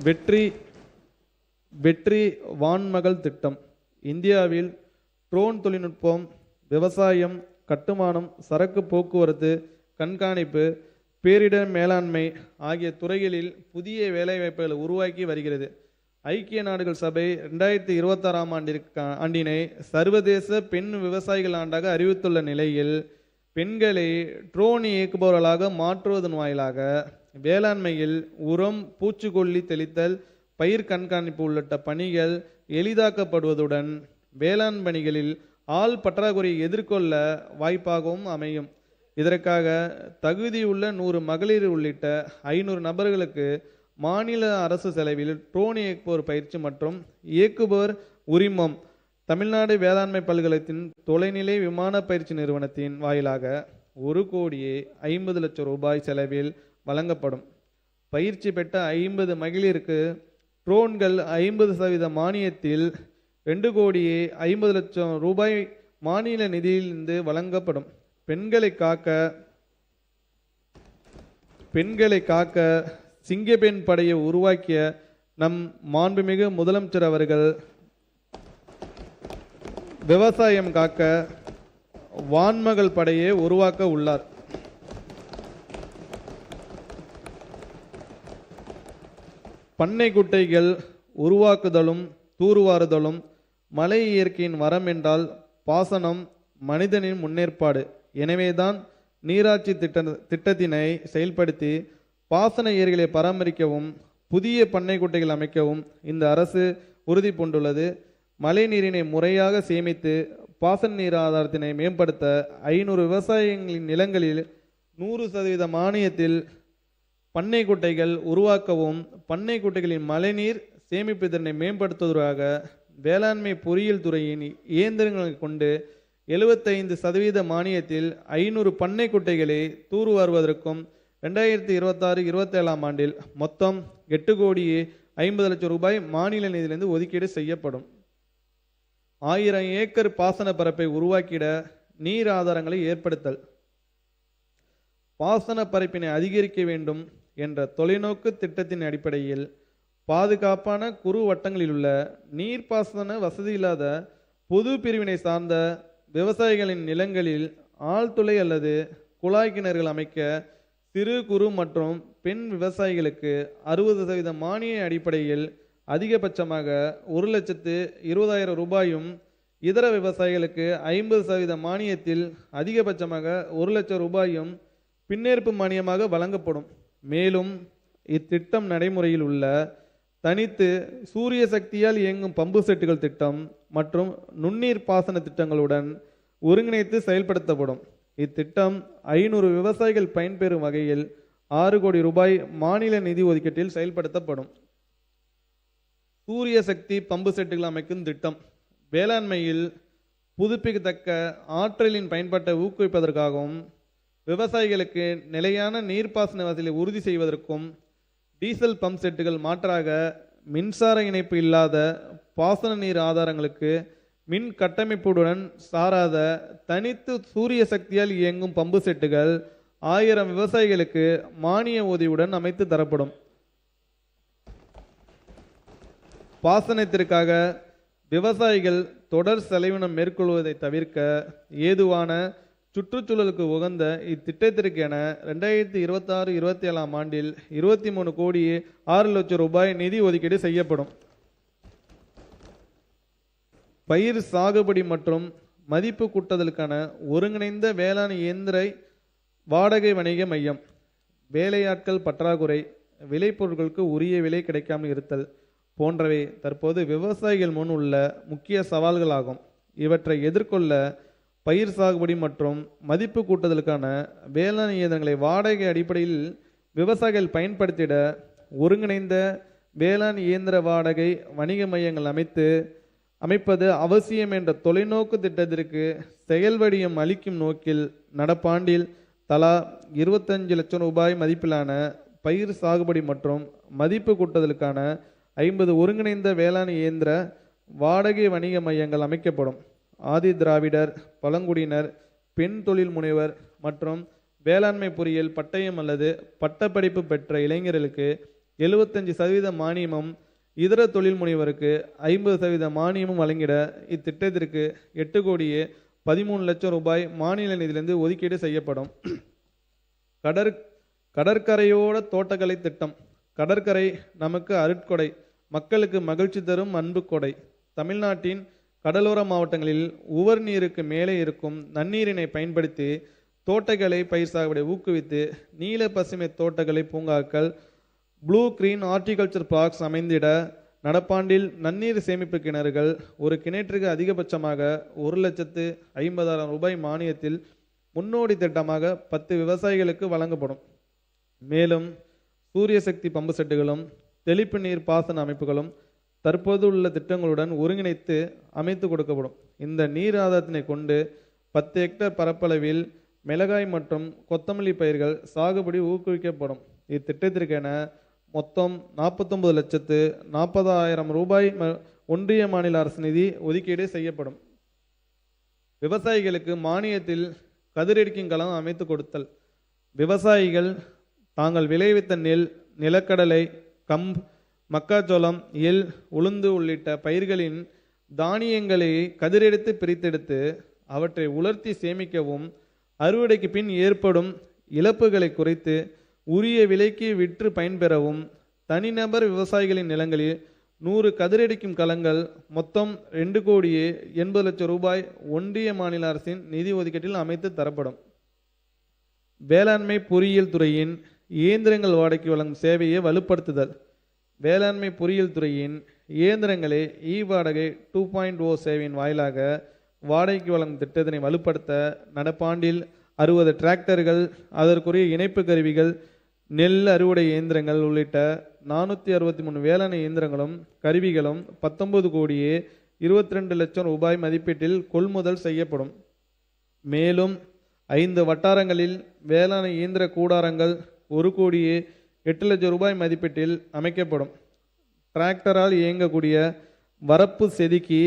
வெற்றி வான்மகள் திட்டம். இந்தியாவில் ட்ரோன் தொழில்நுட்பம், விவசாயம், கட்டுமானம், சரக்கு போக்குவரத்து, கண்காணிப்பு, பேரிடர் மேலாண்மை ஆகிய துறைகளில் புதிய வேலைவாய்ப்புகளை உருவாக்கி வருகிறது. ஐக்கிய நாடுகள் சபை 2026 ஆண்டினை சர்வதேச பெண் விவசாயிகள் ஆண்டாக அறிவித்துள்ள நிலையில் பெண்களை ட்ரோன் இயக்குபவர்களாக மாற்றுவதன் வாயிலாக வேளாண்மையில் உரம், பூச்சிக்கொல்லி தெளித்தல், பயிர் கண்காணிப்பு உள்ளிட்ட பணிகள் எளிதாக்கப்படுவதுடன் வேளாண் பணிகளில் ஆள் பற்றாக்குறையை எதிர்கொள்ள வாய்ப்பாகவும் அமையும். இதற்காக தகுதியுள்ள 100 மகளிர் உள்ளிட்ட 500 நபர்களுக்கு மாநில அரசு செலவில் ட்ரோன் இயக்குபவர் பயிற்சி மற்றும் இயக்குபவர் உரிமம் தமிழ்நாடு வேளாண்மை பல்கலைக்கழகத்தின் தொலைநிலை விமான பயிற்சி நிறுவனத்தின் வாயிலாக 1,50,00,000 ரூபாய் செலவில் வழங்கப்படும். பயிற்சி பெற்ற 50 மகளிருக்கு ட்ரோன்கள் 50% மானியத்தில் 2,50,00,000 ரூபாய் மாநில நிதியிலிருந்து வழங்கப்படும். பெண்களை காக்க சிங்கப்பெண் படையை உருவாக்கிய நம் மாண்புமிகு முதலமைச்சர் அவர்கள் விவசாயம் காக்க வான்மகள் படையை உருவாக்க உள்ளார். பண்ணை குட்டைகள் உருவாக்குதலும் தூர்வாறுதலும் மலை இயற்கையின் வரம் என்றால் பாசனம் மனிதனின் முன்னேற்பாடு. எனவேதான் நீராட்சி திட்டத்தினை செயல்படுத்தி பாசன ஏரிகளை பராமரிக்கவும் புதிய பண்ணை குட்டைகள் அமைக்கவும் இந்த அரசு உறுதி பூண்டுள்ளது. மழை நீரினை முறையாக சேமித்து பாசன நீர் ஆதாரத்தினை மேம்படுத்த 500 விவசாயிகளின் நிலங்களில் 100% மானியத்தில் பண்ணை குட்டைகள் உருவாக்கவும் பண்ணை குட்டைகளின் மழைநீர் சேமிப்பு திறனை மேம்படுத்துவதற்காக வேளாண்மை பொறியியல் துறையின் இயந்திரங்களை கொண்டு 75% மானியத்தில் 500 பண்ணை குட்டைகளை தூர்வாருவதற்கும் 2026-27 ஆண்டில் மொத்தம் 8,50,00,000 ரூபாய் மாநில நிதியிலிருந்து ஒதுக்கீடு செய்யப்படும். 1000 ஏக்கர் பாசன பரப்பை உருவாக்கிட நீர் ஆதாரங்களை ஏற்படுத்தல். பாசன பரப்பினை அதிகரிக்க வேண்டும் என்ற தொலைநோக்கு திட்டத்தின் அடிப்படையில் பாதுகாப்பான குறு வட்டங்களில் உள்ள நீர்ப்பாசன வசதி இல்லாத பொது பிரிவினை சார்ந்த விவசாயிகளின் நிலங்களில் ஆழ்துளை அல்லது குழாய் கிணறுகள் அமைக்க சிறு குறு மற்றும் பெண் விவசாயிகளுக்கு 60% மானிய அடிப்படையில் அதிகபட்சமாக 1,20,000 ரூபாயும் இதர விவசாயிகளுக்கு 50% மானியத்தில் அதிகபட்சமாக 1,00,000 ரூபாயும் பின்னேற்பு மானியமாக வழங்கப்படும். மேலும் இத்திட்டம் நடைமுறையில் உள்ள தனித்து சூரிய சக்தியால் இயங்கும் பம்பு செட்டுகள் திட்டம் மற்றும் நுண்ணீர் பாசன திட்டங்களுடன் ஒருங்கிணைத்து செயல்படுத்தப்படும். இத்திட்டம் 500 விவசாயிகள் பயன்பெறும் வகையில் 6 கோடி ரூபாய் மாநில நிதி ஒதுக்கீட்டில் செயல்படுத்தப்படும். சூரிய சக்தி பம்பு செட்டுகள் அமைக்கும் திட்டம் வேளாண்மையில் புதுப்பிக்கத்தக்க ஆற்றலின் பயன்பாட்டை ஊக்குவிப்பதற்காகவும் விவசாயிகளுக்கு நிலையான நீர்ப்பாசன வசதியை உறுதி செய்வதற்கும் டீசல் பம்ப் செட்டுகள் மாற்றாக மின்சார இணைப்பு இல்லாத பாசன நீர் ஆதாரங்களுக்கு மின் கட்டமைப்புடன் சாராத தனித்து சூரிய சக்தியால் இயங்கும் பம்பு செட்டுகள் 1000 விவசாயிகளுக்கு மானிய உதவியுடன் அமைத்து தரப்படும். பாசனத்திற்காக விவசாயிகள் தொடர் செலவினம் மேற்கொள்வதை தவிர்க்க ஏதுவான சுற்றுச்சூழலுக்கு உகந்த இத்திட்டத்திற்கு என 2026-27 ஆண்டில் 23 கோடி 6 லட்சம் ரூபாய் நிதி ஒதுக்கீடு செய்யப்படும். பயிர் சாகுபடி மற்றும் மதிப்பு கூட்டுதலுக்கான ஒருங்கிணைந்த வேளாண் இயந்திர வாடகை வணிக மையம், வேலையாட்கள் பற்றாக்குறை, விளைபொருட்களுக்கு உரிய விலை கிடைக்காமல் இருத்தல் போன்றவை தற்போது விவசாயிகள் முன் உள்ள முக்கிய சவால்களாகும். இவற்றை எதிர்கொள்ள பயிர் சாகுபடி மற்றும் மதிப்பு கூட்டுதலுக்கான வேளாண் இயந்திரங்களை வாடகை அடிப்படையில் விவசாயிகள் பயன்படுத்திட ஒருங்கிணைந்த வேளாண் இயந்திர வாடகை வணிக மையங்கள் அமைப்பது அவசியம் என்ற தொலைநோக்கு திட்டத்திற்கு செயல்வடிவம் அளிக்கும் நோக்கில் நடப்பாண்டில் தலா 25 லட்சம் ரூபாய் மதிப்பிலான பயிர் சாகுபடி மற்றும் மதிப்பு கூட்டுதலுக்கான 50 ஒருங்கிணைந்த வேளாண் இயந்திர வாடகை வணிக மையங்கள் அமைக்கப்படும். ஆதி திராவிடர், பழங்குடியினர், பெண் தொழில் முனைவர் மற்றும் வேளாண்மை பொறியியல் பட்டயம் அல்லது பட்டப்படிப்பு பெற்ற இளைஞர்களுக்கு 75% மானியமும், இதர தொழில் முனைவருக்கு 50% மானியமும் வழங்கிட இத்திட்டத்திற்கு 8 கோடியே 13 லட்சம் ரூபாய் மாநில நிதியிலிருந்து ஒதுக்கீடு செய்யப்படும். கடற்கரையோட தோட்டக்கலை திட்டம். கடற்கரை நமக்கு அருட்கொடை, மக்களுக்கு மகிழ்ச்சி தரும் அன்பு கொடை. தமிழ்நாட்டின் கடலோர மாவட்டங்களில் உவர் நீருக்கு மேலே இருக்கும் நன்னீரினை பயன்படுத்தி தோட்டக்கலை பயிர் சாகுபடி ஊக்குவித்து நீல பசுமை தோட்டக்கலை பூங்காக்கள், ப்ளூ கிரீன் ஹார்டிகல்ச்சர் பார்க்ஸ் அமைந்திட நடப்பாண்டில் நன்னீர் சேமிப்பு கிணறுகள் ஒரு கிணற்றுக்கு அதிகபட்சமாக 1,50,000 ரூபாய் மானியத்தில் முன்னோடி திட்டமாக 10 விவசாயிகளுக்கு வழங்கப்படும். மேலும் சூரிய சக்தி பம்பு செட்டுகளும் தெளிப்பு நீர் பாசன அமைப்புகளும் தற்போது உள்ள திட்டங்களுடன் ஒருங்கிணைத்து அமைத்து கொடுக்கப்படும். இந்த நீர் ஆதாரத்தினை கொண்டு 10 ஹெக்டேர் பரப்பளவில் மிளகாய் மற்றும் கொத்தமல்லி பயிர்கள் சாகுபடி ஊக்குவிக்கப்படும். இத்திட்டத்திற்கென மொத்தம் 49,40,000 ரூபாய் ஒன்றிய மாநில அரசு நிதி ஒதுக்கீடு செய்யப்படும். விவசாயிகளுக்கு மானியத்தில் கதிரெடுக்கும் களம் அமைத்து கொடுத்தல். விவசாயிகள் தாங்கள் விளைவித்த நெல், நிலக்கடலை, கம்பு, மக்காச்சோளம், எள், உளுந்து உள்ளிட்ட பயிர்களின் தானியங்களை கதிரெடுத்து பிரித்தெடுத்து அவற்றை உலர்த்தி சேமிக்கவும், அறுவடைக்கு பின் ஏற்படும் இழப்புகளை குறைத்து உரிய விலைக்கு விற்று பயன்பெறவும் தனிநபர் விவசாயிகளின் நிலங்களில் 100 கதிரடிக்கும் களங்கள் மொத்தம் 2 கோடியே 80 லட்சம் ரூபாய் ஒன்றிய மாநில அரசின் நிதி ஒதுக்கீட்டில் அமைத்து தரப்படும். வேளாண்மை பொறியியல் துறையின் இயந்திரங்கள் வாடகைக்கு வழங்கும் சேவையை வலுப்படுத்துதல். வேளாண்மை பொறியியல் துறையின் இயந்திரங்களை வாடகை 2.0 சேவையின் வாயிலாக வாடகைக்கு வழங்கும் திட்டத்தினை வலுப்படுத்த நடப்பாண்டில் 60 டிராக்டர்கள், அதற்குரிய இணைப்பு கருவிகள், நெல் அறுவடை இயந்திரங்கள் உள்ளிட்ட 463 வேளாண் இயந்திரங்களும் கருவிகளும் 19 கோடியே 22 லட்சம் ரூபாய் மதிப்பீட்டில் கொள்முதல் செய்யப்படும். மேலும் 5 வட்டாரங்களில் வேளாண் இயந்திர கூடாரங்கள் 1 கோடியே 8 லட்சம் ரூபாய் மதிப்பீட்டில் அமைக்கப்படும். டிராக்டரால் இயங்கக்கூடிய வரப்பு செதுக்கி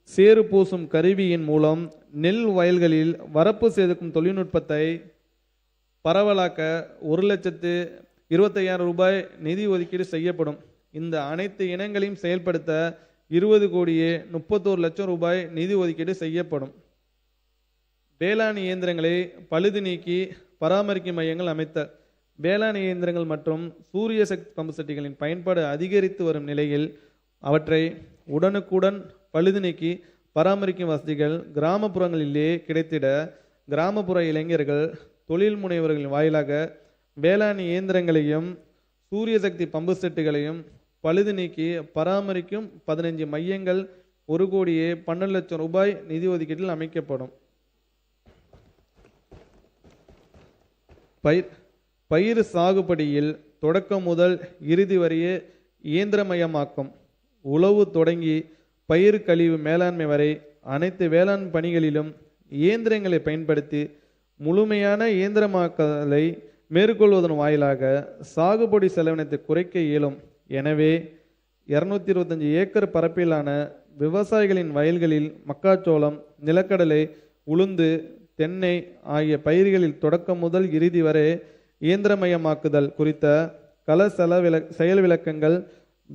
சேறு பூசும் கருவியின் மூலம் நெல் வயல்களில் வரப்பு செதுக்கும் தொழில்நுட்பத்தை பரவலாக்க 1,25,000 ரூபாய் நிதி ஒதுக்கீடு செய்யப்படும். இந்த அனைத்து இனங்களையும் செயல்படுத்த 20 கோடியே 31 லட்சம் ரூபாய் நிதி ஒதுக்கீடு செய்யப்படும். வேளாண் இயந்திரங்களை பழுது நீக்கி பராமரிக்கும் மையங்கள் அமைத்தல். வேளாண் இயந்திரங்கள் மற்றும் சூரிய சக்தி பம்பு செட்டுகளின் பயன்பாடு அதிகரித்து வரும் நிலையில் அவற்றை உடனுக்குடன் பழுது நீக்கி பராமரிக்கும் வசதிகள் கிராமப்புறங்களிலேயே கிடைத்திட கிராமப்புற இளைஞர்கள், தொழில் முனைவர்களின் வாயிலாக வேளாண் இயந்திரங்களையும் சூரிய சக்தி பம்பு செட்டுகளையும் பழுது நீக்கி பராமரிக்கும் 15 மையங்கள் 1 கோடியே 12 லட்சம் ரூபாய் நிதி ஒதுக்கீட்டில் அமைக்கப்படும். பயிர் சாகுபடியில் தொடக்கம் முதல் இறுதி வரைய இயந்திரமயமாக்கம். உழவு தொடங்கி பயிர் கழிவு மேலாண்மை வரை அனைத்து வேளாண் பணிகளிலும் இயந்திரங்களை பயன்படுத்தி முழுமையான இயந்திரமாக்கலை மேற்கொள்வதன் வாயிலாக சாகுபடி செலவினத்தை குறைக்க இயலும். எனவே 225 ஏக்கர் பரப்பிலான விவசாயிகளின் வயல்களில் மக்காச்சோளம், நிலக்கடலை, உளுந்து, தென்னை ஆகிய பயிர்களில் தொடக்கம் முதல் இறுதி வரை இயந்திரமயமாக்குதல் குறித்த கள செயல் விளக்கங்கள்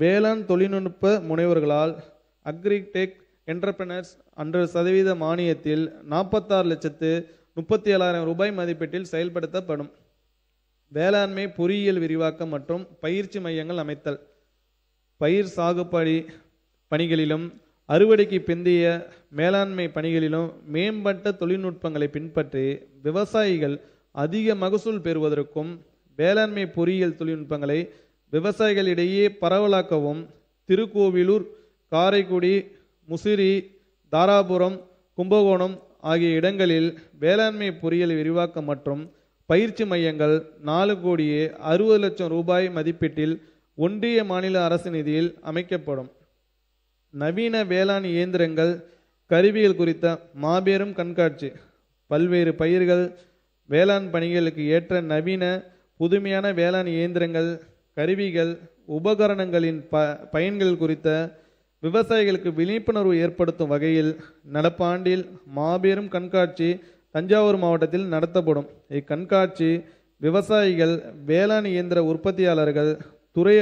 வேளாண் தொழில்நுட்ப முனைவர்களால் அக்ரிடெக் என்டர்பிரனர்ஸ் 100% மானியத்தில் 46,37,000 ரூபாய் மதிப்பீட்டில் செயல்படுத்தப்படும். வேளாண்மை பொறியியல் விரிவாக்கம் மற்றும் பயிற்சி மையங்கள் அமைத்தல். பயிர் சாகுபடி பணிகளிலும் அறுவடைக்கு பிந்தைய மேலாண்மை பணிகளிலும் மேம்பட்ட தொழில்நுட்பங்களை பின்பற்றி விவசாயிகள் அதிக மகசூல் பெறுவதற்கும் வேளாண்மை பொறியியல் தொழில்நுட்பங்களை விவசாயிகளிடையே பரவலாக்கவும் திருக்கோவிலூர், காரைக்குடி, முசிறி, தாராபுரம், கும்பகோணம் ஆகிய இடங்களில் வேளாண்மை பொறியியல் விரிவாக்கம் மற்றும் பயிற்சி மையங்கள் 4,60,00,000 ரூபாய் மதிப்பீட்டில் ஒன்றிய மாநில அரசு நிதியில் அமைக்கப்படும். நவீன வேளாண் இயந்திரங்கள் கருவிகள் குறித்த மாபெரும் கண்காட்சி. பல்வேறு பயிர்கள் வேளாண் பணிகளுக்கு ஏற்ற நவீன புதுமையான வேளாண் இயந்திரங்கள், கருவிகள், உபகரணங்களின் பயன்கள் குறித்த விவசாயிகளுக்கு விழிப்புணர்வு ஏற்படுத்தும் வகையில் நடப்பாண்டில் மாபெரும் கண்காட்சி தஞ்சாவூர் மாவட்டத்தில் நடத்தப்படும். இக்கண்காட்சி விவசாயிகள், வேளாண் இயந்திர உற்பத்தியாளர்கள், துறை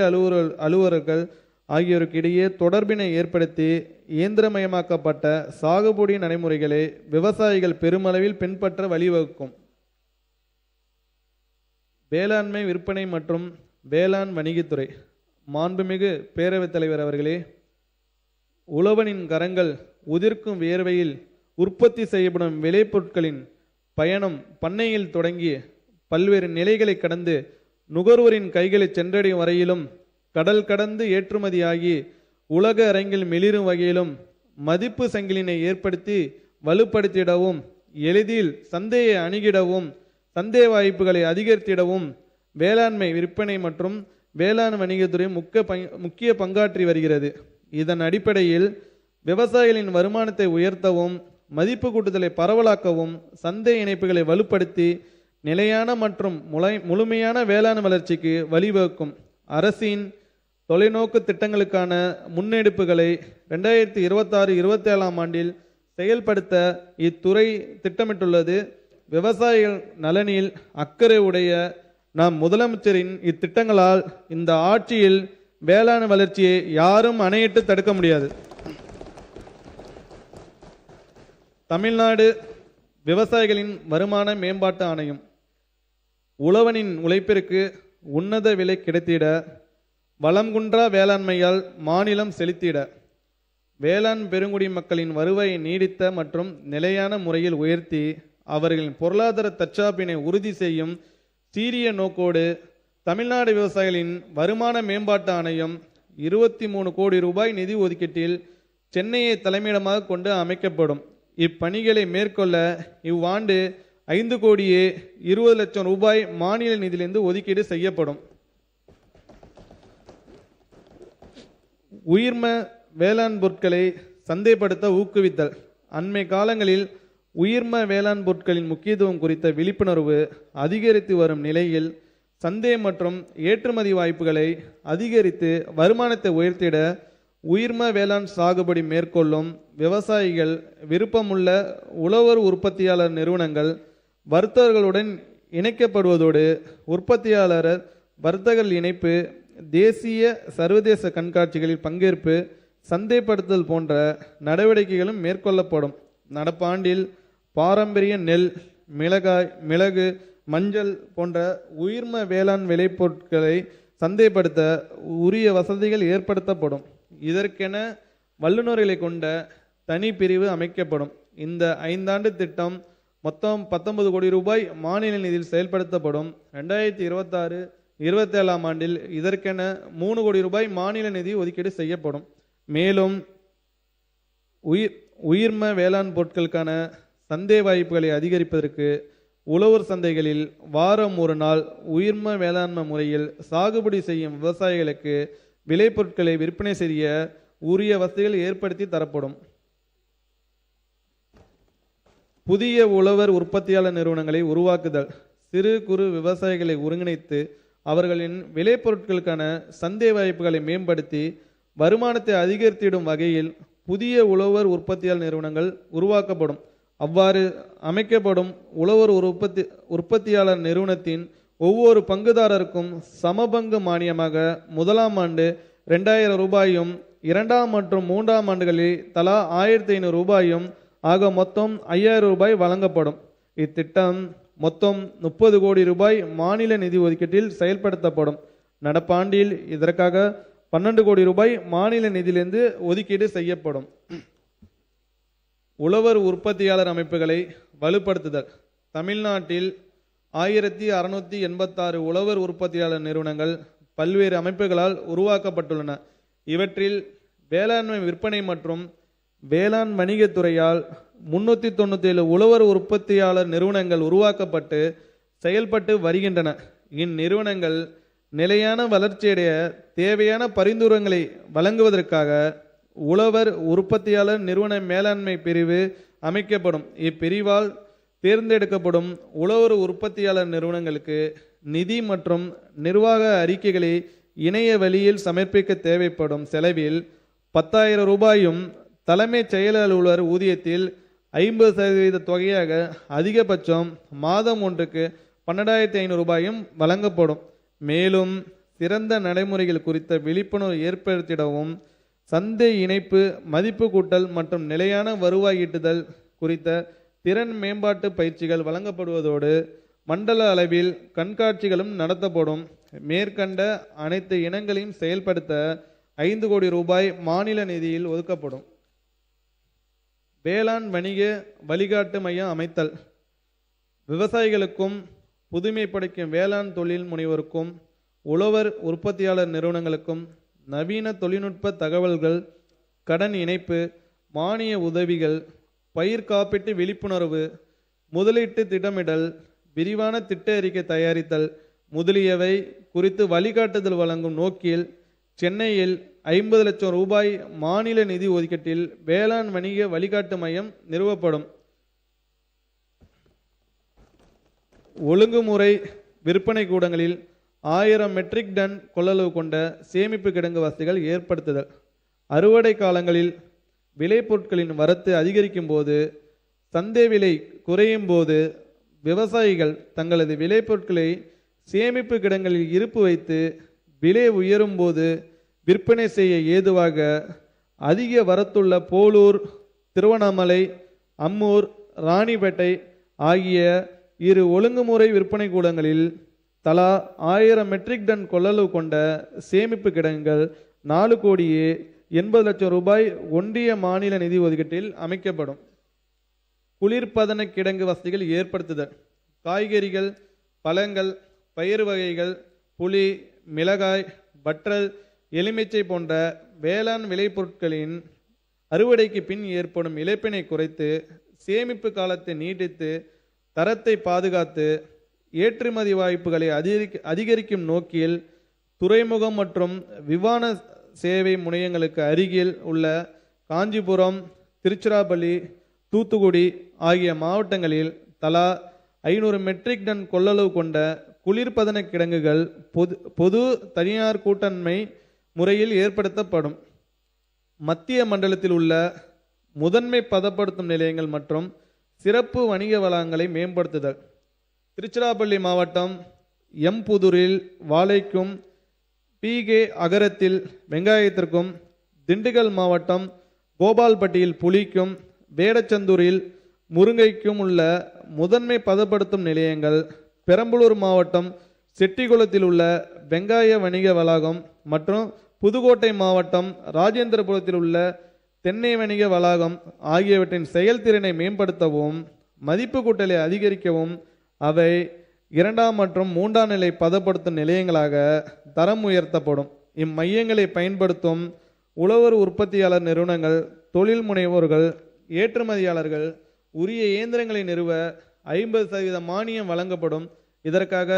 அலுவலர்கள் ஆகியோருக்கிடையே தொடர்பினை ஏற்படுத்தி இயந்திரமயமாக்கப்பட்ட சாகுபடி நடைமுறைகளை விவசாயிகள் பெருமளவில் பின்பற்ற வழிவகுக்கும். வேளாண்மை விற்பனை மற்றும் வேளாண் வணிகத்துறை. மாண்புமிகு பேரவைத் தலைவர் அவர்களே, உழவனின் கரங்கள் உதிர்க்கும் வேர்வையில் உற்பத்தி செய்யப்படும் விளைபொருட்களின் பயணம் பண்ணையில் தொடங்கி பல்வேறு நிலைகளை கடந்து நுகர்வோரின் கைகளை சென்றடையும் வரையிலும் கடல் கடந்து ஏற்றுமதியாகி உலக அரங்கில் மிளிரும் வகையிலும் மதிப்பு சங்கிலினை ஏற்படுத்தி வலுப்படுத்திடவும், எளிதில் சந்தையை அணுகிடவும், சந்தை வாய்ப்புகளை அதிகரித்திடவும் வேளாண்மை விற்பனை மற்றும் வேளாண் வணிகத்துறை முக்கிய பங்காற்றி வருகிறது. இதன் அடிப்படையில் விவசாயிகளின் வருமானத்தை உயர்த்தவும், மதிப்பு கூட்டுதலை பரவலாக்கவும், சந்தை இணைப்புகளை வலுப்படுத்தி நிலையான மற்றும் முழுமையான வேளாண் வளர்ச்சிக்கு வழிவகுக்கும் அரசின் தொலைநோக்கு திட்டங்களுக்கான முன்னெடுப்புகளை 2026-27 ஆண்டில் செயல்படுத்த இத்துறை திட்டமிட்டுள்ளது. விவசாயிகள் நலனில் அக்கறை உடைய நம் முதலமைச்சரின் இத்திட்டங்களால் இந்த ஆட்சியில் வேளாண் வளர்ச்சியை யாரும் அணையிட்டு தடுக்க முடியாது. தமிழ்நாடு விவசாயிகளின் வருமான மேம்பாட்டு ஆணையம். உழவனின் உழைப்பிற்கு உன்னத விலை கிடைத்திட, வளம்குன்றா வேளாண்மையால் மாநிலம் செழித்திட, வேளாண் பெருங்குடி மக்களின் வருவாயை நீடித்த மற்றும் நிலையான முறையில் உயர்த்தி அவர்களின் பொருளாதார தற்சார்பினை உறுதி செய்யும் சீரிய நோக்கோடு தமிழ்நாடு விவசாயிகளின் வருமான மேம்பாட்டு ஆணையம் 23 கோடி ரூபாய் நிதி ஒதுக்கீட்டில் சென்னையை தலைமையிடமாக கொண்டு அமைக்கப்படும். இப்பணிகளை மேற்கொள்ள இவ்வாண்டு 5,20,00,000 ரூபாய் மாநில நிதியிலிருந்து ஒதுக்கீடு செய்யப்படும். உயிர்ம வேளாண் பொருட்களை சந்தைப்படுத்த ஊக்குவித்தல். அண்மை காலங்களில் உயிர்ம வேளாண் பொருட்களின் முக்கியத்துவம் குறித்த விழிப்புணர்வு அதிகரித்து வரும் நிலையில் சந்தை மற்றும் ஏற்றுமதி வாய்ப்புகளை அதிகரித்து வருமானத்தை உயர்த்திட உயிர்ம வேளாண் சாகுபடி மேற்கொள்ளும் விவசாயிகள், விருப்பமுள்ள உழவர் உற்பத்தியாளர் நிறுவனங்கள் வர்த்தகர்களுடன் இணைக்கப்படுவதோடு உற்பத்தியாளர் வர்த்தகர் இணைப்பு, தேசிய சர்வதேச கண்காட்சிகளில் பங்கேற்பு, சந்தைப்படுத்தல் போன்ற நடவடிக்கைகளும் மேற்கொள்ளப்படும். நடப்பாண்டில் பாரம்பரிய நெல், மிளகு, மஞ்சள் போன்ற உயிர்ம வேளாண் விளைபொருட்களை சந்தைப்படுத்த உரிய வசதிகள் ஏற்படுத்தப்படும். இதற்கென வல்லுநர்களை கொண்ட தனி பிரிவு அமைக்கப்படும். இந்த 5 ஆண்டு திட்டம் மொத்தம் 19 கோடி ரூபாய் மாநில நிதியில் செயல்படுத்தப்படும். 2026-27 ஆண்டில் இதற்கென 3 கோடி ரூபாய் மாநில நிதி ஒதுக்கீடு செய்யப்படும். மேலும் உயிர்ம வேளாண் பொருட்களுக்கான சந்தை வாய்ப்புகளை அதிகரிப்பதற்கு உழவர் சந்தைகளில் வாரம் ஒரு நாள் உயிர்ம வேளாண்மை முறையில் சாகுபடி செய்யும் விவசாயிகளுக்கு விளைபொருட்களை விற்பனை செய்ய உரிய வசதிகள் ஏற்படுத்தி தரப்படும். புதிய உழவர் உற்பத்தியாளர் நிறுவனங்களை உருவாக்குதல். சிறு குறு விவசாயிகளை ஒருங்கிணைத்து அவர்களின் விளைபொருட்களுக்கான சந்தை வாய்ப்புகளை மேம்படுத்தி வருமானத்தை அதிகரித்திடும் வகையில் புதிய உழவர் உற்பத்தியாளர் நிறுவனங்கள் உருவாக்கப்படும். அவ்வாறு அமைக்கப்படும் உழவர் உற்பத்தியாளர் நிறுவனத்தின் ஒவ்வொரு பங்குதாரருக்கும் சமபங்கு மானியமாக முதலாம் ஆண்டு 2000 ரூபாயும் 2ஆம் மற்றும் 3ஆம் ஆண்டுகளில் தலா 1500 ரூபாயும் ஆக மொத்தம் 5000 ரூபாய் வழங்கப்படும். இத்திட்டம் மொத்தம் 30 கோடி ரூபாய் மாநில நிதி ஒதுக்கீட்டில் செயல்படுத்தப்படும். நடப்பாண்டில் இதற்காக 12 கோடி ரூபாய் மாநில நிதியிலிருந்து ஒதுக்கீடு செய்யப்படும். உழவர் உற்பத்தியாளர் அமைப்புகளை வலுப்படுத்துதல். தமிழ்நாட்டில் 1686 உழவர் உற்பத்தியாளர் நிறுவனங்கள் பல்வேறு அமைப்புகளால் உருவாக்கப்பட்டுள்ளன. இவற்றில் வேளாண்மை விற்பனை மற்றும் வேளாண் வணிகத்துறையால் 397 உழவர் உற்பத்தியாளர் நிறுவனங்கள் உருவாக்கப்பட்டு செயல்பட்டு வருகின்றன. இந்நிறுவனங்கள் நிலையான வளர்ச்சியடைய தேவையான பரிந்துரைகளை வழங்குவதற்காக உழவர் உற்பத்தியாளர் நிறுவன மேலாண்மை பிரிவு அமைக்கப்படும். இப்பிரிவால் தேர்ந்தெடுக்கப்படும் உழவர் உற்பத்தியாளர் நிறுவனங்களுக்கு நிதி மற்றும் நிர்வாக அறிக்கைகளை இணைய வழியில் சமர்ப்பிக்க தேவைப்படும் செலவில் 10,000 ரூபாயும் தலைமைச் செயல் அலுவலர் ஊதியத்தில் 50% தொகையாக அதிகபட்சம் மாதம் ஒன்றுக்கு 12,500 ரூபாயும் வழங்கப்படும். மேலும் சிறந்த நடைமுறைகள் குறித்த விழிப்புணர்வு ஏற்படுத்திடவும் சந்தை இணைப்பு, மதிப்பு கூட்டல் மற்றும் நிலையான வருவாய் ஈட்டுதல் குறித்த திறன் மேம்பாட்டு பயிற்சிகள் வழங்கப்படுவதோடு மண்டல அளவில் கண்காட்சிகளும் நடத்தப்படும். மேற்கண்ட அனைத்து இனங்களையும் செயல்படுத்த 5 கோடி ரூபாய் மாநில நிதியில் ஒதுக்கப்படும். வேளாண் வணிக வழிகாட்டு மையம் அமைத்தல். விவசாயிகளுக்கும் புதுமை படைக்கும் வேளாண் தொழில் முனைவோருக்கும் உழவர் உற்பத்தியாளர் நிறுவனங்களுக்கும் நவீன தொழில்நுட்ப தகவல்கள், கடன் இணைப்பு, மானிய உதவிகள், பயிர் காப்பீட்டு விழிப்புணர்வு, முதலீட்டு திட்டமிடல், விரிவான திட்ட அறிக்கை தயாரித்தல் முதலியவை குறித்து வழிகாட்டுதல் வழங்கும் நோக்கில் சென்னையில் 50 லட்சம் ரூபாய் மாநில நிதி ஒதுக்கீட்டில் வேளாண் வணிக வழிகாட்டு மையம் நிறுவப்படும். ஒழுங்குமுறை விற்பனை கூடங்களில் 1000 மெட்ரிக் டன் கொள்ளளவு கொண்ட சேமிப்பு கிடங்கு வசதிகள் ஏற்படுத்துதல். அறுவடை காலங்களில் விளைபொருட்களின் வரத்து அதிகரிக்கும் போது, சந்தை விலை குறையும் போது விவசாயிகள் தங்களது விளைபொருட்களை சேமிப்பு கிடங்களில் இருப்பு வைத்து விலை உயரும் போது விற்பனை செய்ய ஏதுவாக அதிக வரத்துள்ள போலூர், திருவண்ணாமலை, அம்மூர், ராணிப்பேட்டை ஆகிய 2 ஒழுங்குமுறை விற்பனை கூடங்களில் தலா 1000 மெட்ரிக் டன் கொள்ளளவு கொண்ட சேமிப்பு கிடங்குகள் 4 கோடியே 80 லட்சம் ரூபாய் ஒன்றிய மாநில நிதி ஒதுக்கீட்டில் அமைக்கப்படும். குளிர்பதன கிடங்கு வசதிகள் ஏற்படுத்துதல். காய்கறிகள், பழங்கள், பயிர் வகைகள், புளி, மிளகாய், வற்றல், எலுமிச்சை போன்ற வேளாண் விளைபொருட்களின் அறுவடைக்கு பின் ஏற்படும் இழப்பினை குறைத்து சேமிப்பு காலத்தை நீட்டித்து தரத்தை பாதுகாத்து ஏற்றுமதி வாய்ப்புகளை அதிகரிக்கும் நோக்கில் துறைமுகம் மற்றும் விமான சேவை முனையங்களுக்கு அருகில் உள்ள காஞ்சிபுரம், திருச்சிராப்பள்ளி, தூத்துக்குடி ஆகிய மாவட்டங்களில் தலா 500 மெட்ரிக் டன் கொள்ளளவு கொண்ட குளிர்பதன கிடங்குகள் பொது தனியார் கூட்டண்மை முறையில் ஏற்படுத்தப்படும். மத்திய மண்டலத்தில் உள்ள முதன்மை பதப்படுத்தும் நிலையங்கள் மற்றும் சிறப்பு வணிக வளங்களை மேம்படுத்துதல். திருச்சிராப்பள்ளி மாவட்டம் எம்புதூரில் வாழைக்கும், பிகே அகரத்தில் வெங்காயத்திற்கும், திண்டுக்கல் மாவட்டம் கோபால்பட்டியில் புளிக்கும், வேடச்சந்தூரில் முருங்கைக்கும் உள்ள முதன்மை பதப்படுத்தும் நிலையங்கள், பெரம்பலூர் மாவட்டம் செட்டிகுளத்தில் உள்ள வெங்காய வணிக வளாகம் மற்றும் புதுக்கோட்டை மாவட்டம் ராஜேந்திரபுரத்தில் உள்ள தென்னை வணிக வளாகம் ஆகியவற்றின் செயல்திறனை மேம்படுத்தவும் மதிப்பு கூட்டலை அதிகரிக்கவும் அவை 2ஆம் மற்றும் 3ஆம் நிலை பதப்படுத்தும் நிலையங்களாக தரம் உயர்த்தப்படும். இம்மையங்களை பயன்படுத்தும் உழவர் உற்பத்தியாளர் நிறுவனங்கள், தொழில் முனைவோர்கள், ஏற்றுமதியாளர்கள் உரிய இயந்திரங்களை நிறுவ 50% மானியம் வழங்கப்படும். இதற்காக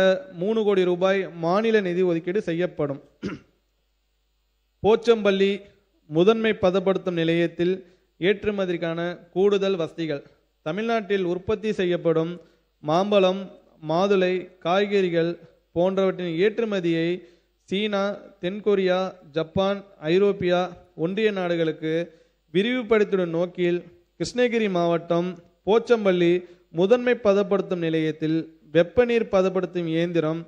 3 கோடி ரூபாய் மாநில நிதி ஒதுக்கீடு செய்யப்படும். போச்சம்பள்ளி முதன்மை பதப்படுத்தும் நிலையத்தில் ஏற்றுமதிக்கான கூடுதல் வசதிகள். தமிழ்நாட்டில் உற்பத்தி செய்யப்படும் மாம்பழம், மாதுளை, காய்கறிகள் போன்றவற்றின் ஏற்றுமதியை சீனா, தென்கொரியா, ஜப்பான், ஐரோப்பியா ஒன்றிய நாடுகளுக்கு விரிவுபடுத்திடும் நோக்கில் கிருஷ்ணகிரி மாவட்டம் போச்சம்பள்ளி முதன்மை பதப்படுத்தும் நிலையத்தில் வெப்பநீர் பதப்படுத்தும் இயந்திரம்,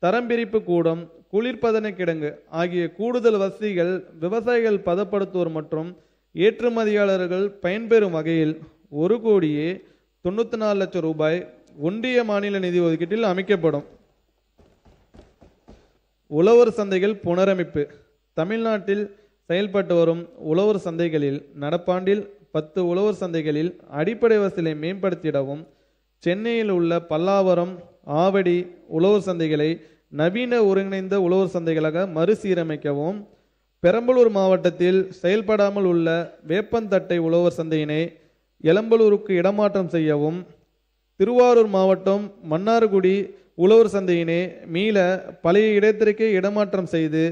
தரம் பிரிப்பு கூடம், குளிர்பதன கிடங்கு ஆகிய கூடுதல் வசதிகள் விவசாயிகள் பதப்படுத்துவோர் மற்றும் ஏற்றுமதியாளர்கள் பயன்பெறும் வகையில் 1,94,00,000 ரூபாய் ஒன்றிய மாநில நிதி ஒதுக்கீட்டில் அமைக்கப்படும். உழவர் சந்தைகள் புனரமைப்பு. தமிழ்நாட்டில் செயல்பட்டு வரும் உழவர் சந்தைகளில் நடப்பாண்டில் 10 உழவர் சந்தைகளில் அடிப்படை வசதிகளை மேம்படுத்திடவும், சென்னையில் உள்ள பல்லாவரம், ஆவடி உழவர் சந்தைகளை நவீன ஒருங்கிணைந்த உழவர் சந்தைகளாக மறுசீரமைக்கவும், பெரம்பலூர் மாவட்டத்தில் செயல்படாமல் உள்ள வேப்பந்தட்டை உழவர் சந்தையினை எளம்பலூருக்கு இடமாற்றம் செய்யவும், திருவாரூர் மாவட்டம் மன்னார்குடி உழவர் சந்தையினை மீள பழைய இடத்திற்கே இடமாற்றம் செய்து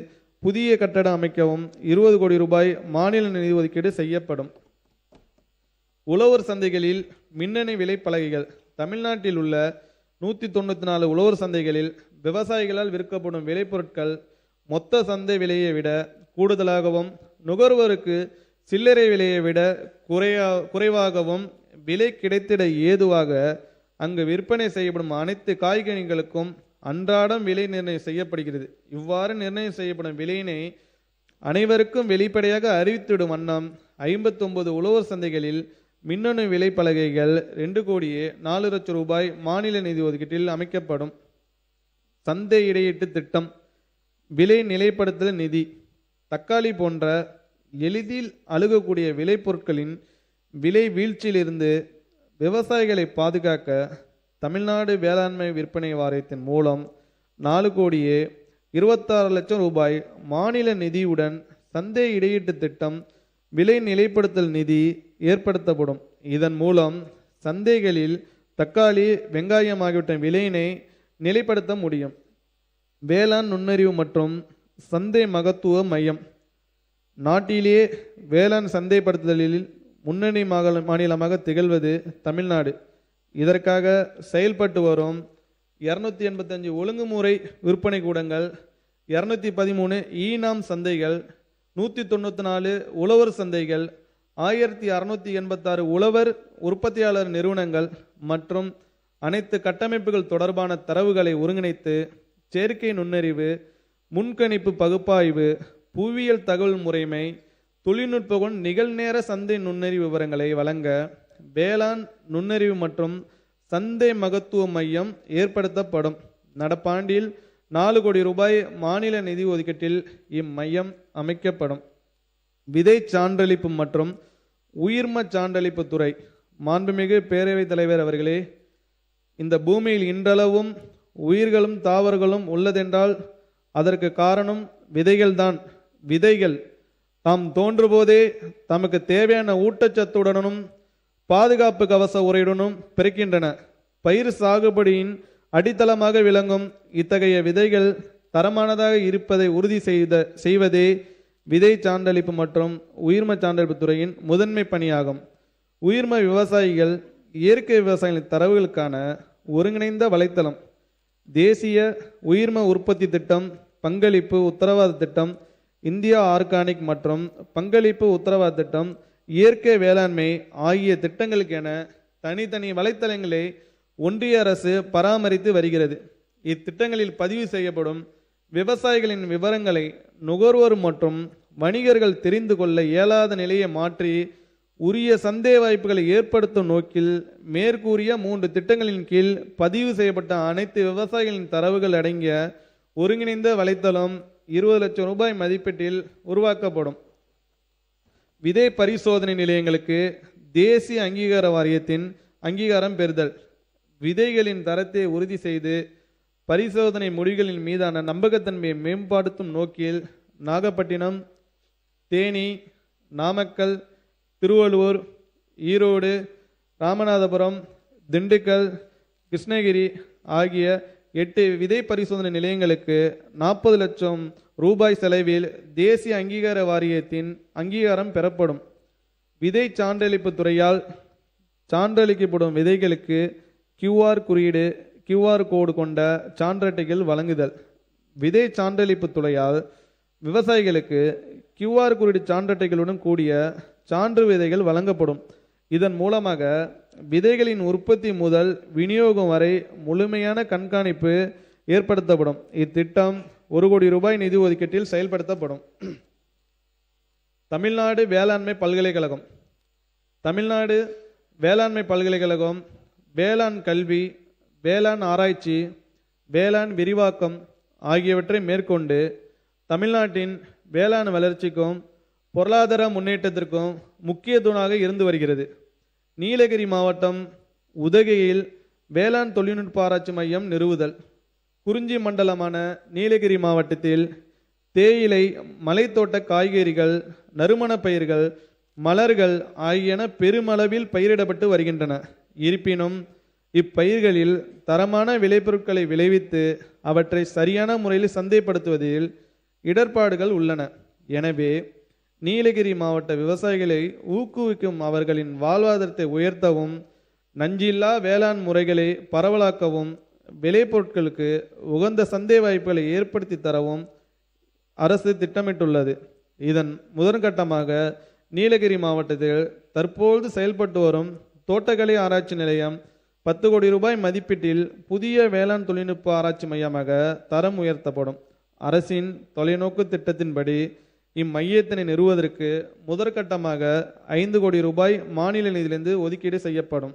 புதிய கட்டடம் அமைக்கவும் 20 கோடி ரூபாய் மாநில நிதி ஒதுக்கீடு செய்யப்படும். உழவர் சந்தைகளில் மின்னணு விலைப்பலகைகள். தமிழ்நாட்டில் உள்ள 194 உழவர் சந்தைகளில் விவசாயிகளால் விற்கப்படும் விளைபொருட்கள் மொத்த சந்தை விலையை விட கூடுதலாகவும், நுகர்வோருக்கு சில்லறை விலையை விட குறைவாகவும் விலை கிடைத்திட ஏதுவாக அங்கு விற்பனை செய்யப்படும் அனைத்து காய்கனிகளுக்கும் அன்றாடம் விலை நிர்ணயம் செய்யப்படுகிறது. இவ்வாறு நிர்ணயம் செய்யப்படும் விலையினை அனைவருக்கும் வெளிப்படையாக அறிவித்திடும் வண்ணம் 59 உழவர் சந்தைகளில் மின்னணு விலைப்பலகைகள் 2,04,00,000 ரூபாய் மாநில நிதி ஒதுக்கீட்டில் அமைக்கப்படும். சந்தை இடையீட்டு திட்டம். விலை நிலைப்படுத்தல் நிதி. தக்காளி போன்ற எளிதில் அணுகக்கூடிய விளைபொருட்களின் விலை வீழ்ச்சியிலிருந்து விவசாயிகளை பாதுகாக்க தமிழ்நாடு வேளாண்மை விற்பனை வாரியத்தின் மூலம் 4,26,00,000 ரூபாய் மாநில நிதியுடன் சந்தை இடையீட்டு திட்டம் விலை நிலைப்படுத்தல் நிதி ஏற்படுத்தப்படும். இதன் மூலம் சந்தைகளில் தக்காளி, வெங்காயம் ஆகியவற்றின் விலையினை நிலைப்படுத்த முடியும். வேளாண் நுண்ணறிவு மற்றும் சந்தை மகத்துவ மையம். நாட்டிலேயே வேளாண் சந்தைப்படுத்துதலில் முன்னணி மாநிலமாக திகழ்வது தமிழ்நாடு. இதற்காக செயல்பட்டு வரும் 285 ஒழுங்குமுறை விற்பனை கூடங்கள், 213 ஈனாம் சந்தைகள், 194 உழவர் சந்தைகள், 1686 உழவர் உற்பத்தியாளர் நிறுவனங்கள் மற்றும் அனைத்து கட்டமைப்புகள் தொடர்பான தரவுகளை ஒருங்கிணைத்து செயற்கை நுண்ணறிவு, முன்கணிப்பு பகுப்பாய்வு, புவியியல் தகவல் முறைமை, தொழில்நுட்ப நிகழ்நேர சந்தை நுண்ணறிவு விவரங்களை வழங்க வேளாண் நுண்ணறிவு மற்றும் சந்தை மகத்துவ மையம் ஏற்படுத்தப்படும். நடப்பாண்டில் 4 கோடி ரூபாய் மாநில நிதி ஒதுக்கீட்டில் இம்மையம் அமைக்கப்படும். விதை சான்றளிப்பு மற்றும் உயிர்ம சான்றளிப்பு துறை. மாண்புமிகு பேரவைத் தலைவர் அவர்களே, இந்த பூமியில் இன்றளவும் உயிர்களும் தாவரங்களும் உள்ளதென்றால் அதற்கு காரணம் விதைகள்தான். விதைகள் தாம் தோன்றும்போதே தமக்கு தேவையான ஊட்டச்சத்துடனும் பாதுகாப்பு கவச உரையுடனும் பிறக்கின்றன. பயிர் சாகுபடியின் அடித்தளமாக விளங்கும் இத்தகைய விதைகள் தரமானதாக இருப்பதை உறுதி செய்வதே விதை சான்றளிப்பு மற்றும் உயிர்ம சான்றளிப்பு துறையின் முதன்மை பணியாகும். உயிர்ம விவசாயிகள் இயற்கை விவசாயிகளின் தரவுகளுக்கான ஒருங்கிணைந்த வலைத்தளம். தேசிய உயிர்ம உற்பத்தி திட்டம், பங்களிப்பு உத்தரவாத திட்டம், இந்தியா ஆர்கானிக் மற்றும் பங்களிப்பு உத்தரவாத திட்டம், இயற்கை வேளாண்மை ஆகிய திட்டங்களுக்கென தனித்தனி வலைத்தளங்களை ஒன்றிய அரசு பராமரித்து வருகிறது. இத்திட்டங்களில் பதிவு செய்யப்படும் விவசாயிகளின் விவரங்களை நுகர்வோர் மற்றும் வணிகர்கள் தெரிந்து கொள்ள இயலாத நிலையை மாற்றி உரிய சந்தை வாய்ப்புகளை ஏற்படுத்தும் நோக்கில் மேற்கூறிய 3 திட்டங்களின் கீழ் பதிவு செய்யப்பட்ட அனைத்து விவசாயிகளின் தரவுகள் அடங்கிய ஒருங்கிணைந்த வலைத்தளம் 20 லட்சம் ரூபாய் மதிப்பீட்டில் உருவாக்கப்படும். விதை பரிசோதனை நிலையங்களுக்கு தேசிய அங்கீகார வாரியத்தின் அங்கீகாரம் பெறுதல். விதைகளின் தரத்தை உறுதி செய்து பரிசோதனை முடிவுகளின் மீதான நம்பகத்தன்மையை மேம்படுத்தும் நோக்கில் நாகப்பட்டினம், தேனி, நாமக்கல், திருவள்ளூர், ஈரோடு, ராமநாதபுரம், திண்டுக்கல், கிருஷ்ணகிரி ஆகிய 8 விதை பரிசோதனை நிலையங்களுக்கு 40 லட்சம் ரூபாய் செலவில் தேசிய அங்கீகார வாரியத்தின் அங்கீகாரம் பெறப்படும். விதை சான்றளிப்பு துறையால் சான்றளிக்கப்படும் விதைகளுக்கு QR கோடு கொண்ட சான்றட்டைகள் வழங்குதல். விதை சான்றளிப்பு துறையால் விவசாயிகளுக்கு QR குறியீடு சான்றட்டைகளுடன் கூடிய சான்று விதைகள் வழங்கப்படும். இதன் மூலமாக விதைகளின் உற்பத்தி முதல் விநியோகம் வரை முழுமையான கண்காணிப்பு ஏற்படுத்தப்படும். இத்திட்டம் 1 கோடி ரூபாய் நிதி ஒதுக்கீட்டில் செயல்படுத்தப்படும். தமிழ்நாடு வேளாண்மை பல்கலைக்கழகம். தமிழ்நாடு வேளாண்மை பல்கலைக்கழகம் வேளாண் கல்வி, வேளாண் ஆராய்ச்சி, வேளாண் விரிவாக்கம் ஆகியவற்றை மேற்கொண்டு தமிழ்நாட்டின் வேளாண் வளர்ச்சிக்கும் பொருளாதார முன்னேற்றத்திற்கும் முக்கிய தூணாக இருந்து வருகிறது. நீலகிரி மாவட்டம் உதகையில் வேளாண் தொழில்நுட்ப ஆராய்ச்சி மையம் நிறுவுதல். குறிஞ்சி மண்டலமான நீலகிரி மாவட்டத்தில் தேயிலை, மலைத்தோட்ட காய்கறிகள், நறுமணப் பயிர்கள், மலர்கள் ஆகியன பெருமளவில் பயிரிடப்பட்டு வருகின்றன. இருப்பினும் இப்பயிர்களில் தரமான விளைபொருட்களை விளைவித்து அவற்றை சரியான முறையில் சந்தைப்படுத்துவதில் இடர்பாடுகள் உள்ளன. எனவே நீலகிரி மாவட்ட விவசாயிகளை ஊக்குவிக்கும், அவர்களின் வாழ்வாதாரத்தை உயர்த்தவும், நஞ்சில்லா வேளாண் முறைகளை பரவலாக்கவும், விளைபொருட்களுக்கு உகந்த சந்தை வாய்ப்புகளை ஏற்படுத்தி தரவும் அரசு திட்டமிட்டுள்ளது. இதன் முதற்கட்டமாக நீலகிரி மாவட்டத்தில் தற்போது செயல்பட்டு வரும் தோட்டக்கலை ஆராய்ச்சி நிலையம் 10 கோடி ரூபாய் மதிப்பீட்டில் புதிய வேளாண் தொழில்நுட்ப ஆராய்ச்சி மையமாக தரம் உயர்த்தப்படும். அரசின் தொலைநோக்கு திட்டத்தின்படி இம்மையத்தினை நிறுவுவதற்கு முதற்கட்டமாக 5 கோடி ரூபாய் மாநில நிதியிலிருந்து ஒதுக்கீடு செய்யப்படும்.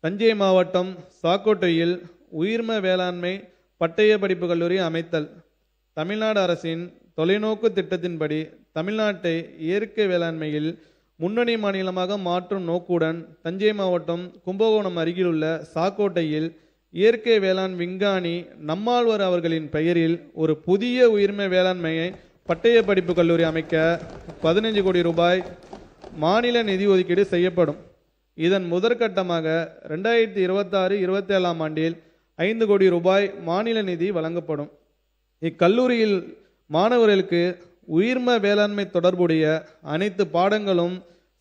தஞ்சை மாவட்டம் சாக்கோட்டையில் உயிர்ம வேளாண்மை பட்டய படிப்பு கல்லூரி அமைத்தல். தமிழ்நாடு அரசின் தொலைநோக்கு திட்டத்தின்படி தமிழ்நாட்டை இயற்கை வேளாண்மையில் முன்னணி மாநிலமாக மாற்றும் நோக்குடன் தஞ்சை மாவட்டம் கும்பகோணம் அருகிலுள்ள சாக்கோட்டையில் இயற்கை வேளாண் விஞ்ஞானி நம்மாழ்வார் அவர்களின் பெயரில் ஒரு புதிய உயிர்ம வேளாண்மையை பட்டய படிப்பு கல்லூரி அமைக்க 15 கோடி ரூபாய் மாநில நிதி ஒதுக்கீடு செய்யப்படும். இதன் முதற்கட்டமாக 2026-27 ஆண்டில் 5 கோடி ரூபாய் மாநில நிதி வழங்கப்படும். இக்கல்லூரியில் மாணவர்களுக்கு உயிர்ம வேளாண்மை தொடர்புடைய அனைத்து பாடங்களும்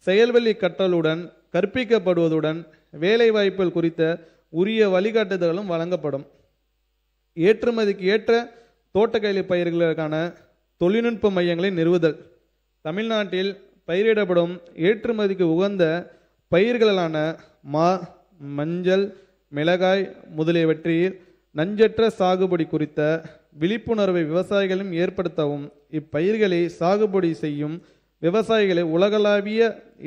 செயல்வழி கற்றலுடன் கற்பிக்கப்படுவதுடன் வேலைவாய்ப்புகள் குறித்த உரிய வழிகாட்டுதல்களும் வழங்கப்படும். ஏற்றுமதிக்கு ஏற்ற தோட்டக்கலை பயிர்களுக்கான தொழில்நுட்ப மையங்களை நிறுவுதல். தமிழ்நாட்டில் பயிரிடப்படும் ஏற்றுமதிக்கு உகந்த பயிர்களான மா, மஞ்சள், மிளகாய் முதலியவற்றில் நஞ்சற்ற சாகுபடி குறித்த விழிப்புணர்வை விவசாயிகளும் ஏற்படுத்தவும், இப்பயிர்களை சாகுபடி செய்யும் விவசாயிகளை உலகளாவிய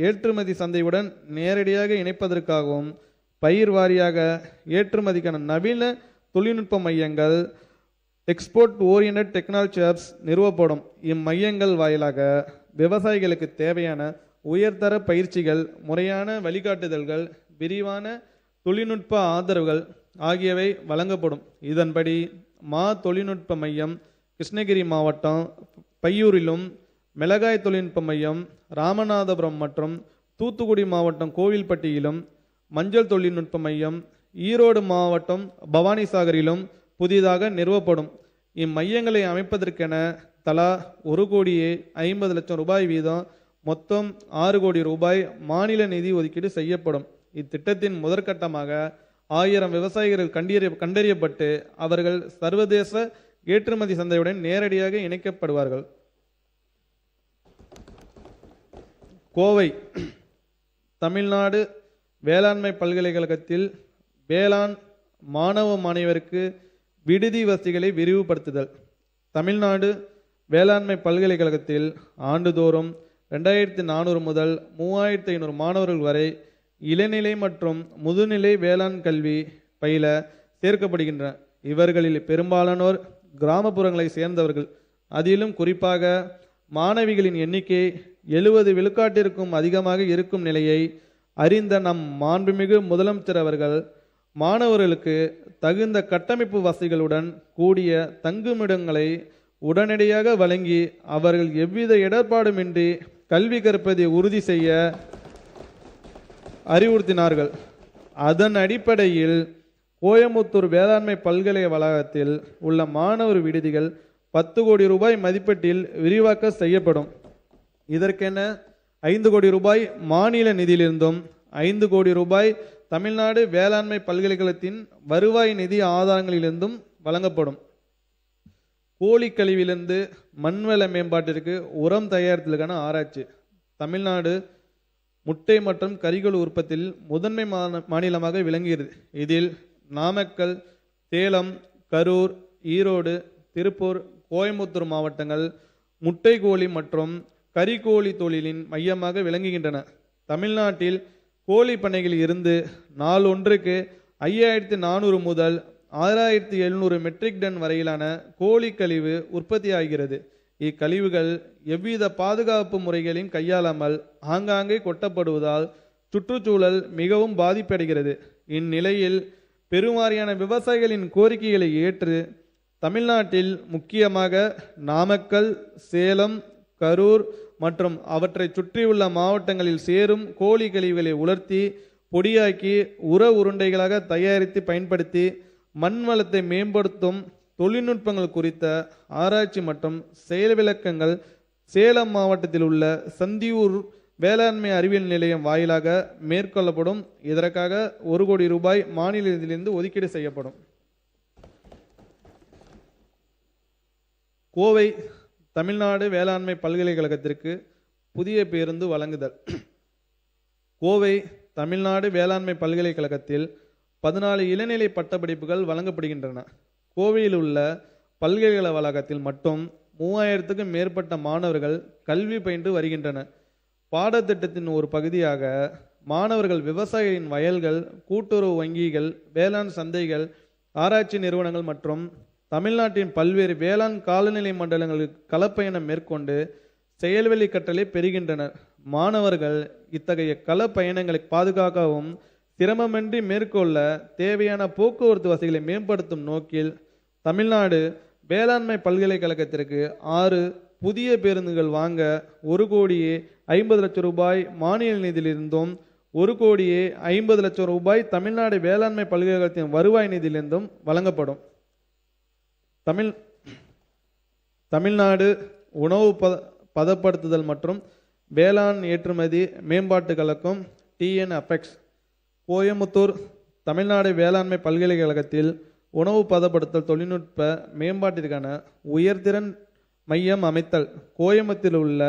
ஏற்றுமதி சந்தையுடன் நேரடியாக இணைப்பதற்காகவும் பயிர் வாரியாக ஏற்றுமதிக்கான நவீன தொழில்நுட்ப மையங்கள், எக்ஸ்போர்ட் ஓரியன்ட் டெக்னாலஜி ஹப்ஸ் நிறுவப்படும். இம்மையங்கள் வாயிலாக விவசாயிகளுக்கு தேவையான உயர்தர பயிற்சிகள், முறையான வழிகாட்டுதல்கள், விரிவான தொழில்நுட்ப ஆதரவுகள் ஆகியவை வழங்கப்படும். இதன்படி மா தொழில்நுட்ப மையம் கிருஷ்ணகிரி மாவட்டம் பையூரிலும், மிளகாய் தொழில்நுட்ப மையம் ராமநாதபுரம் மற்றும் தூத்துக்குடி மாவட்டம் கோவில்பட்டியிலும், மஞ்சள் தொழில்நுட்ப மையம் ஈரோடு மாவட்டம் பவானிசாகரிலும் புதிதாக நிறுவப்படும். இம்மையங்களை அமைப்பதற்கென தலா 1,50,00,000 ரூபாய் வீதம் மொத்தம் 6 கோடி ரூபாய் மாநில நிதி ஒதுக்கீடு செய்யப்படும். இத்திட்டத்தின் முதற்கட்டமாக 1000 விவசாயிகள் கண்டறியப்பட்டு அவர்கள் சர்வதேச ஏற்றுமதி சந்தையுடன் நேரடியாக இணைக்கப்படுவார்கள். கோவை தமிழ்நாடு வேளாண்மை பல்கலைக்கழகத்தில் வேளாண் மாணவ மாணவருக்கு விடுதி வசதிகளை விரிவுபடுத்துதல். தமிழ்நாடு வேளாண்மை பல்கலைக்கழகத்தில் ஆண்டுதோறும் 2400 முதல் 3500 மாணவர்கள் வரை இளநிலை மற்றும் முதுநிலை வேளாண் கல்வி பயில சேர்க்கப்படுகின்றனர். இவர்களில் பெரும்பாலானோர் கிராமப்புறங்களை சேர்ந்தவர்கள். அதிலும் குறிப்பாக மாணவிகளின் எண்ணிக்கை 70 விழுக்காட்டிற்கும் அதிகமாக இருக்கும் நிலையை அறிந்த நம் மாண்புமிகு முதலமைச்சர் அவர்கள் மாணவர்களுக்கு தகுந்த கட்டமைப்பு வசதிகளுடன் கூடிய தங்குமிடங்களை உடனடியாக வழங்கி அவர்கள் எவ்வித இடர்பாடுமின்றி கல்வி கற்பதை உறுதி செய்ய அறிவுறுத்தினார்கள். அதன் அடிப்படையில் கோயமுத்தூர் வேளாண்மை பல்கலை வளாகத்தில் உள்ள மாணவர் விடுதிகள் 10 கோடி ரூபாய் மதிப்பீட்டில் விரிவாக்க செய்யப்படும். இதற்கென 5 கோடி ரூபாய் மாநில நிதியிலிருந்தும் 5 கோடி ரூபாய் தமிழ்நாடு வேளாண்மை பல்கலைக்கழகத்தின் வருவாய் நிதி ஆதாரங்களிலிருந்தும் வழங்கப்படும். கோழி கழிவிலிருந்து மண்வள மேம்பாட்டிற்கு உரம் தயாரித்தலுக்கான ஆராய்ச்சி. தமிழ்நாடு முட்டை மற்றும் கறிகள் உற்பத்தியில் முதன்மை மாநிலமாக விளங்குகிறது. இதில் நாமக்கல், சேலம், கரூர், ஈரோடு, திருப்பூர், கோயம்புத்தூர் மாவட்டங்கள் முட்டைக்கோழி மற்றும் கறிக்கோழி தொழிலின் மையமாக விளங்குகின்றன. தமிழ்நாட்டில் கோழி பண்ணைகளில் இருந்து நாள் ஒன்றுக்கு 5400 முதல் 6700 மெட்ரிக் டன் வரையிலான கோழி கழிவு உற்பத்தியாகிறது. இக்கழிவுகள் எவ்வித பாதுகாப்பு முறைகளையும் கையாளாமல் ஆங்காங்கே கொட்டப்படுவதால் சுற்றுச்சூழல் மிகவும் பாதிப்படைகிறது. இந்நிலையில் பெருவாரியான விவசாயிகளின் கோரிக்கைகளை ஏற்று தமிழ்நாட்டில் முக்கியமாக நாமக்கல், சேலம், கரூர் மற்றும் அவற்றை சுற்றியுள்ள மாவட்டங்களில் சேரும் கோழி கழிவுகளை உலர்த்தி பொடியாக்கி உர உருண்டைகளாக தயாரித்து பயன்படுத்தி மண் வளத்தை மேம்படுத்தும் தொழில்நுட்பங்கள் குறித்த ஆராய்ச்சி மற்றும் செயல் விளக்கங்கள் சேலம் மாவட்டத்தில் உள்ள சந்தியூர் வேளாண்மை அறிவியல் நிலையம் வாயிலாக மேற்கொள்ளப்படும். இதற்காக 1 கோடி ரூபாய் மாநில நிதியிலிருந்து ஒதுக்கீடு செய்யப்படும். கோவை தமிழ்நாடு வேளாண்மை பல்கலைக்கழகத்திற்கு புதிய பேருந்து வழங்குதல். கோவை தமிழ்நாடு வேளாண்மை பல்கலைக்கழகத்தில் 14 இளநிலை பட்டப்படிப்புகள் வழங்கப்படுகின்றன. கோவையில் உள்ள பல்கலைக்கழக வளாகத்தில் மட்டும் 3000க்கும் மேற்பட்ட மாணவர்கள் கல்வி பயின்று வருகின்றனர். பாடத்திட்டத்தின் ஒரு பகுதியாக மாணவர்கள் விவசாயிகளின் வயல்கள், கூட்டுறவு வங்கிகள், வேளாண் சந்தைகள், ஆராய்ச்சி நிறுவனங்கள் மற்றும் தமிழ்நாட்டின் பல்வேறு வேளாண் காலநிலை மண்டலங்களுக்கு களப்பயணம் மேற்கொண்டு செயல்வெளி கற்றலை பெறுகின்றனர். மாணவர்கள் இத்தகைய கள பயணங்களை பாதுகாக்கவும் சிரமமின்றி மேற்கொள்ள தேவையான போக்குவரத்து வசதிகளை மேம்படுத்தும் நோக்கில் தமிழ்நாடு வேளாண்மை பல்கலைக்கழகத்திற்கு 6 புதிய பேருந்துகள் வாங்க 1,50,00,000 ரூபாய் மானிய நிதியிலிருந்தும் 1,50,00,000 ரூபாய் தமிழ்நாடு வேளாண்மை பல்கலைக்கழகத்தின் வருவாய் நிதியிலிருந்தும் வழங்கப்படும். தமிழ்நாடு உணவு பதப்படுத்துதல் மற்றும் வேளாண் ஏற்றுமதி மேம்பாட்டு கழகம் TNAPEX கோயம்புத்தூர் தமிழ்நாடு வேளாண்மை பல்கலைக்கழகத்தில் உணவு பதப்படுத்தல் தொழில்நுட்ப மேம்பாட்டிற்கான உயர்திறன் மையம் அமைத்தல். கோயம்புத்தூரில் உள்ள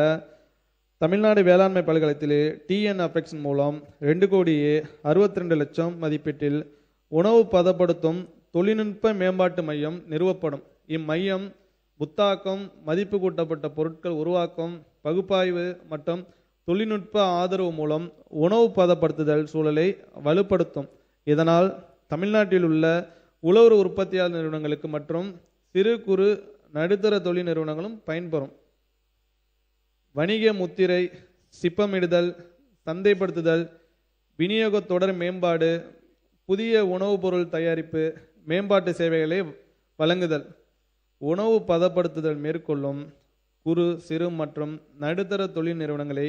தமிழ்நாடு வேளாண்மை பல்கலைக்கழகத்தில் TNAPEX மூலம் 2,62,00,000 மதிப்பீட்டில் உணவு பதப்படுத்தும் தொழில்நுட்ப மேம்பாட்டு மையம் நிறுவப்படும். இம்மையம் புத்தாக்கம், மதிப்பு கூட்டப்பட்ட பொருட்கள் உருவாக்கம், பகுப்பாய்வு மற்றும் தொழில்நுட்ப ஆதரவு மூலம் உணவு பதப்படுத்துதல் சூழலை வலுப்படுத்தும். இதனால் தமிழ்நாட்டில் உள்ள உழவர் உற்பத்தியாளர் நிறுவனங்களுக்கு மற்றும் சிறு குறு நடுத்தர தொழில் நிறுவனங்களும் பயன்பெறும். வணிக முத்திரை, சிப்பமிடுதல், சந்தைப்படுத்துதல், விநியோக தொடர் மேம்பாடு, புதிய உணவுப் பொருள் தயாரிப்பு, மேம்பாட்டு சேவைகளை வழங்குதல், உணவு பதப்படுத்துதல் மேற்கொள்ளும் குறு, சிறு மற்றும் நடுத்தர தொழில் நிறுவனங்களை